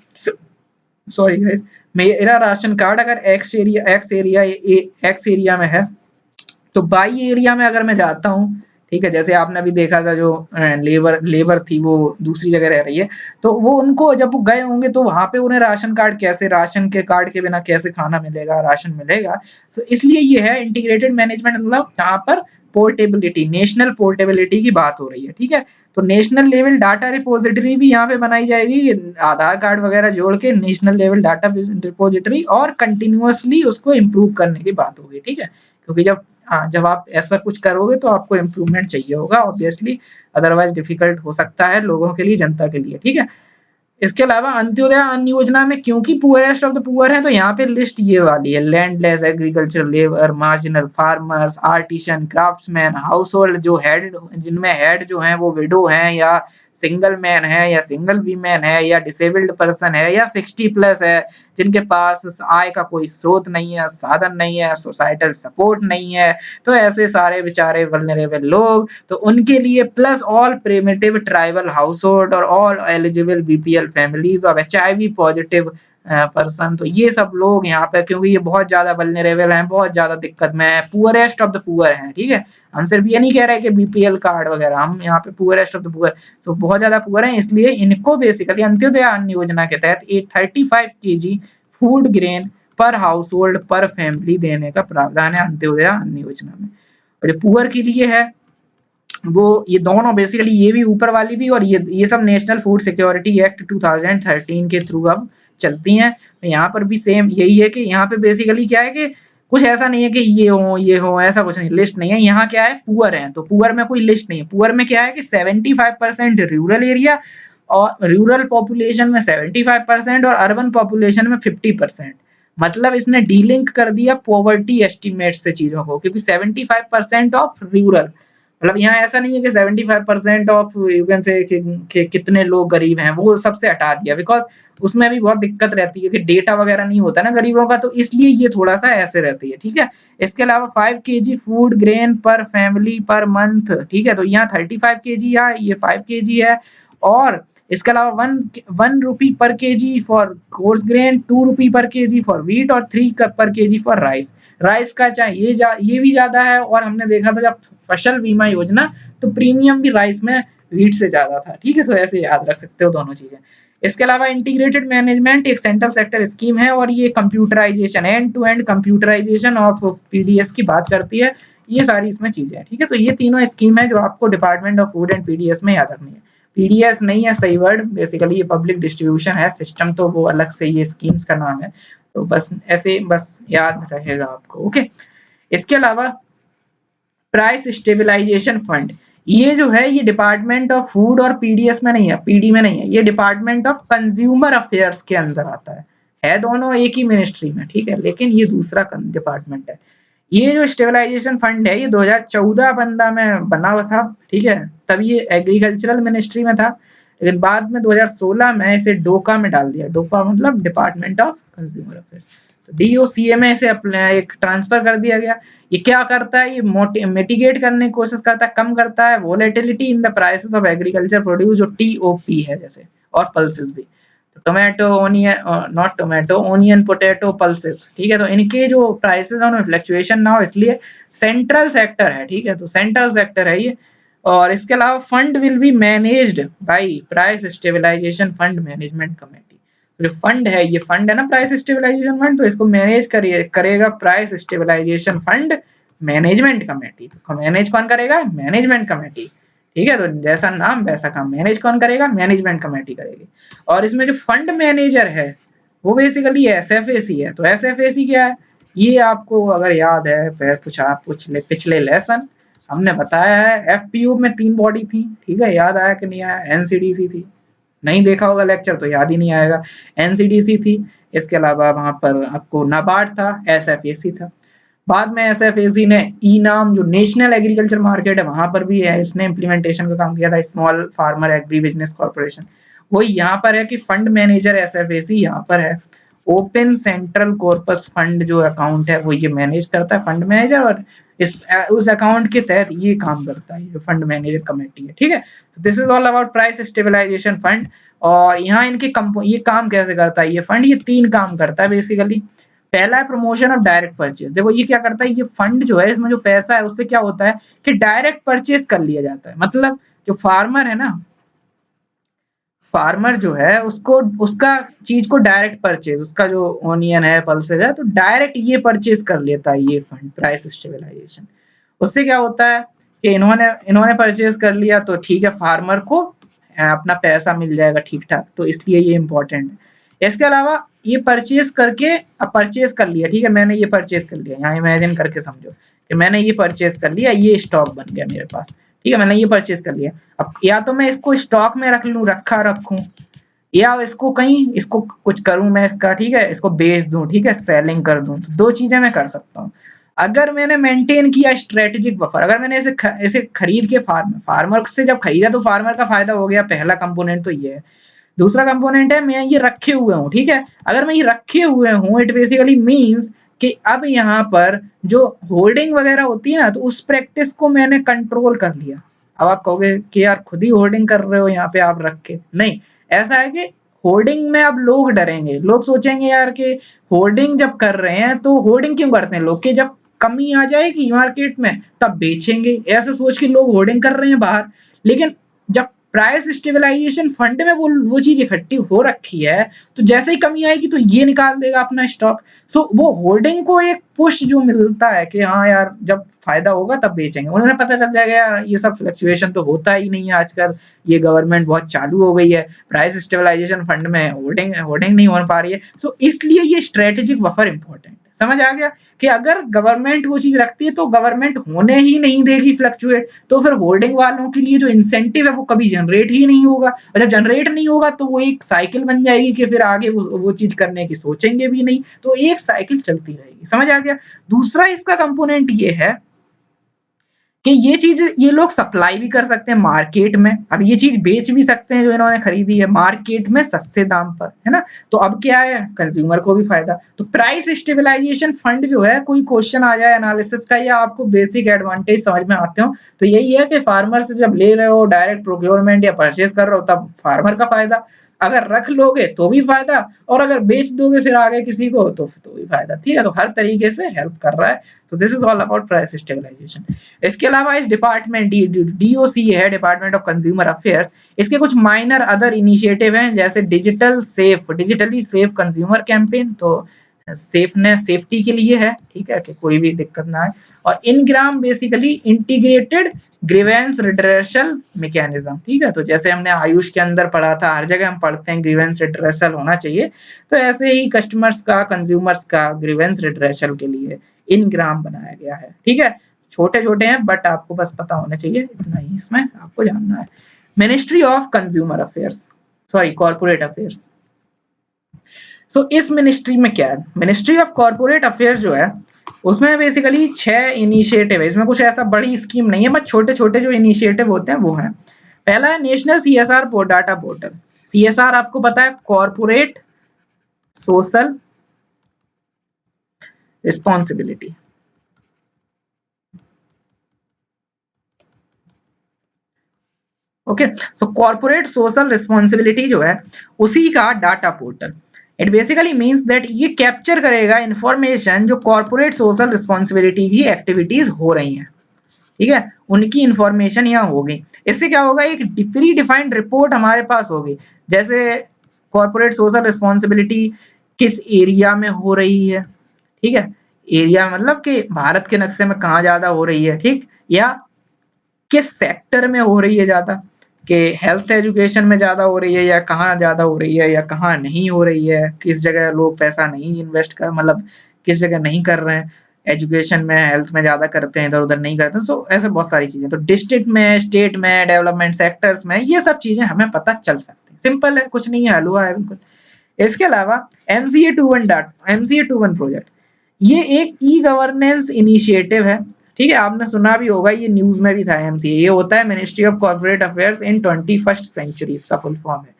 सॉरी गाइस, मेरा राशन कार्ड अगर एक्स एरिया में है, तो बाई एरिया में अगर मैं जाता हूँ, ठीक है, जैसे आपने अभी देखा था जो लेबर थी वो दूसरी जगह रह रही है, तो वो उनको जब वो गए होंगे तो वहां पे उन्हें राशन कार्ड कैसे, राशन के कार्ड के बिना कैसे खाना मिलेगा, राशन मिलेगा। सो इसलिए ये है इंटीग्रेटेड मैनेजमेंट, मतलब यहाँ पर पोर्टेबिलिटी, नेशनल पोर्टेबिलिटी की बात हो रही है। ठीक है, तो नेशनल लेवल डाटा रिपोजिटरी भी यहाँ पे बनाई जाएगी, आधार कार्ड वगैरह जोड़ के नेशनल लेवल डाटा रिपोजिटरी, और कंटिन्यूअसली उसको इम्प्रूव करने की बात होगी। ठीक है, क्योंकि जब आप ऐसा कुछ करोगे तो आपको इम्प्रूवमेंट चाहिए होगा ऑब्वियसली, अदरवाइज डिफिकल्ट हो सकता है लोगों के लिए, जनता के लिए। ठीक है, इसके अलावा अंत्योदय अन्न योजना में क्योंकि पुअरेस्ट ऑफ द पुअर है तो यहाँ पे लिस्ट ये वाली है, landless, agriculture labour, marginal farmers, artisan, craftsman, house hold जो हेड, जिनमें हेड जो है वो विडो है या सिंगल मैन है या सिंगल वीमेन है या डिसेबल्ड पर्सन है या 60 प्लस है, जिनके पास आय का कोई स्रोत नहीं है, साधन नहीं है, सोसाइटल सपोर्ट नहीं है, तो ऐसे सारे बेचारे वल्नरेबल लोग, तो उनके लिए plus all primitive tribal house hold और all eligible BPL families of HIV positive person, तो ये सब लोग यहाँ पे क्योंकि ये बहुत ज्यादा वल्नरेबल हैं, बहुत ज्यादा दिक्कत में है, पुअरेस्ट ऑफ द पुअर हैं। ठीक है, हम सिर्फ ये नहीं कह रहे कि बीपीएल कार्ड वगैरह, हम यहाँ पे पुअरेस्ट ऑफ द पुअर, सो बहुत ज्यादा पुअर हैं, इसलिए इनको बेसिकली अंत्योदय अन्न योजना के तहत 35 केजी फूड ग्रेन पर हाउस होल्ड पर फैमिली देने का प्रावधान है अंत्योदय अन्न योजना में। और जो पुअर के लिए है वो ये दोनों बेसिकली, ये भी ऊपर वाली भी और ये सब नेशनल फूड सिक्योरिटी एक्ट 2013 के थ्रू अब चलती हैं। तो यहाँ पर भी सेम यही है कि यहाँ पे बेसिकली क्या है कि कुछ ऐसा नहीं है कि ये हो ऐसा कुछ नहीं, लिस्ट नहीं है। यहाँ क्या है, पुअर है तो पुअर में कोई लिस्ट नहीं है। पुअर में क्या है कि 75% रूरल एरिया और रूरल पॉपुलेशन में 75% और अर्बन पॉपुलेशन में 50%। मतलब इसने डीलिंक कर दिया पॉवर्टी एस्टीमेट से चीजों को, क्योंकि 75% ऑफ रूरल, मतलब यहाँ ऐसा नहीं है कि 75% ऑफ यू कैन से कितने लोग गरीब हैं, वो सबसे हटा दिया, बिकॉज उसमें भी बहुत दिक्कत रहती है कि डेटा वगैरह नहीं होता ना गरीबों का, तो इसलिए ये थोड़ा सा ऐसे रहती है। ठीक है, इसके अलावा 5 केजी फूड ग्रेन पर फैमिली पर मंथ। ठीक है, तो यहाँ 35 केजी या ये 5 केजी है, और इसके अलावा वन रुपी पर केजी फॉर कोर्स ग्रेन, 2 रुपी पर केजी फॉर व्हीट और 3 पर केजी फॉर राइस। राइस का चाहे ये भी ज्यादा है, और हमने देखा था जब फसल बीमा योजना तो प्रीमियम भी राइस में व्हीट से ज्यादा था। ठीक है, तो ऐसे याद रख सकते हो दोनों चीजें। इसके अलावा इंटीग्रेटेड मैनेजमेंट एक सेंट्रल सेक्टर स्कीम है, और ये computerisation, end to end computerisation of PDS की बात करती है। ये सारी इसमें चीजें हैं। ठीक है, तो ये तीनों स्कीम है जो आपको department of food and PDS में याद रखनी है। पीडीएस नहीं है सही वर्ड, बेसिकली ये पब्लिक डिस्ट्रीब्यूशन है सिस्टम, तो वो अलग से ये स्कीम्स का नाम है, तो बस ऐसे बस याद रहेगा आपको। ओके, इसके अलावा प्राइस स्टेबलाइजेशन फंड, ये जो है ये डिपार्टमेंट ऑफ फूड और पीडीएस में नहीं है, पीडी में नहीं है, ये डिपार्टमेंट ऑफ कंज्यूमर अफेयर्स के अंदर आता है दोनों एक ही मिनिस्ट्री में। ठीक है, लेकिन ये दूसरा डिपार्टमेंट है। ये जो स्टेबलाइजेशन फंड है ये 2014-15 में बना हुआ था। ठीक है, तब ये एग्रीकल्चरल मिनिस्ट्री में था, लेकिन बाद में 2016 में इसे डोका में डाल दिया। डोका मतलब डिपार्टमेंट ऑफ कंज्यूमर अफेयर्स, तो डीओसीए में इसे एक ट्रांसफर कर दिया गया। ये क्या करता है, ये मिटिगेट करने की कोशिश करता है, कम करता है volatility in the prices of agriculture produce, जो टीओपी है जैसे, और पल्सेस भी, tomato onion, not tomato, onion potato pulses. ठीक है, तो इनके जो प्राइसेस है उनमें फ्लक्चुएशन ना हो, इसलिए सेंट्रल सेक्टर है। ठीक है, तो सेंट्रल सेक्टर है ये। और इसके अलावा fund will be managed by price stabilisation fund management committee. जो फंड है, ये फंड है ना प्राइस स्टेबलाइजेशन फंड, तो इसको मैनेज करेगा price stabilisation fund management committee. तो मैनेज कौन करेगा, मैनेजमेंट कमेटी। ठीक है, तो जैसा नाम वैसा काम, मैनेज कौन करेगा, मैनेजमेंट कमेटी करेगी। और इसमें जो फंड मैनेजर है वो बेसिकली एसएफएसी है। तो एसएफएसी क्या है, ये आपको अगर याद है फिर कुछ आप पिछले लेसन हमने बताया है, एफपीयू में 3 बॉडी थी। ठीक है, याद आया कि नहीं आया, एनसीडीसी थी, नहीं देखा होगा लेक्चर तो याद ही नहीं आएगा, एनसीडीसी थी, इसके अलावा वहां पर आपको नाबार्ड था, एसएफएसी था। बाद में एसएफएसी ने ई नाम जो नेशनल एग्रीकल्चर मार्केट है वहां पर भी है, इसने इम्प्लीमेंटेशन का काम किया था, small farmer agri business corporation. वही यहाँ पर है कि फंड मैनेजर एसएफएसी यहाँ पर है, ओपन सेंट्रल कॉर्पस फंड जो अकाउंट है वो ये मैनेज करता है फंड मैनेजर, और इस उस अकाउंट के तहत ये काम करता है जो फंड मैनेजर कमेटी है, ठीक है। This is all about price stabilisation fund. और यहाँ इनके ये काम कैसे करता है ये फंड, ये 3 काम करता है बेसिकली। पहला है प्रमोशन ऑफ डायरेक्ट परचेज। देखो ये क्या करता है, ये फंड जो है इसमें जो पैसा है उससे क्या होता है कि डायरेक्ट परचेज कर लिया जाता है। मतलब जो फार्मर है ना, फार्मर जो है उसको उसका चीज को डायरेक्ट परचेज, उसका जो ओनियन है पल्सेज है तो डायरेक्ट ये परचेज कर लेता है ये फंड प्राइस स्टेबलाइजेशन। उससे क्या होता है कि इन्होंने इन्होंने परचेज कर लिया तो ठीक है, फार्मर को अपना पैसा मिल जाएगा ठीक ठाक, तो इसलिए ये इंपॉर्टेंट है। इसके अलावा ये परचेज करके, अब परचेज कर लिया, ठीक है, मैंने ये परचेज कर लिया, यहाँ इमेजिन करके समझो कि मैंने ये परचेज कर लिया, ये स्टॉक बन गया मेरे पास, ठीक है, मैंने ये परचेज कर लिया। अब या तो मैं इसको स्टॉक में रख लूं, रखूं, या इसको कहीं इसको कुछ करूं मैं इसका, ठीक है, इसको बेच दूं, ठीक है, सेलिंग कर दूं, तो 2 चीजें मैं कर सकता हूँ। अगर मैंने मेंटेन किया स्ट्रेटेजिक बफर, अगर मैंने इसे खरीद के फार्मर से जब खरीदा तो फार्मर का फायदा हो गया, पहला कंपोनेंट तो ये है। दूसरा कंपोनेंट है मैं ये रखे हुए हूँ, ठीक है, अगर मैं ये रखे हुए हूँ इट बेसिकली मीन्स कि अब यहाँ पर जो होर्डिंग वगैरह होती है ना, तो उस प्रैक्टिस को मैंने कंट्रोल कर लिया। अब आप कहोगे कि यार खुद ही होर्डिंग कर रहे हो यहाँ पे आप रख के, नहीं, ऐसा है कि होर्डिंग में अब लोग डरेंगे, लोग सोचेंगे यार कि होर्डिंग जब कर रहे हैं तो होर्डिंग क्यों करते हैं लोग, कि जब कमी आ जाएगी मार्केट में तब बेचेंगे, ऐसे सोच के लोग होर्डिंग कर रहे हैं बाहर। लेकिन जब प्राइस स्टेबलाइजेशन फंड में वो चीज इकट्ठी हो रखी है, तो जैसे ही कमी आएगी तो ये निकाल देगा अपना स्टॉक। सो वो होर्डिंग को एक पुश जो मिलता है कि हाँ यार जब फायदा होगा तब बेचेंगे, उन्हें पता चल जाएगा यार ये सब फ्लक्चुएशन तो होता ही नहीं है आजकल, ये गवर्नमेंट बहुत चालू हो गई है, प्राइस स्टेबलाइजेशन फंड में होर्डिंग होर्डिंग नहीं हो पा रही है। सो इसलिए ये स्ट्रेटेजिक बफर इंपॉर्टेंट है, समझ आ गया कि अगर गवर्नमेंट वो चीज रखती है तो गवर्नमेंट होने ही नहीं देगी फ्लक्चुएट, तो फिर होर्डिंग वालों के लिए जो इंसेंटिव है वो कभी जनरेट ही नहीं होगा, और जब जनरेट नहीं होगा तो वो एक साइकिल बन जाएगी कि फिर आगे वो चीज करने की सोचेंगे भी नहीं, तो एक साइकिल चलती रहेगी, समझ आ गया। दूसरा इसका कंपोनेंट ये है कि ये चीज ये लोग सप्लाई भी कर सकते हैं मार्केट में, अब ये चीज बेच भी सकते हैं जो इन्होंने खरीदी है मार्केट में सस्ते दाम पर, है ना, तो अब क्या है कंज्यूमर को भी फायदा। तो प्राइस स्टेबलाइजेशन फंड जो है, कोई क्वेश्चन आ जाए एनालिसिस का या आपको बेसिक एडवांटेज समझ में आते हो तो यही है कि फार्मर से जब ले रहे हो डायरेक्ट प्रोक्योरमेंट या परचेज कर रहे हो तब फार्मर का फायदा, अगर रख लोगे तो भी फायदा, और अगर बेच दोगे फिर आगे किसी को तो भी फायदा, ठीक है, तो हर तरीके से हेल्प कर रहा है। तो this is all about price stabilisation. इसके अलावा इस डिपार्टमेंट डीओसी है, डिपार्टमेंट ऑफ कंज्यूमर अफेयर्स, इसके कुछ माइनर अदर इनिशिएटिव हैं जैसे डिजिटली सेफ कंज्यूमर कैंपेन, तो सेफनेस सेफ्टी के लिए है, ठीक है, कि कोई भी दिक्कत ना आए, और Ingram basically integrated grievance redressal mechanism, ठीक है, तो जैसे हमने आयुष के अंदर पढ़ा था, हर जगह हम पढ़ते हैं ग्रीवेंस रिड्रेसल होना चाहिए, तो ऐसे ही कस्टमर्स का कंज्यूमर्स का ग्रीवेंस रिड्रेसल के लिए इनग्राम बनाया गया है, ठीक है, छोटे छोटे हैं बट आपको बस पता होना चाहिए, इतना ही इसमें आपको जानना है। Ministry of consumer affairs, sorry corporate affairs. So इस मिनिस्ट्री में क्या है, मिनिस्ट्री ऑफ कॉर्पोरेट अफेयर्स जो है उसमें बेसिकली 6 इनिशिएटिव है, इसमें कुछ ऐसा बड़ी स्कीम नहीं है, बट छोटे छोटे जो इनिशिएटिव होते हैं वो हैं। पहला है national CSR data portal. CSR आपको पता है कॉर्पोरेट सोशल रिस्पॉन्सिबिलिटी, ओके, सो कॉर्पोरेट सोशल रिस्पॉन्सिबिलिटी जो है उसी का data portal. It basically means that ये कैप्चर करेगा इंफॉर्मेशन जो कॉर्पोरेट सोशल रिस्पॉन्सिबिलिटी की एक्टिविटीज हो रही हैं, ठीक है, उनकी इंफॉर्मेशन यहाँ होगी। इससे क्या होगा, एक प्री डिफाइंड रिपोर्ट हमारे पास होगी, जैसे कॉर्पोरेट सोशल रिस्पॉन्सिबिलिटी किस एरिया में हो रही है, ठीक है, एरिया मतलब कि भारत के नक्शे में कहाँ ज्यादा हो रही है, ठीक, या किस सेक्टर में हो रही है ज्यादा, कि हेल्थ एजुकेशन में ज्यादा हो रही है या कहाँ ज्यादा हो रही है या कहाँ नहीं हो रही है, किस जगह लोग पैसा नहीं इन्वेस्ट कर, मतलब किस जगह नहीं कर रहे हैं, एजुकेशन में हेल्थ में ज्यादा करते हैं इधर उधर नहीं करते हैं। सो ऐसे बहुत सारी चीजें, तो डिस्ट्रिक्ट में स्टेट में डेवलपमेंट सेक्टर्स में ये सब चीजें हमें पता चल सकती है, सिंपल है, कुछ नहीं है, हलवा है बिल्कुल। इसके अलावा MCA 21 प्रोजेक्ट, ये एक ई गवर्नेंस इनिशिएटिव है, ठीक है, आपने सुना भी होगा, ये न्यूज में भी था एमसीए, ये होता है ministry of corporate affairs in 21st century, इसका फुल फॉर्म है।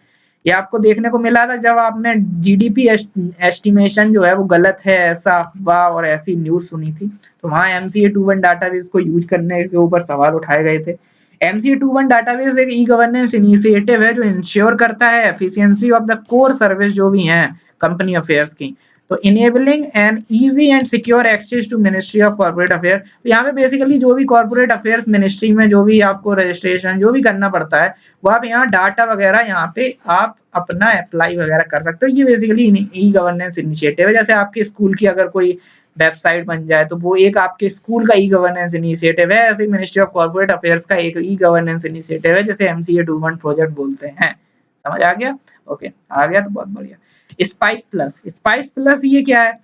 ये आपको देखने को मिला था जब आपने जीडीपी एस्टिमेशन जो है वो गलत है ऐसा अफवाह और ऐसी न्यूज सुनी थी, तो वहां एमसीए 21 डाटाबेस को यूज करने के ऊपर सवाल उठाए गए थे। एमसीए 21 डाटाबेस एक ई गवर्नेंस इनिशिएटिव है जो इंश्योर करता है efficiency of the core service जो भी हैं कंपनी अफेयर्स की, तो enabling an easy and secure access to ministry of corporate affair. तो यहाँ पे बेसिकली जो भी कॉर्पोरेट अफेयर्स मिनिस्ट्री में जो भी आपको रजिस्ट्रेशन जो भी करना पड़ता है, वो आप यहाँ डाटा वगैरह यहाँ पे आप अपना अप्लाई वगैरह कर सकते हो। ये बेसिकली ई गवर्नेंस इनिशिएटिव है, जैसे आपके स्कूल की अगर कोई वेबसाइट बन जाए तो वो एक आपके स्कूल का ई गवर्नेंस इनिशिएटिव है, ऐसे मिनिस्ट्री ऑफ कॉर्पोरेट अफेयर्स का एक ई गवर्नेंस इनिशिएटिव है, जैसे एमसीए 21 प्रोजेक्ट बोलते हैं। समझ आ गया? ओके, आ गया तो बहुत बढ़िया। स्पाइस प्लस, स्पाइस प्लस ये क्या है?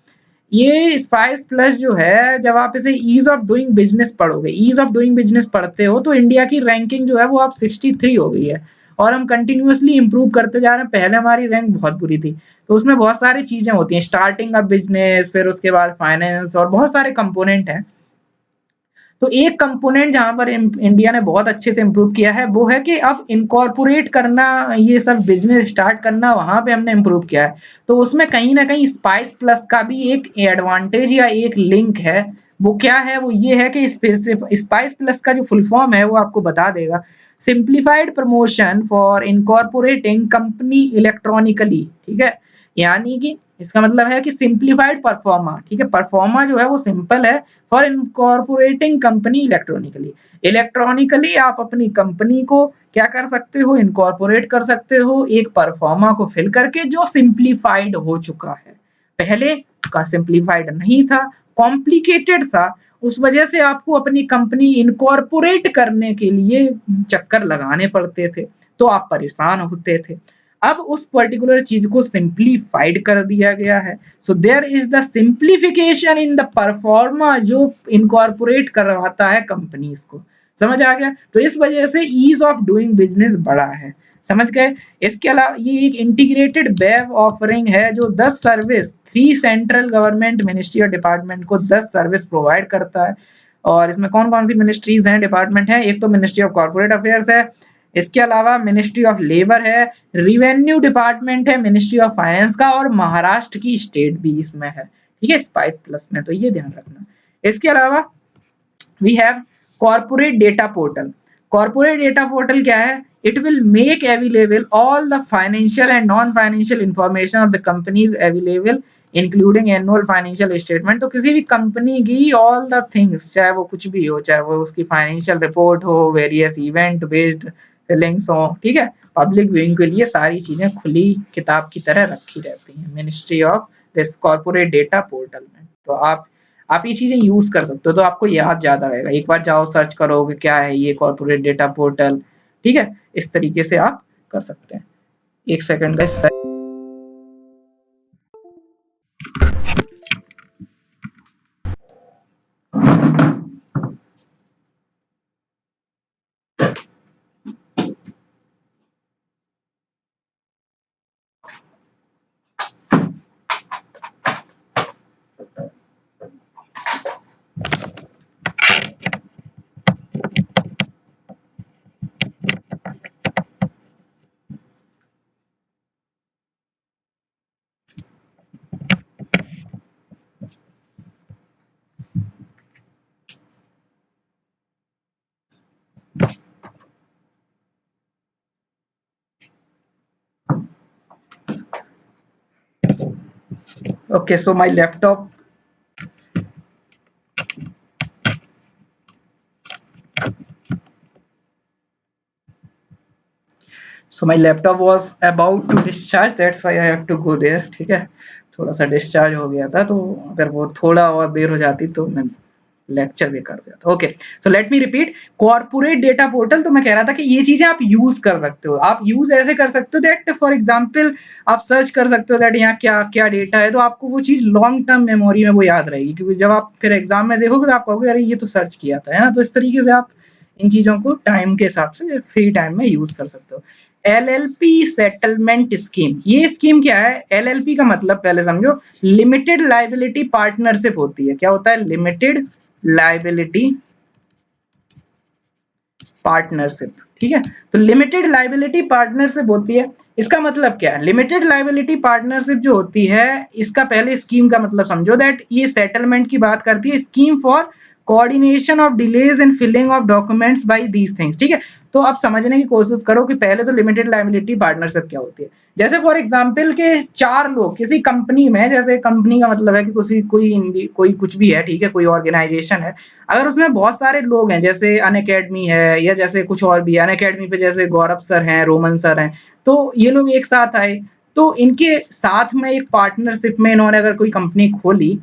ये स्पाइस प्लस जो है, जब आप इसे ईज ऑफ डूइंग बिजनेस पढ़ोगे, ईज ऑफ डूइंग बिजनेस पढ़ते हो, तो इंडिया की रैंकिंग जो है वो अब 63 हो गई है, और हम कंटिन्यूअसली इंप्रूव करते जा रहे हैं। पहले हमारी रैंक बहुत बुरी थी, तो उसमें बहुत सारी चीजें होती हैं, स्टार्टिंग अ बिजनेस, फिर उसके बाद फाइनेंस, और बहुत सारे कंपोनेंट हैं। तो एक कंपोनेंट जहां पर इंडिया ने बहुत अच्छे से इंप्रूव किया है, वो है कि अब इनकॉर्पोरेट करना, ये सब बिजनेस स्टार्ट करना, वहां पे हमने इंप्रूव किया है। तो उसमें कहीं ना कहीं स्पाइस प्लस का भी एक एडवांटेज या एक लिंक है। वो क्या है? वो ये है कि स्पाइस प्लस का जो फुल फॉर्म है वो आपको बता देगा, simplified promotion for incorporating company electronically, ठीक है। यानी कि इसका मतलब है कि सिंप्लीफाइड परफॉर्मा, ठीक है, परफॉर्मा जो है वो सिंपल है, for incorporating company electronically, electronically आप अपनी कंपनी को क्या कर सकते हो? इनकॉर्पोरेट कर सकते हो एक परफॉर्मा को फिल करके, जो सिंप्लीफाइड हो चुका है। पहले का सिंप्लीफाइड नहीं था, कॉम्प्लिकेटेड था, उस वजह से आपको अपनी कंपनी इनकॉर्पोरेट करने के लिए चक्कर लगाने पड़ते थे, तो आप परेशान होते थे। अब उस पर्टिकुलर चीज को सिंप्लीफाइड कर दिया गया है। So there is the simplification in the proforma, जो इनकॉर्पोरेट करवाता है कंपनीज को। समझ आ गया? तो इस वजह से ईज ऑफ डूइंग बिजनेस बढ़ा है। समझ गए? इसके अलावा ये एक इंटीग्रेटेड वेब ऑफरिंग है जो 10 सर्विस, 3 सेंट्रल गवर्नमेंट मिनिस्ट्री और डिपार्टमेंट को 10 सर्विस प्रोवाइड करता है। और इसमें कौन कौन सी मिनिस्ट्रीज हैं, डिपार्टमेंट है? एक तो मिनिस्ट्री ऑफ कॉर्पोरेट अफेयर्स है, इसके अलावा मिनिस्ट्री ऑफ लेबर है, रिवेन्यू डिपार्टमेंट है मिनिस्ट्री ऑफ फाइनेंस का, और महाराष्ट्र की स्टेट भी इसमें है, ठीक है, स्पाइस प्लस में, तो ये ध्यान रखना। इसके अलावा we have corporate data portal. Corporate data portal क्या है? It will make available all the financial and non financial information of the companies available including annual financial statement. तो किसी भी कंपनी की ऑल द थिंग्स, चाहे वो कुछ भी हो, चाहे वो उसकी फाइनेंशियल रिपोर्ट हो, वेरियस इवेंट बेस्ड फिलिंग्स हो, ठीक है, पब्लिक व्यूइंग के लिए सारी चीजें खुली किताब की तरह रखी रहती हैं ministry of this corporate data portal में। तो आप ये चीजें यूज कर सकते हो, तो आपको याद ज्यादा रहेगा। एक बार जाओ सर्च करोगे क्या है ये कॉर्पोरेट डेटा पोर्टल, ठीक है, इस तरीके से आप कर सकते हैं। एक सेकंड का okay, so my laptop, was about to discharge, that's why I have to go there, ठीक है, थोड़ा सा डिस्चार्ज हो गया था, तो अगर वो थोड़ा और देर हो जाती तो मैं लेक्चर भी कर गया था। ओके, सो लेट मी रिपीट, कॉर्पोरेट डेटा पोर्टल, तो मैं कह रहा था कि ये चीजें आप यूज कर सकते हो। आप यूज ऐसे कर सकते हो दैट फॉर एग्जांपल आप सर्च कर सकते हो दैट यहाँ क्या क्या डेटा है, तो आपको वो चीज लॉन्ग टर्म मेमोरी में वो याद रहेगी, क्योंकि जब आप फिर एग्जाम में देखोगे तो आप कहोगे अरे ये तो सर्च किया था, है ना। तो इस तरीके से आप इन चीजों को टाइम के हिसाब से फ्री टाइम में यूज कर सकते हो। LLP settlement scheme. ये स्कीम क्या है? LLP का मतलब पहले समझो, लिमिटेड लायबिलिटी पार्टनरशिप होती है। क्या होता है? Limited liability partnership. ठीक है, तो लिमिटेड लायबिलिटी पार्टनरशिप होती है। इसका मतलब क्या है? लिमिटेड लायबिलिटी पार्टनरशिप जो होती है, इसका पहले स्कीम का मतलब समझो, दैट ये सेटलमेंट की बात करती है, scheme for coordination of delays in filling of documents by these things. ठीक है, तो आप समझने की कोशिश करो कि पहले तो लिमिटेड लायबिलिटी पार्टनरशिप क्या होती है। जैसे फॉर एग्जांपल के 4 लोग किसी कंपनी में, जैसे कंपनी का मतलब है कि कोई कुछ भी है, ठीक है, कोई ऑर्गेनाइजेशन है, अगर उसमें बहुत सारे लोग हैं, जैसे अनअकैडमी है या जैसे कुछ और भी है, अनअकैडमी पे जैसे गौरव सर हैं, रोमन सर हैं, तो ये लोग एक साथ आए, तो इनके साथ में एक पार्टनरशिप में इन्होंने अगर कोई कंपनी खोली,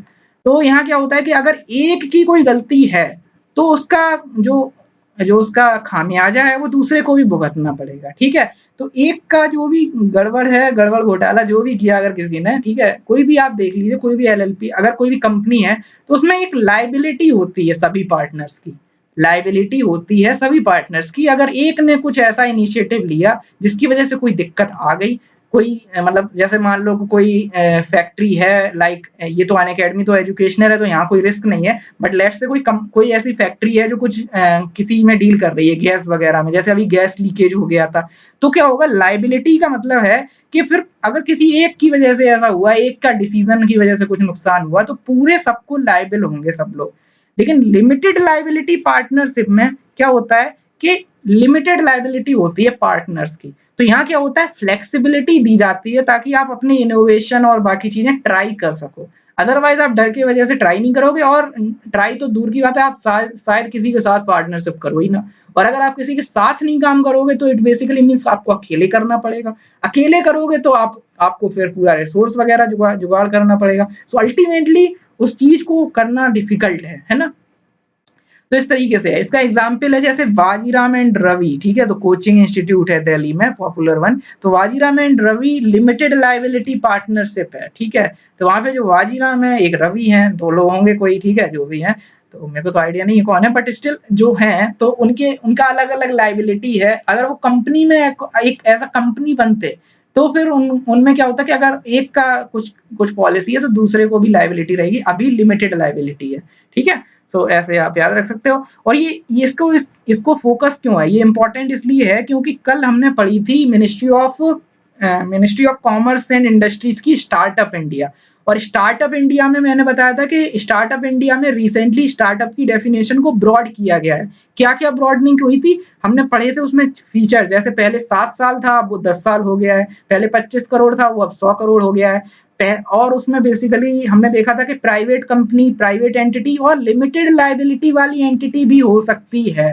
तो यहाँ क्या होता है कि अगर एक की कोई गलती है, तो उसका जो जो उसका खामियाजा है वो दूसरे को भी भुगतना पड़ेगा। ठीक है, तो एक का जो भी गड़बड़ है, गड़बड़ घोटाला जो भी किया अगर किसी ने, ठीक है, कोई भी आप देख लीजिए, कोई भी LLP, अगर कोई भी कंपनी है, तो उसमें एक लायबिलिटी होती है सभी पार्टनर्स की। लायबिलिटी होती है सभी पार्टनर्स की। अगर एक ने कुछ ऐसा इनिशिएटिव लिया जिसकी वजह से कोई दिक्कत आ गई, कोई मतलब जैसे मान लो कोई फैक्ट्री है, लाइक ये तो अनअकैडमी तो एजुकेशनल है, तो यहाँ कोई रिस्क नहीं है, बट लेट्स से कोई ऐसी फैक्ट्री है जो कुछ किसी में डील कर रही है गैस वगैरह में, जैसे अभी गैस लीकेज हो गया था, तो क्या होगा? लायबिलिटी का मतलब है कि फिर अगर किसी एक की वजह से ऐसा हुआ, एक का डिसीजन की वजह से कुछ नुकसान हुआ, तो पूरे सबको लायबिल होंगे सब लोग। लेकिन लिमिटेड लायबिलिटी पार्टनरशिप में क्या होता है कि लिमिटेड लायबिलिटी होती है पार्टनर्स की, तो यहाँ क्या होता है? फ्लेक्सिबिलिटी दी जाती है ताकि आप अपनी इनोवेशन और बाकी चीजें ट्राई कर सको। अदरवाइज आप डर की वजह से ट्राई नहीं करोगे, और ट्राई तो दूर की बात है, आप शायद किसी के साथ पार्टनरशिप करो ही ना। और अगर आप किसी के साथ नहीं काम करोगे, तो इट बेसिकली मीन्स आपको अकेले करना पड़ेगा। अकेले करोगे तो आपको फिर पूरा रिसोर्स वगैरह जुगाड़ करना पड़ेगा। सो अल्टीमेटली उस चीज को करना डिफिकल्ट है ना। तो इस तरीके से है। इसका एग्जाम्पल है जैसे बाजीराम एंड रवि। ठीक है, तो कोचिंग इंस्टीट्यूट है दिल्ली में, पॉपुलर वन। तो Bajiram and Ravi limited liability partnership है। ठीक है, तो वहां पे जो बाजीराम है, एक रवि है, 2 लोग होंगे कोई, ठीक है, जो भी है, तो मेरे को तो आइडिया नहीं है कौन है, बट स्टिल जो है, तो उनका अलग अलग लायबिलिटी है। अगर वो कंपनी में एक ऐसा कंपनी बनते, तो फिर उनमें क्या होता है कि अगर एक का कुछ कुछ पॉलिसी है, तो दूसरे को भी लायबिलिटी रहेगी। अभी लिमिटेड लायबिलिटी है। ठीक है, सो ऐसे आप याद रख सकते हो। और ये इसको फोकस क्यों है? ये इंपॉर्टेंट इसलिए है क्योंकि कल हमने पढ़ी थी ministry of commerce and industries की स्टार्टअप इंडिया। और स्टार्टअप इंडिया में मैंने बताया था कि स्टार्टअप इंडिया में रिसेंटली स्टार्टअप की डेफिनेशन को ब्रॉड किया गया है। क्या क्या ब्रॉडनिंग हुई थी? हमने पढ़े थे उसमें फीचर, जैसे पहले 7 साल था, अब वो 10 साल हो गया है। पहले 25 करोड़ था, वो अब 100 करोड़ हो गया है। और उसमें बेसिकली हमने देखा था कि प्राइवेट कंपनी, प्राइवेट एंटिटी और लिमिटेड लायबिलिटी वाली एंटिटी भी हो सकती है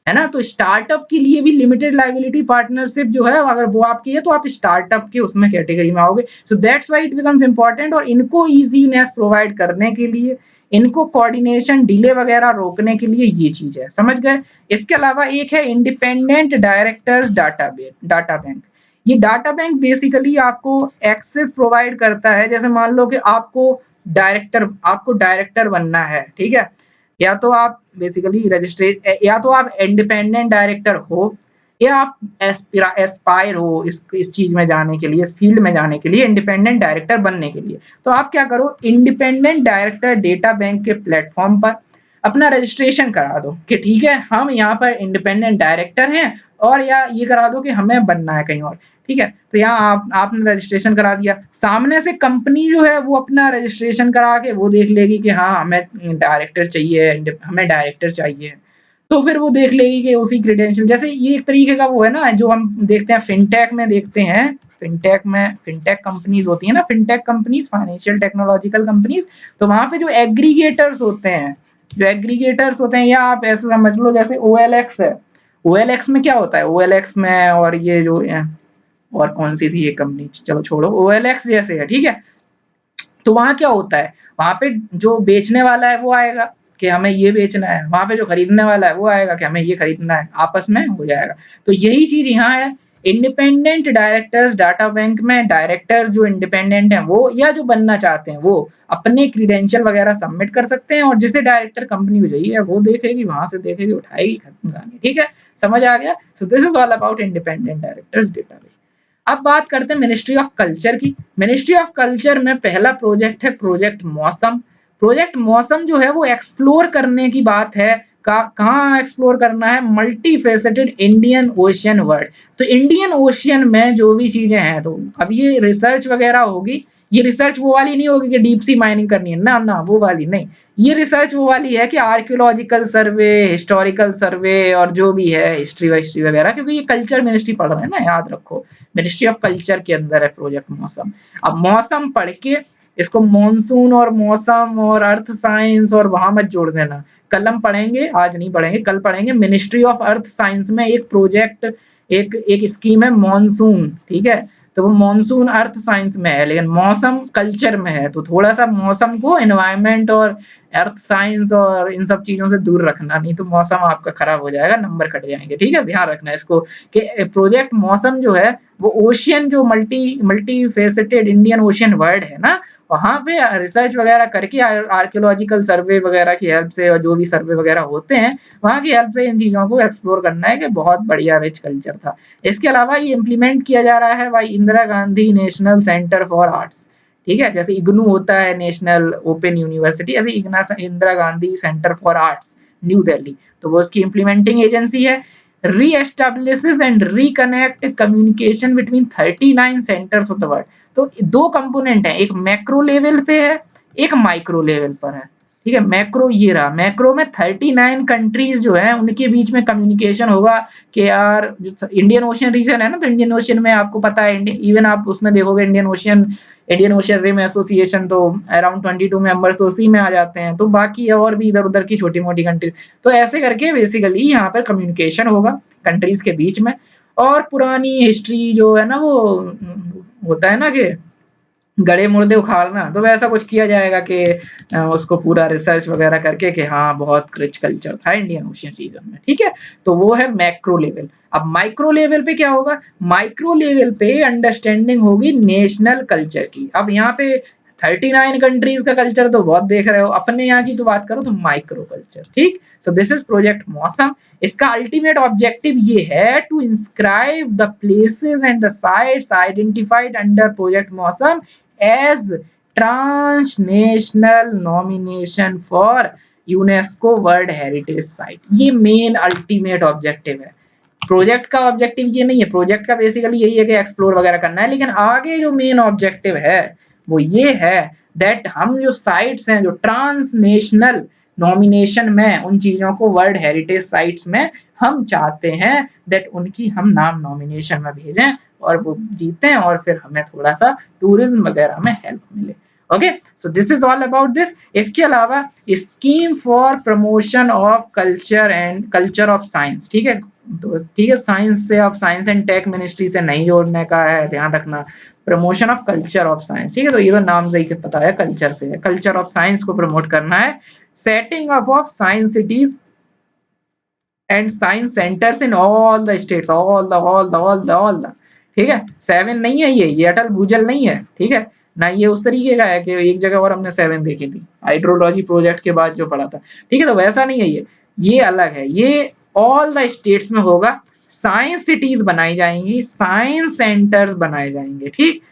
ना। तो स्टार्टअप के लिए भी लिमिटेड लायबिलिटी पार्टनरशिप जो है, अगर वो आपकी है, तो आप स्टार्टअप के उसमें कैटेगरी में आओगे। सो that's why it becomes important. और इनको इजीनेस प्रोवाइड करने के लिए, इनको कोऑर्डिनेशन डिले वगैरह रोकने के लिए ये चीज है, समझ गए। इसके अलावा एक है इंडिपेंडेंट डायरेक्टर्स डाटा बैंक। ये डाटा बैंक बेसिकली आपको एक्सेस प्रोवाइड करता है। जैसे मान लो कि आपको डायरेक्टर बनना है, ठीक है, या तो आप बेसिकली रजिस्ट्रेट, या तो आप इंडिपेंडेंट डायरेक्टर हो, या आप एस्पायर हो इस चीज में जाने के लिए, इस फील्ड में जाने के लिए, इंडिपेंडेंट डायरेक्टर बनने के लिए। तो आप क्या करो, इंडिपेंडेंट डायरेक्टर डेटा बैंक के प्लेटफॉर्म पर अपना रजिस्ट्रेशन करा दो कि ठीक है, हम यहाँ पर इंडिपेंडेंट डायरेक्टर हैं, और या ये करा दो कि हमें बनना है कहीं और। ठीक है, तो यहाँ आपने रजिस्ट्रेशन करा दिया, सामने से कंपनी जो है वो अपना रजिस्ट्रेशन करा के वो देख लेगी कि हाँ, हमें डायरेक्टर चाहिए, हमें डायरेक्टर चाहिए। तो फिर वो देख लेगी कि उसी क्रेडेंशियल, जैसे ये एक तरीके का वो है ना, जो हम देखते हैं फिनटेक में, देखते हैं फिनटेक कंपनीज होती है ना, fintech companies, financial technological companies. तो वहां पे जो एग्रीगेटर्स होते हैं, या आप ऐसे समझ लो जैसे OLX है। OLX में क्या होता है? OLX में, और ये जो और कौन सी थी ये कंपनी, चलो छोड़ो, OLX जैसे है, ठीक है। तो वहां क्या होता है? वहां पे जो बेचने वाला है वो आएगा कि हमें ये बेचना है, वहां पे जो खरीदने वाला है वो आएगा कि हमें ये खरीदना है, आपस में हो जाएगा। तो यही चीज यहाँ है इंडिपेंडेंट डायरेक्टर्स, डाटा बैंक में डायरेक्टर जो इंडिपेंडेंट हैं वो या जो बनना चाहते हैं वो अपने क्रीडेंशियल वगैरह सबमिट कर सकते हैं, और जिसे डायरेक्टर कंपनी को चाहिए वो देखेगी, वहां से देखेगी, उठाएगी, खत्म कहानी। ठीक है, समझ आ गया? सो this is all about independent directors database. अब बात करते हैं मिनिस्ट्री ऑफ कल्चर की। मिनिस्ट्री ऑफ कल्चर में पहला प्रोजेक्ट है प्रोजेक्ट मौसम। प्रोजेक्ट मौसम जो है वो एक्सप्लोर करने की बात है, कहाँ एक्सप्लोर करना है? Multi faceted Indian ocean world. तो इंडियन ओशियन में जो भी चीजें हैं, तो अब ये रिसर्च वगैरह होगी। ये रिसर्च वो वाली नहीं होगी कि डीप सी माइनिंग करनी है, ना ना, वो वाली नहीं। ये रिसर्च वो वाली है कि आर्कियोलॉजिकल सर्वे, हिस्टोरिकल सर्वे, और जो भी है हिस्ट्री हिस्ट्री वगैरह, क्योंकि ये कल्चर मिनिस्ट्री पढ़ रहे हैं ना, याद रखो। मिनिस्ट्री ऑफ कल्चर के अंदर है प्रोजेक्ट मौसम। अब मौसम पढ़ के इसको मॉनसून और मौसम और अर्थ साइंस और वहां मत जोड़ देना, कल हम पढ़ेंगे, आज नहीं पढ़ेंगे, कल पढ़ेंगे। मिनिस्ट्री ऑफ अर्थ साइंस में एक प्रोजेक्ट, एक स्कीम है मॉनसून। ठीक है, तो वो मॉनसून अर्थ साइंस में है, लेकिन मौसम कल्चर में है। तो थोड़ा सा मौसम को एनवायरमेंट और अर्थ साइंस और इन सब चीजों से दूर रखना, नहीं तो मौसम आपका खराब हो जाएगा, नंबर कट जाएंगे। ठीक है, ध्यान रखना इसको कि प्रोजेक्ट मौसम जो है वो ओशियन, जो multi faceted Indian ocean world है ना, वहां पे रिसर्च वगैरह करके आर्कियोलॉजिकल सर्वे वगैरह की हेल्प से, और जो भी सर्वे वगैरह होते हैं वहां की हेल्प से इन चीजों को एक्सप्लोर करना है कि बहुत बढ़िया रिच कल्चर था। इसके अलावा ये इम्प्लीमेंट किया जा रहा है by Indira Gandhi national centre for arts. ठीक है, जैसे इग्नू होता है नेशनल ओपन यूनिवर्सिटी, ऐसे Indira Gandhi centre for arts new Delhi, तो वो उसकी इम्प्लीमेंटिंग एजेंसी है। Reestablishes and reconnect communication between 39 centres of the world. तो दो कंपोनेंट है, एक मैक्रो लेवल पे है, एक माइक्रो लेवल पर है। ठीक है, मैक्रो ये रहा, मैक्रो में 39 कंट्रीज जो है उनके बीच में कम्युनिकेशन होगा कि यार जो इंडियन ओशियन रीजन है ना, तो इंडियन ओशियन में आपको पता है, इवन आप उसमें देखोगे इंडियन ओशियन रिम एसोसिएशन, तो अराउंड 22 मेंबर्स तो उसी में आ जाते हैं, तो बाकी और भी इधर उधर की छोटी मोटी कंट्रीज। तो ऐसे करके बेसिकली यहाँ पर कम्युनिकेशन होगा कंट्रीज के बीच में। और पुरानी हिस्ट्री जो है ना, वो होता है ना कि गड़े मुर्दे उखाड़ना, तो वैसा कुछ किया जाएगा कि उसको पूरा रिसर्च वगैरह करके कि हाँ बहुत रिच कल्चर था इंडियन ओशियन रीजन में। ठीक है, तो वो है मैक्रो लेवल। अब माइक्रो लेवल पे क्या होगा? माइक्रो लेवल पे अंडरस्टैंडिंग होगी नेशनल कल्चर की। अब यहाँ पे 39 कंट्रीज का कल्चर तो बहुत देख रहे हो, अपने यहाँ की तो बात करो तो माइक्रो कल्चर। ठीक, सो दिस इज प्रोजेक्ट मौसम। इसका अल्टीमेट ऑब्जेक्टिव ये है to inscribe the places and the sites identified under project Mausam as transnational nomination for UNESCO world heritage site. ये मेन अल्टीमेट ऑब्जेक्टिव है। प्रोजेक्ट का ऑब्जेक्टिव ये नहीं है, प्रोजेक्ट का बेसिकली यही है कि एक्सप्लोर वगैरह करना है, लेकिन आगे जो मेन ऑब्जेक्टिव है वो ये है दैट हम जो साइट्स हैं जो ट्रांसनेशनल नॉमिनेशन में, उन चीजों को वर्ल्ड हेरिटेज साइट्स में हम चाहते हैं दैट उनकी हम नाम नॉमिनेशन में भेजें और वो जीतें, और फिर हमें थोड़ा सा टूरिज्म वगैरह में हेल्प मिले। Okay, so this is all about this. इसके अलावा scheme for promotion of culture and culture of science. ठीक है, तो ठीक है, साइंस से, अब साइंस एंड टेक मिनिस्ट्री से नहीं जोड़ने का है, ध्यान रखना। Promotion of culture of science, ठीक है, तो ये तो नाम से ही पता है कल्चर से है, कल्चर ऑफ साइंस को प्रमोट करना है। Setting up of science cities and science centres in all the states, all the ठीक है, 7 नहीं है ये अटल भूजल नहीं है। ठीक है ना, ये उस तरीके का है कि एक जगह और हमने 7 देखी थी हाइड्रोलॉजी प्रोजेक्ट के बाद जो पढ़ा था। ठीक है, तो वैसा नहीं है ये अलग है, ये ऑल द स्टेट्स में होगा। साइंस सिटीज बनाई जाएंगी, साइंस सेंटर्स बनाए जाएंगे। ठीक,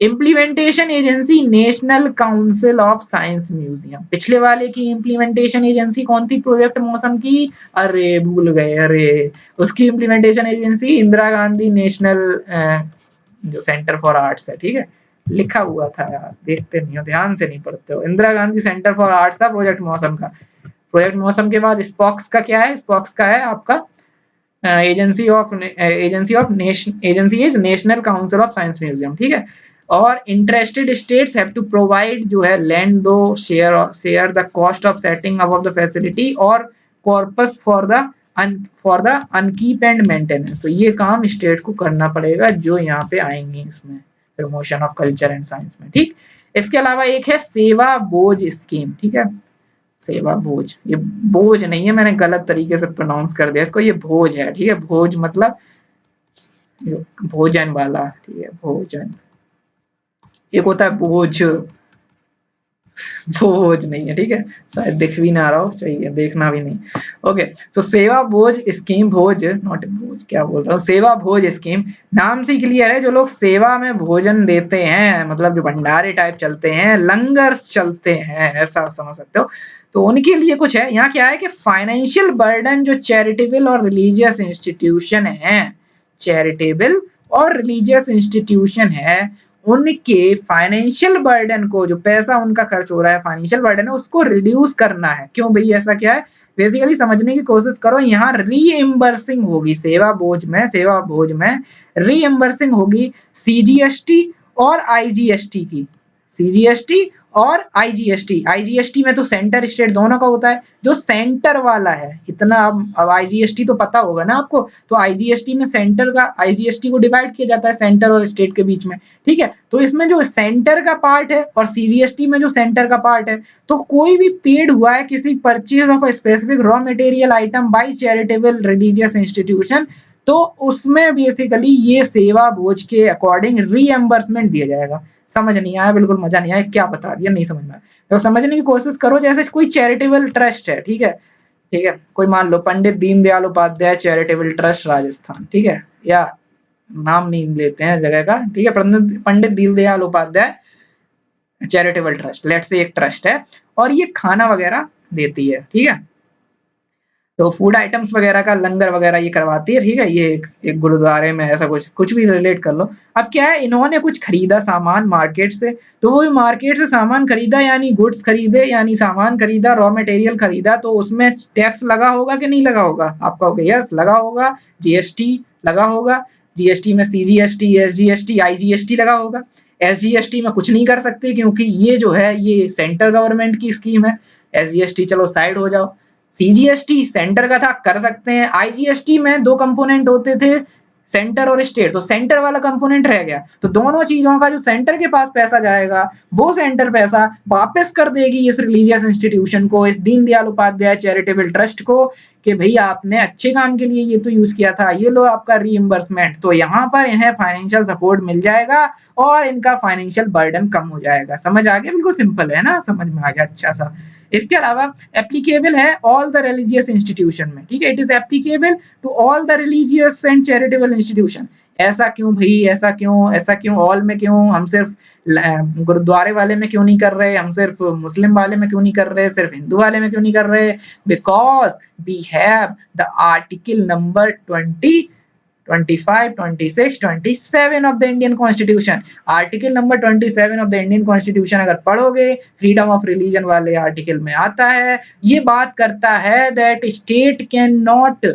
implementation agency national council of science museum. पिछले वाले की इम्प्लीमेंटेशन एजेंसी कौन थी प्रोजेक्ट मौसम की? अरे भूल गए, अरे उसकी implementation agency Indira Gandhi national जो सेंटर फॉर आर्ट्स है। ठीक है, लिखा हुआ था यार, देखते नहीं हो, ध्यान से नहीं पढ़ते हो। Indira Gandhi centre for arts था प्रोजेक्ट मौसम का। प्रोजेक्ट मौसम के बाद स्पॉक्स का क्या है? स्पॉक्स का है आपका agency is national council of science museum. ठीक है, और interested states have to provide जो है land to share the cost of setting up of the facility और corpus for the upkeep and maintenance. तो ये काम स्टेट को करना पड़ेगा जो यहाँ पे आएंगे इसमें promotion of culture and science में। ठीक, इसके अलावा एक है सेवा बोझ स्कीम। ठीक है, सेवा भोज, ये बोझ नहीं है, मैंने गलत तरीके से प्रोनाउंस कर दिया इसको, ये भोज है। ठीक है, भोज मतलब भोजन वाला, ठीक है, भोजन। एक होता है भोज, भोज नहीं है, ठीक है, शायद दिख भी ना रहा हो, चाहिए देखना भी नहीं। ओके, सो सेवा भोज स्कीम, भोज नॉट भोज, क्या बोल रहा हूँ, सेवा भोज स्कीम नाम से क्लियर है, जो लोग सेवा में भोजन देते हैं, मतलब जो भंडारे टाइप चलते हैं, लंगर चलते हैं, ऐसा समझ सकते हो। तो उनके लिए कुछ है, यहाँ क्या है कि फाइनेंशियल बर्डन जो चैरिटेबल और रिलीजियस इंस्टीट्यूशन है, चैरिटेबल और रिलीजियस इंस्टीट्यूशन है, उनके फाइनेंशियल बर्डन को, जो पैसा उनका खर्च हो रहा है, फाइनेंशियल बर्डन है, उसको रिड्यूस करना है। क्यों भाई, ऐसा क्या है, बेसिकली समझने की कोशिश करो। यहाँ रीएम्बर्सिंग होगी सेवा भोज में, सेवा भोज में रीएम्बर्सिंग होगी सीजीएसटी और आईजीएसटी की, सीजीएसटी और आईजीएसटी। आईजीएसटी में तो सेंटर स्टेट दोनों का होता है, जो सेंटर वाला है इतना, अब आईजीएसटी तो पता होगा ना आपको, तो आईजीएसटी में सेंटर का, आईजीएसटी को डिवाइड किया जाता है सेंटर और स्टेट के बीच में, ठीक है। तो इसमें जो सेंटर का पार्ट है और सीजीएसटी में जो सेंटर का पार्ट है, तो कोई भी पेड हुआ है किसी purchase of specific raw material item by charitable religious institution, तो उसमें बेसिकली ये सेवा भोज के अकॉर्डिंग रीएम्बर्समेंट दिया जाएगा। समझ नहीं आया, बिल्कुल मजा नहीं आया, क्या बता दिया, नहीं समझ में आया तो समझने की कोशिश करो। जैसे कोई चैरिटेबल ट्रस्ट है, ठीक है, ठीक है, कोई मान लो पंडित दीनदयाल उपाध्याय चैरिटेबल ट्रस्ट राजस्थान, ठीक है, या नाम नहीं लेते हैं जगह का, ठीक है, Pandit Deendayal Upadhyay charitable trust, let's से एक ट्रस्ट है और ये खाना वगैरह देती है, ठीक है, तो फूड आइटम्स वगैरह का लंगर वगैरह ये करवाती है, ठीक है, ये एक गुरुद्वारे में ऐसा कुछ भी रिलेट कर लो। अब क्या है, इन्होंने कुछ खरीदा सामान मार्केट से, तो वो मार्केट से सामान खरीदा यानी गुड्स खरीदे, यानी सामान खरीदा, रॉ मटेरियल खरीदा, तो उसमें टैक्स लगा होगा कि नहीं लगा होगा, आप कहोगे यस लगा होगा, जीएसटी लगा होगा, जीएसटी में सीजीएसटी, एसजीएसटी, आईजीएसटी लगा होगा। एसजीएसटी में कुछ नहीं कर सकते क्योंकि ये जो है ये सेंट्रल गवर्नमेंट की स्कीम है, एसजीएसटी चलो साइड हो जाओ, सीजीएसटी सेंटर का था, कर सकते हैं। आईजीएसटी में दो कंपोनेंट होते थे, सेंटर और स्टेट, तो सेंटर वाला कंपोनेंट रह गया, तो दोनों चीजों का जो सेंटर के पास पैसा जाएगा, वो सेंटर पैसा वापस कर देगी इस रिलीजियस इंस्टीट्यूशन को, इस दीनदयाल उपाध्याय चैरिटेबल ट्रस्ट को, कि भाई आपने अच्छे काम के लिए ये तो यूज किया था, ये लो आपका रीइंबर्समेंट। तो यहाँ पर इन्हें फाइनेंशियल सपोर्ट मिल जाएगा और इनका फाइनेंशियल बर्डन कम हो जाएगा। समझ आ गया, बिल्कुल सिंपल है ना, समझ में आ गया अच्छा सा। इसके अलावा एप्लीकेबल है ऑल द रिलीजियस इंस्टीट्यूशन में, ठीक है, it is applicable to all the religious and charitable institution. ऐसा क्यों भाई, ऐसा क्यों, ऐसा क्यों, ऑल में क्यों, हम सिर्फ गुरुद्वारे वाले में क्यों नहीं कर रहे, हम सिर्फ मुस्लिम वाले में क्यों नहीं कर रहे, सिर्फ हिंदू वाले में क्यों नहीं कर रहे, because we have the article number 20, 25, 26, 27 of the Indian constitution. Article number 27 of the Indian constitution अगर पढ़ोगे, फ्रीडम ऑफ रिलीजन वाले आर्टिकल में आता है, ये बात करता है that state can not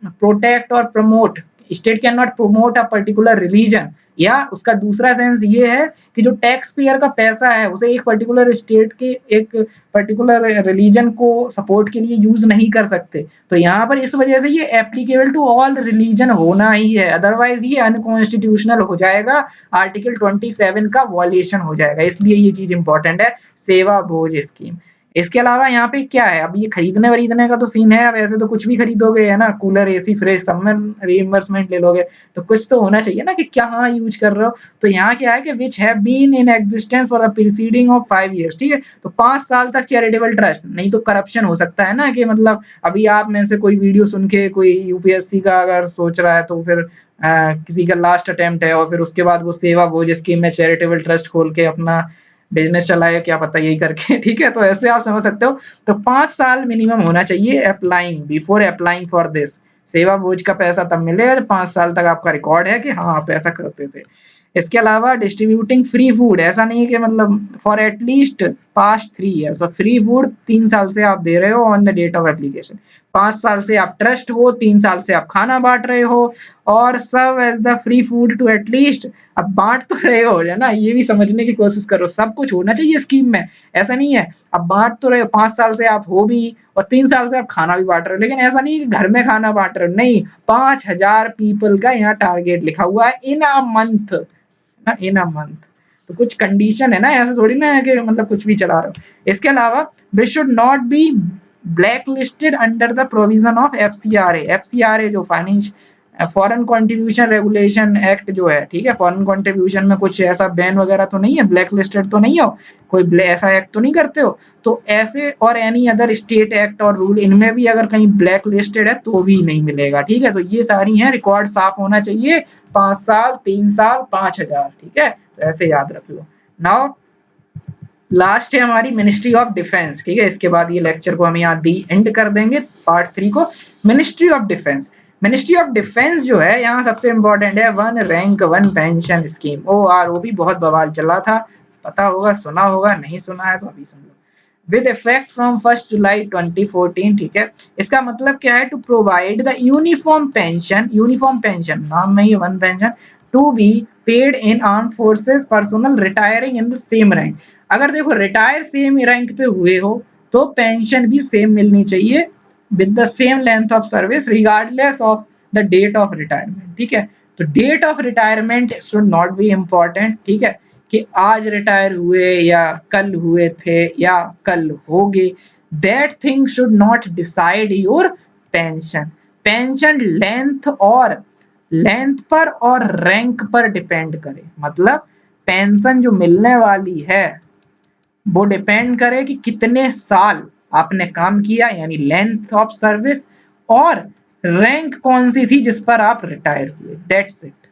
protect और promote, state can not promote a particular religion, या उसका दूसरा सेंस ये है कि जो टैक्स पेयर का पैसा है उसे एक पर्टिकुलर स्टेट के एक पर्टिकुलर रिलीजन को सपोर्ट के लिए यूज नहीं कर सकते। तो यहाँ पर इस वजह से ये एप्लीकेबल टू ऑल रिलीजन होना ही है, अदरवाइज ये अनकॉन्स्टिट्यूशनल हो जाएगा, आर्टिकल 27 का वॉल्यूशन हो जाएगा, इसलिए ये चीज इंपॉर्टेंट है, सेवा भोज स्कीम। इसके अलावा यहाँ पे क्या है, अब ये खरीदने वरीदने का तो सीन है, अब ऐसे तो कुछ भी खरीदोगे है ना, कूलर एसी फ्रिज सब में रीइंबर्समेंट ले लोगे, तो कुछ तो होना चाहिए ना कि क्या हाँ यूज कर रहे हो। तो यहाँ क्या है कि which have been in existence for the preceding of 5 years, ठीक है, तो 5 साल तक चैरिटेबल ट्रस्ट, नहीं तो करप्शन हो सकता है ना, कि मतलब अभी आप में से कोई वीडियो सुन के कोई यूपीएससी का अगर सोच रहा है, तो फिर किसी का लास्ट अटेम्प्ट है और फिर उसके बाद वो सेवा भोज स्कीम में चैरिटेबल ट्रस्ट खोल के अपना बिजनेस चलाए, क्या पता यही करके, ठीक है, तो ऐसे आप समझ सकते हो। तो 5 साल मिनिमम होना चाहिए applying, before applying for this, सेवा भोज का पैसा तब मिले 5 साल तक आपका रिकॉर्ड है कि हाँ आप ऐसा करते थे। इसके अलावा डिस्ट्रीब्यूटिंग फ्री फूड, ऐसा नहीं है कि मतलब फॉर एटलीस्ट पास्ट 3 years, और फ्री फूड 3 साल से आप दे रहे हो on the date of application, 5 साल से आप ट्रस्ट हो, 3 साल से आप खाना बांट रहे हो, और serve as the free food to at least, अब बांट तो रहे हो है ना, ये भी समझने की कोशिश करो, सब कुछ होना चाहिए स्कीम में, ऐसा नहीं है, अब बांट तो रहे हो, 5 साल से आप हो भी और 3 साल से आप खाना भी बांट रहे हो, लेकिन ऐसा नहीं कि घर में खाना बांट रहे हो, नहीं, 5000 पीपल का यहाँ टारगेट लिखा हुआ है इन अ मंथ ना, इन अ मंथ, तो कुछ कंडीशन है ना, ऐसा थोड़ी ना है कि मतलब कुछ भी चला रहे हो। इसके अलावा we should not be black listed under the provision of FCRA, FCRA जो finance foreign contribution regulation act जो है, ठीक है, फॉरेन कंट्रीब्यूशन में कुछ ऐसा बैन वगैरह तो नहीं है, ब्लैक लिस्टेड तो नहीं हो, कोई ऐसा एक्ट तो नहीं करते हो, तो ऐसे और एनी अदर स्टेट एक्ट और रूल इनमें भी अगर कहीं ब्लैक लिस्टेड है तो भी नहीं मिलेगा, ठीक है। तो ये सारी हैं, रिकॉर्ड साफ होना चाहिए, 5 साल, 3 साल, 5000, ठीक है, तो ऐसे याद रख लो। नाउ लास्ट है हमारी मिनिस्ट्री ऑफ डिफेंस, ठीक है, इसके बाद ये लेक्चर को हम यहाँ दी एंड कर देंगे पार्ट 3 को। Ministry of defence, ministry of defence जो है यहाँ सबसे इंपॉर्टेंट है one rank one pension scheme, OROP, बहुत बवाल चला था, पता होगा, सुना होगा, नहीं सुना है तो अभी सुन लो। विद इफेक्ट फ्रॉम 1 जुलाई 2014, ठीक है, इसका मतलब क्या है, to provide the uniform pension, uniform pension नाम में ही one pension, to be paid in arm forces personal retiring in the same rank. अगर देखो रिटायर सेम रैंक पे हुए हो तो पेंशन भी सेम मिलनी चाहिए with the same length of service regardless of the date of retirement, ठीक है। तो date of retirement should not be important, ठीक है, कि आज रिटायर हुए या कल हुए थे या कल होगे, that thing should not decide your pension. Pension length पर और रैंक पर डिपेंड करे, मतलब पेंशन जो मिलने वाली है वो डिपेंड करे कि कितने साल आपने काम किया, यानी लेंथ ऑफ सर्विस, और रैंक कौन सी थी जिस पर आप रिटायर हुए, दैट्स इट।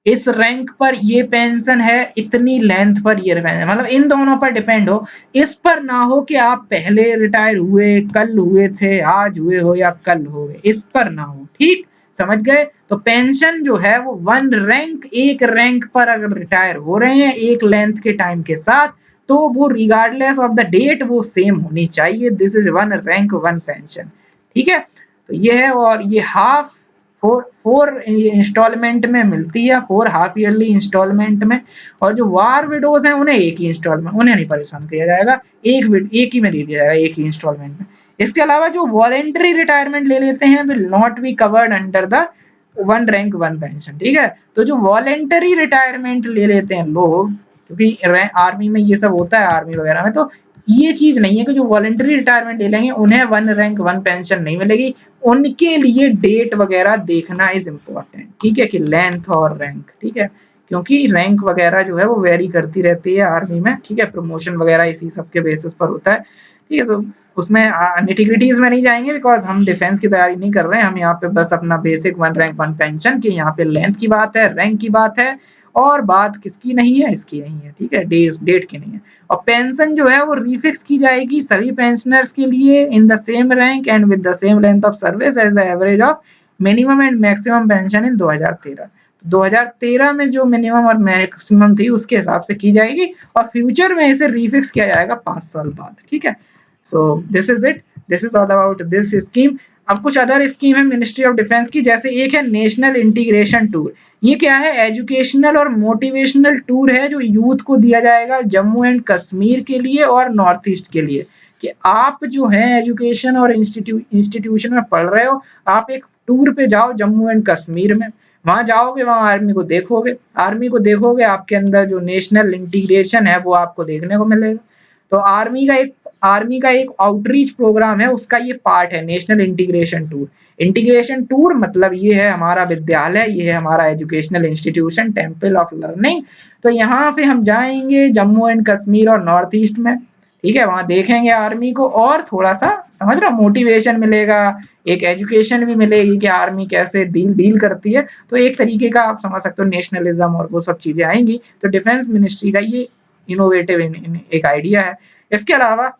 इस रैंक पर ये पेंशन है, इतनी लेंथ पर ये पेंशन, मतलब इन दोनों पर डिपेंड हो, इस पर ना हो कि आप पहले रिटायर हुए, कल हुए थे, आज हुए हो या कल हो गए, इस पर ना हो, ठीक, समझ गए। तो पेंशन जो है वो वन रैंक, एक रैंक पर अगर रिटायर हो रहे हैं एक लेंथ के टाइम के साथ, तो वो रिगार्डलेस ऑफ द डेट वो सेम होनी चाहिए, this is one rank one pension, ठीक है। तो ये है, और ये हाफ फोर इंस्टॉलमेंट में मिलती है, 4 हाफ ईयरली इंस्टॉलमेंट में, और जो वार विडोज हैं उन्हें एक ही इंस्टॉलमेंट, उन्हें नहीं परेशान किया जाएगा, एक ही में दे दिया जाएगा, एक ही इंस्टॉलमेंट में। इसके अलावा जो वॉलेंटरी रिटायरमेंट ले लेते हैं will not be covered under the one rank one pension, ठीक है। तो जो वॉलेंटरी रिटायरमेंट ले लेते हैं लोग, क्योंकि आर्मी में ये सब होता है, आर्मी वगैरह में, तो ये चीज नहीं है कि जो वॉलेंटरी रिटायरमेंट ले लेंगे उन्हें वन रैंक वन पेंशन नहीं मिलेगी, उनके लिए डेट वगैरह देखना इज इम्पोर्टेंट, ठीक है, कि लेंथ और रैंक, ठीक है, क्योंकि रैंक वगैरह जो है वो वेरी करती रहती है आर्मी में, ठीक है, प्रमोशन वगैरह इसी सब के बेसिस पर होता है, ठीक है। तो उसमें निटिग्रिटीज में नहीं जाएंगे, बिकॉज हम डिफेंस की तैयारी नहीं कर रहे हैं, हम यहाँ पे बस अपना basic one rank one pension की, यहाँ पे लेंथ की बात है, रैंक की बात है, और बात किसकी नहीं है, इसकी नहीं है, ठीक है, डेट की नहीं है। और पेंशन जो है वो रिफिक्स की जाएगी सभी पेंशनर्स के लिए in the same rank and with the same length of service as the average of minimum and maximum pension in 2013। 2013 में जो मिनिमम और मैक्सिमम थी उसके हिसाब से की जाएगी, और फ्यूचर में इसे रिफिक्स किया जाएगा 5 साल बाद, ठीक है। So this is it, this is all about this scheme. अब कुछ अदर स्कीम है मिनिस्ट्री ऑफ डिफेंस की, जैसे एक है नेशनल इंटीग्रेशन टूर। ये क्या है, एजुकेशनल और मोटिवेशनल टूर है जो यूथ को दिया जाएगा जम्मू एंड कश्मीर के लिए और नॉर्थ ईस्ट के लिए, कि आप जो है एजुकेशन और इंस्टीट्यूशन में पढ़ रहे हो, आप एक टूर पे जाओ जम्मू एंड कश्मीर में, वहां जाओगे, वहां आर्मी को देखोगे, आपके अंदर जो नेशनल इंटीग्रेशन है वो आपको देखने को मिलेगा। तो आर्मी का एक आउटरीच प्रोग्राम है, उसका ये पार्ट है national integration tour. Integration tour मतलब ये है हमारा विद्यालय, ये है हमारा educational institution, temple of learning. तो यहाँ से हम जाएंगे जम्मू एंड कश्मीर और नॉर्थ ईस्ट में, ठीक है, वहां देखेंगे आर्मी को, और थोड़ा सा समझ रहा मोटिवेशन मिलेगा, एक एजुकेशन भी मिलेगी कि आर्मी कैसे डील करती है। तो एक तरीके का आप समझ सकते हो नेशनलिज्म और वो सब चीजें आएंगी। तो डिफेंस मिनिस्ट्री का ये इनोवेटिव एक आइडिया है। इसके अलावा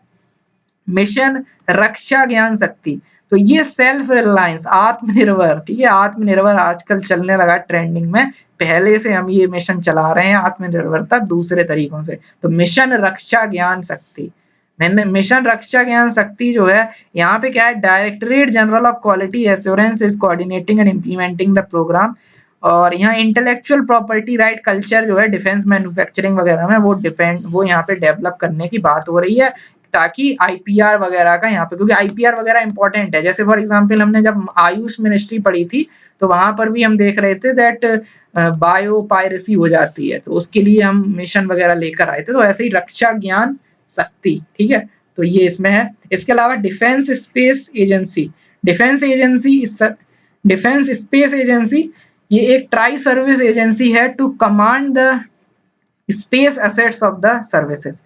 मिशन रक्षा ज्ञान शक्ति, तो ये सेल्फ रिलायंस, आत्मनिर्भर, ठीक है, आत्मनिर्भर आजकल चलने लगा ट्रेंडिंग में, पहले से हम ये मिशन चला रहे हैं आत्मनिर्भरता दूसरे तरीकों से। तो मिशन रक्षा ज्ञान शक्ति, मैंने मिशन रक्षा ज्ञान शक्ति जो है, यहाँ पे क्या है, directorate general of quality assurance is coordinating and implementing the program. और यहाँ इंटेलेक्चुअल प्रॉपर्टी राइट कल्चर जो है डिफेंस मैन्युफैक्चरिंग वगैरह में वो यहाँ पे डेवलप करने की बात हो रही है, ताकि आईपीआर वगैरह का यहाँ पे, क्योंकि आईपीआर वगैरह इंपॉर्टेंट है। जैसे फॉर एग्जांपल हमने जब आयुष मिनिस्ट्री पढ़ी थी तो वहां पर भी हम देख रहे थे दैट बायो पायरेसी हो जाती है, तो उसके लिए हम मिशन वगैरह लेकर आए थे। तो ऐसे ही रक्षा ज्ञान शक्ति, ठीक है, तो ये इसमें है। इसके अलावा defence space agency, defence agency defence space agency ये एक ट्राई सर्विस एजेंसी है to command the space assets of the services.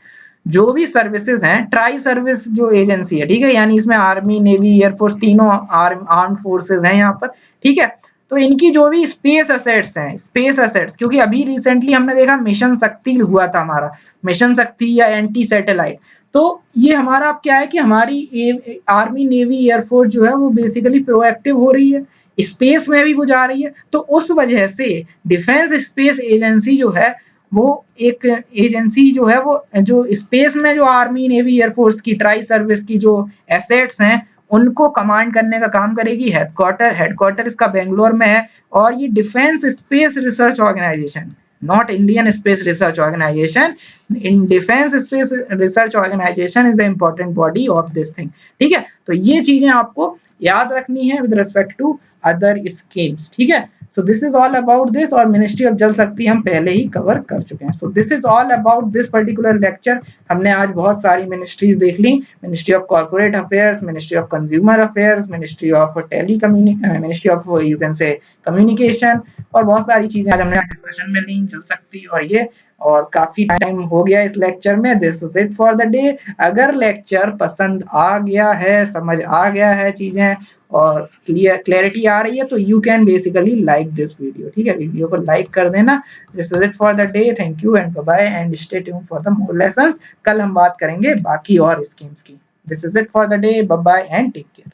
जो भी सर्विसेज हैं, ट्राई सर्विस जो एजेंसी है, ठीक है, यानी इसमें आर्मी, नेवी, एयरफोर्स तीनों आर्म फोर्सेज हैं यहाँ पर, ठीक है। तो इनकी जो भी स्पेस एसेट्स हैं, स्पेस एसेट्स, क्योंकि अभी रिसेंटली हमने देखा मिशन शक्ति हुआ था हमारा, मिशन शक्ति या एंटी सैटेलाइट। तो ये हमारा अब क्या है कि हमारी आर्मी, नेवी, एयरफोर्स जो है वो बेसिकली प्रोएक्टिव हो रही है, स्पेस में भी वो जा रही है। तो उस वजह से डिफेंस स्पेस एजेंसी जो है वो एक एजेंसी जो है वो जो स्पेस में जो आर्मी, नेवी, एयरफोर्स की ट्राई सर्विस की जो एसेट्स हैं उनको कमांड करने का काम करेगी। हेडक्वार्टर इसका बेंगलोर में है और ये defence space research organisation, not Indian space research organisation, in defence space research organisation is the important body of this thing, ठीक है। तो ये चीजें आपको याद रखनी है with respect to other schemes, ठीक है। So this is all about this, और मिनिस्ट्री ऑफ जल शक्ति हम पहले ही कवर कर चुके हैं। So this is all about this particular lecture. हमने आज बहुत सारी मिनिस्ट्रीज देख ली, ministry of corporate affairs, ministry of consumer affairs, ministry of ministry of you can say communication, और बहुत सारी चीजें आज हमने डिस्कशन में ली, जल शक्ति और ये, और काफी टाइम हो गया इस लेक्चर में। This is it for the day. अगर लेक्चर पसंद आ गया है, समझ आ गया है चीजें और क्लियरिटी आ रही है, तो you can basically like this video, ठीक है, वीडियो को लाइक कर देना। This is it for the day, thank you and bye and stay tuned for the more lessons. कल हम बात करेंगे बाकी और स्कीम्स की। This is it for the day, bye and take care.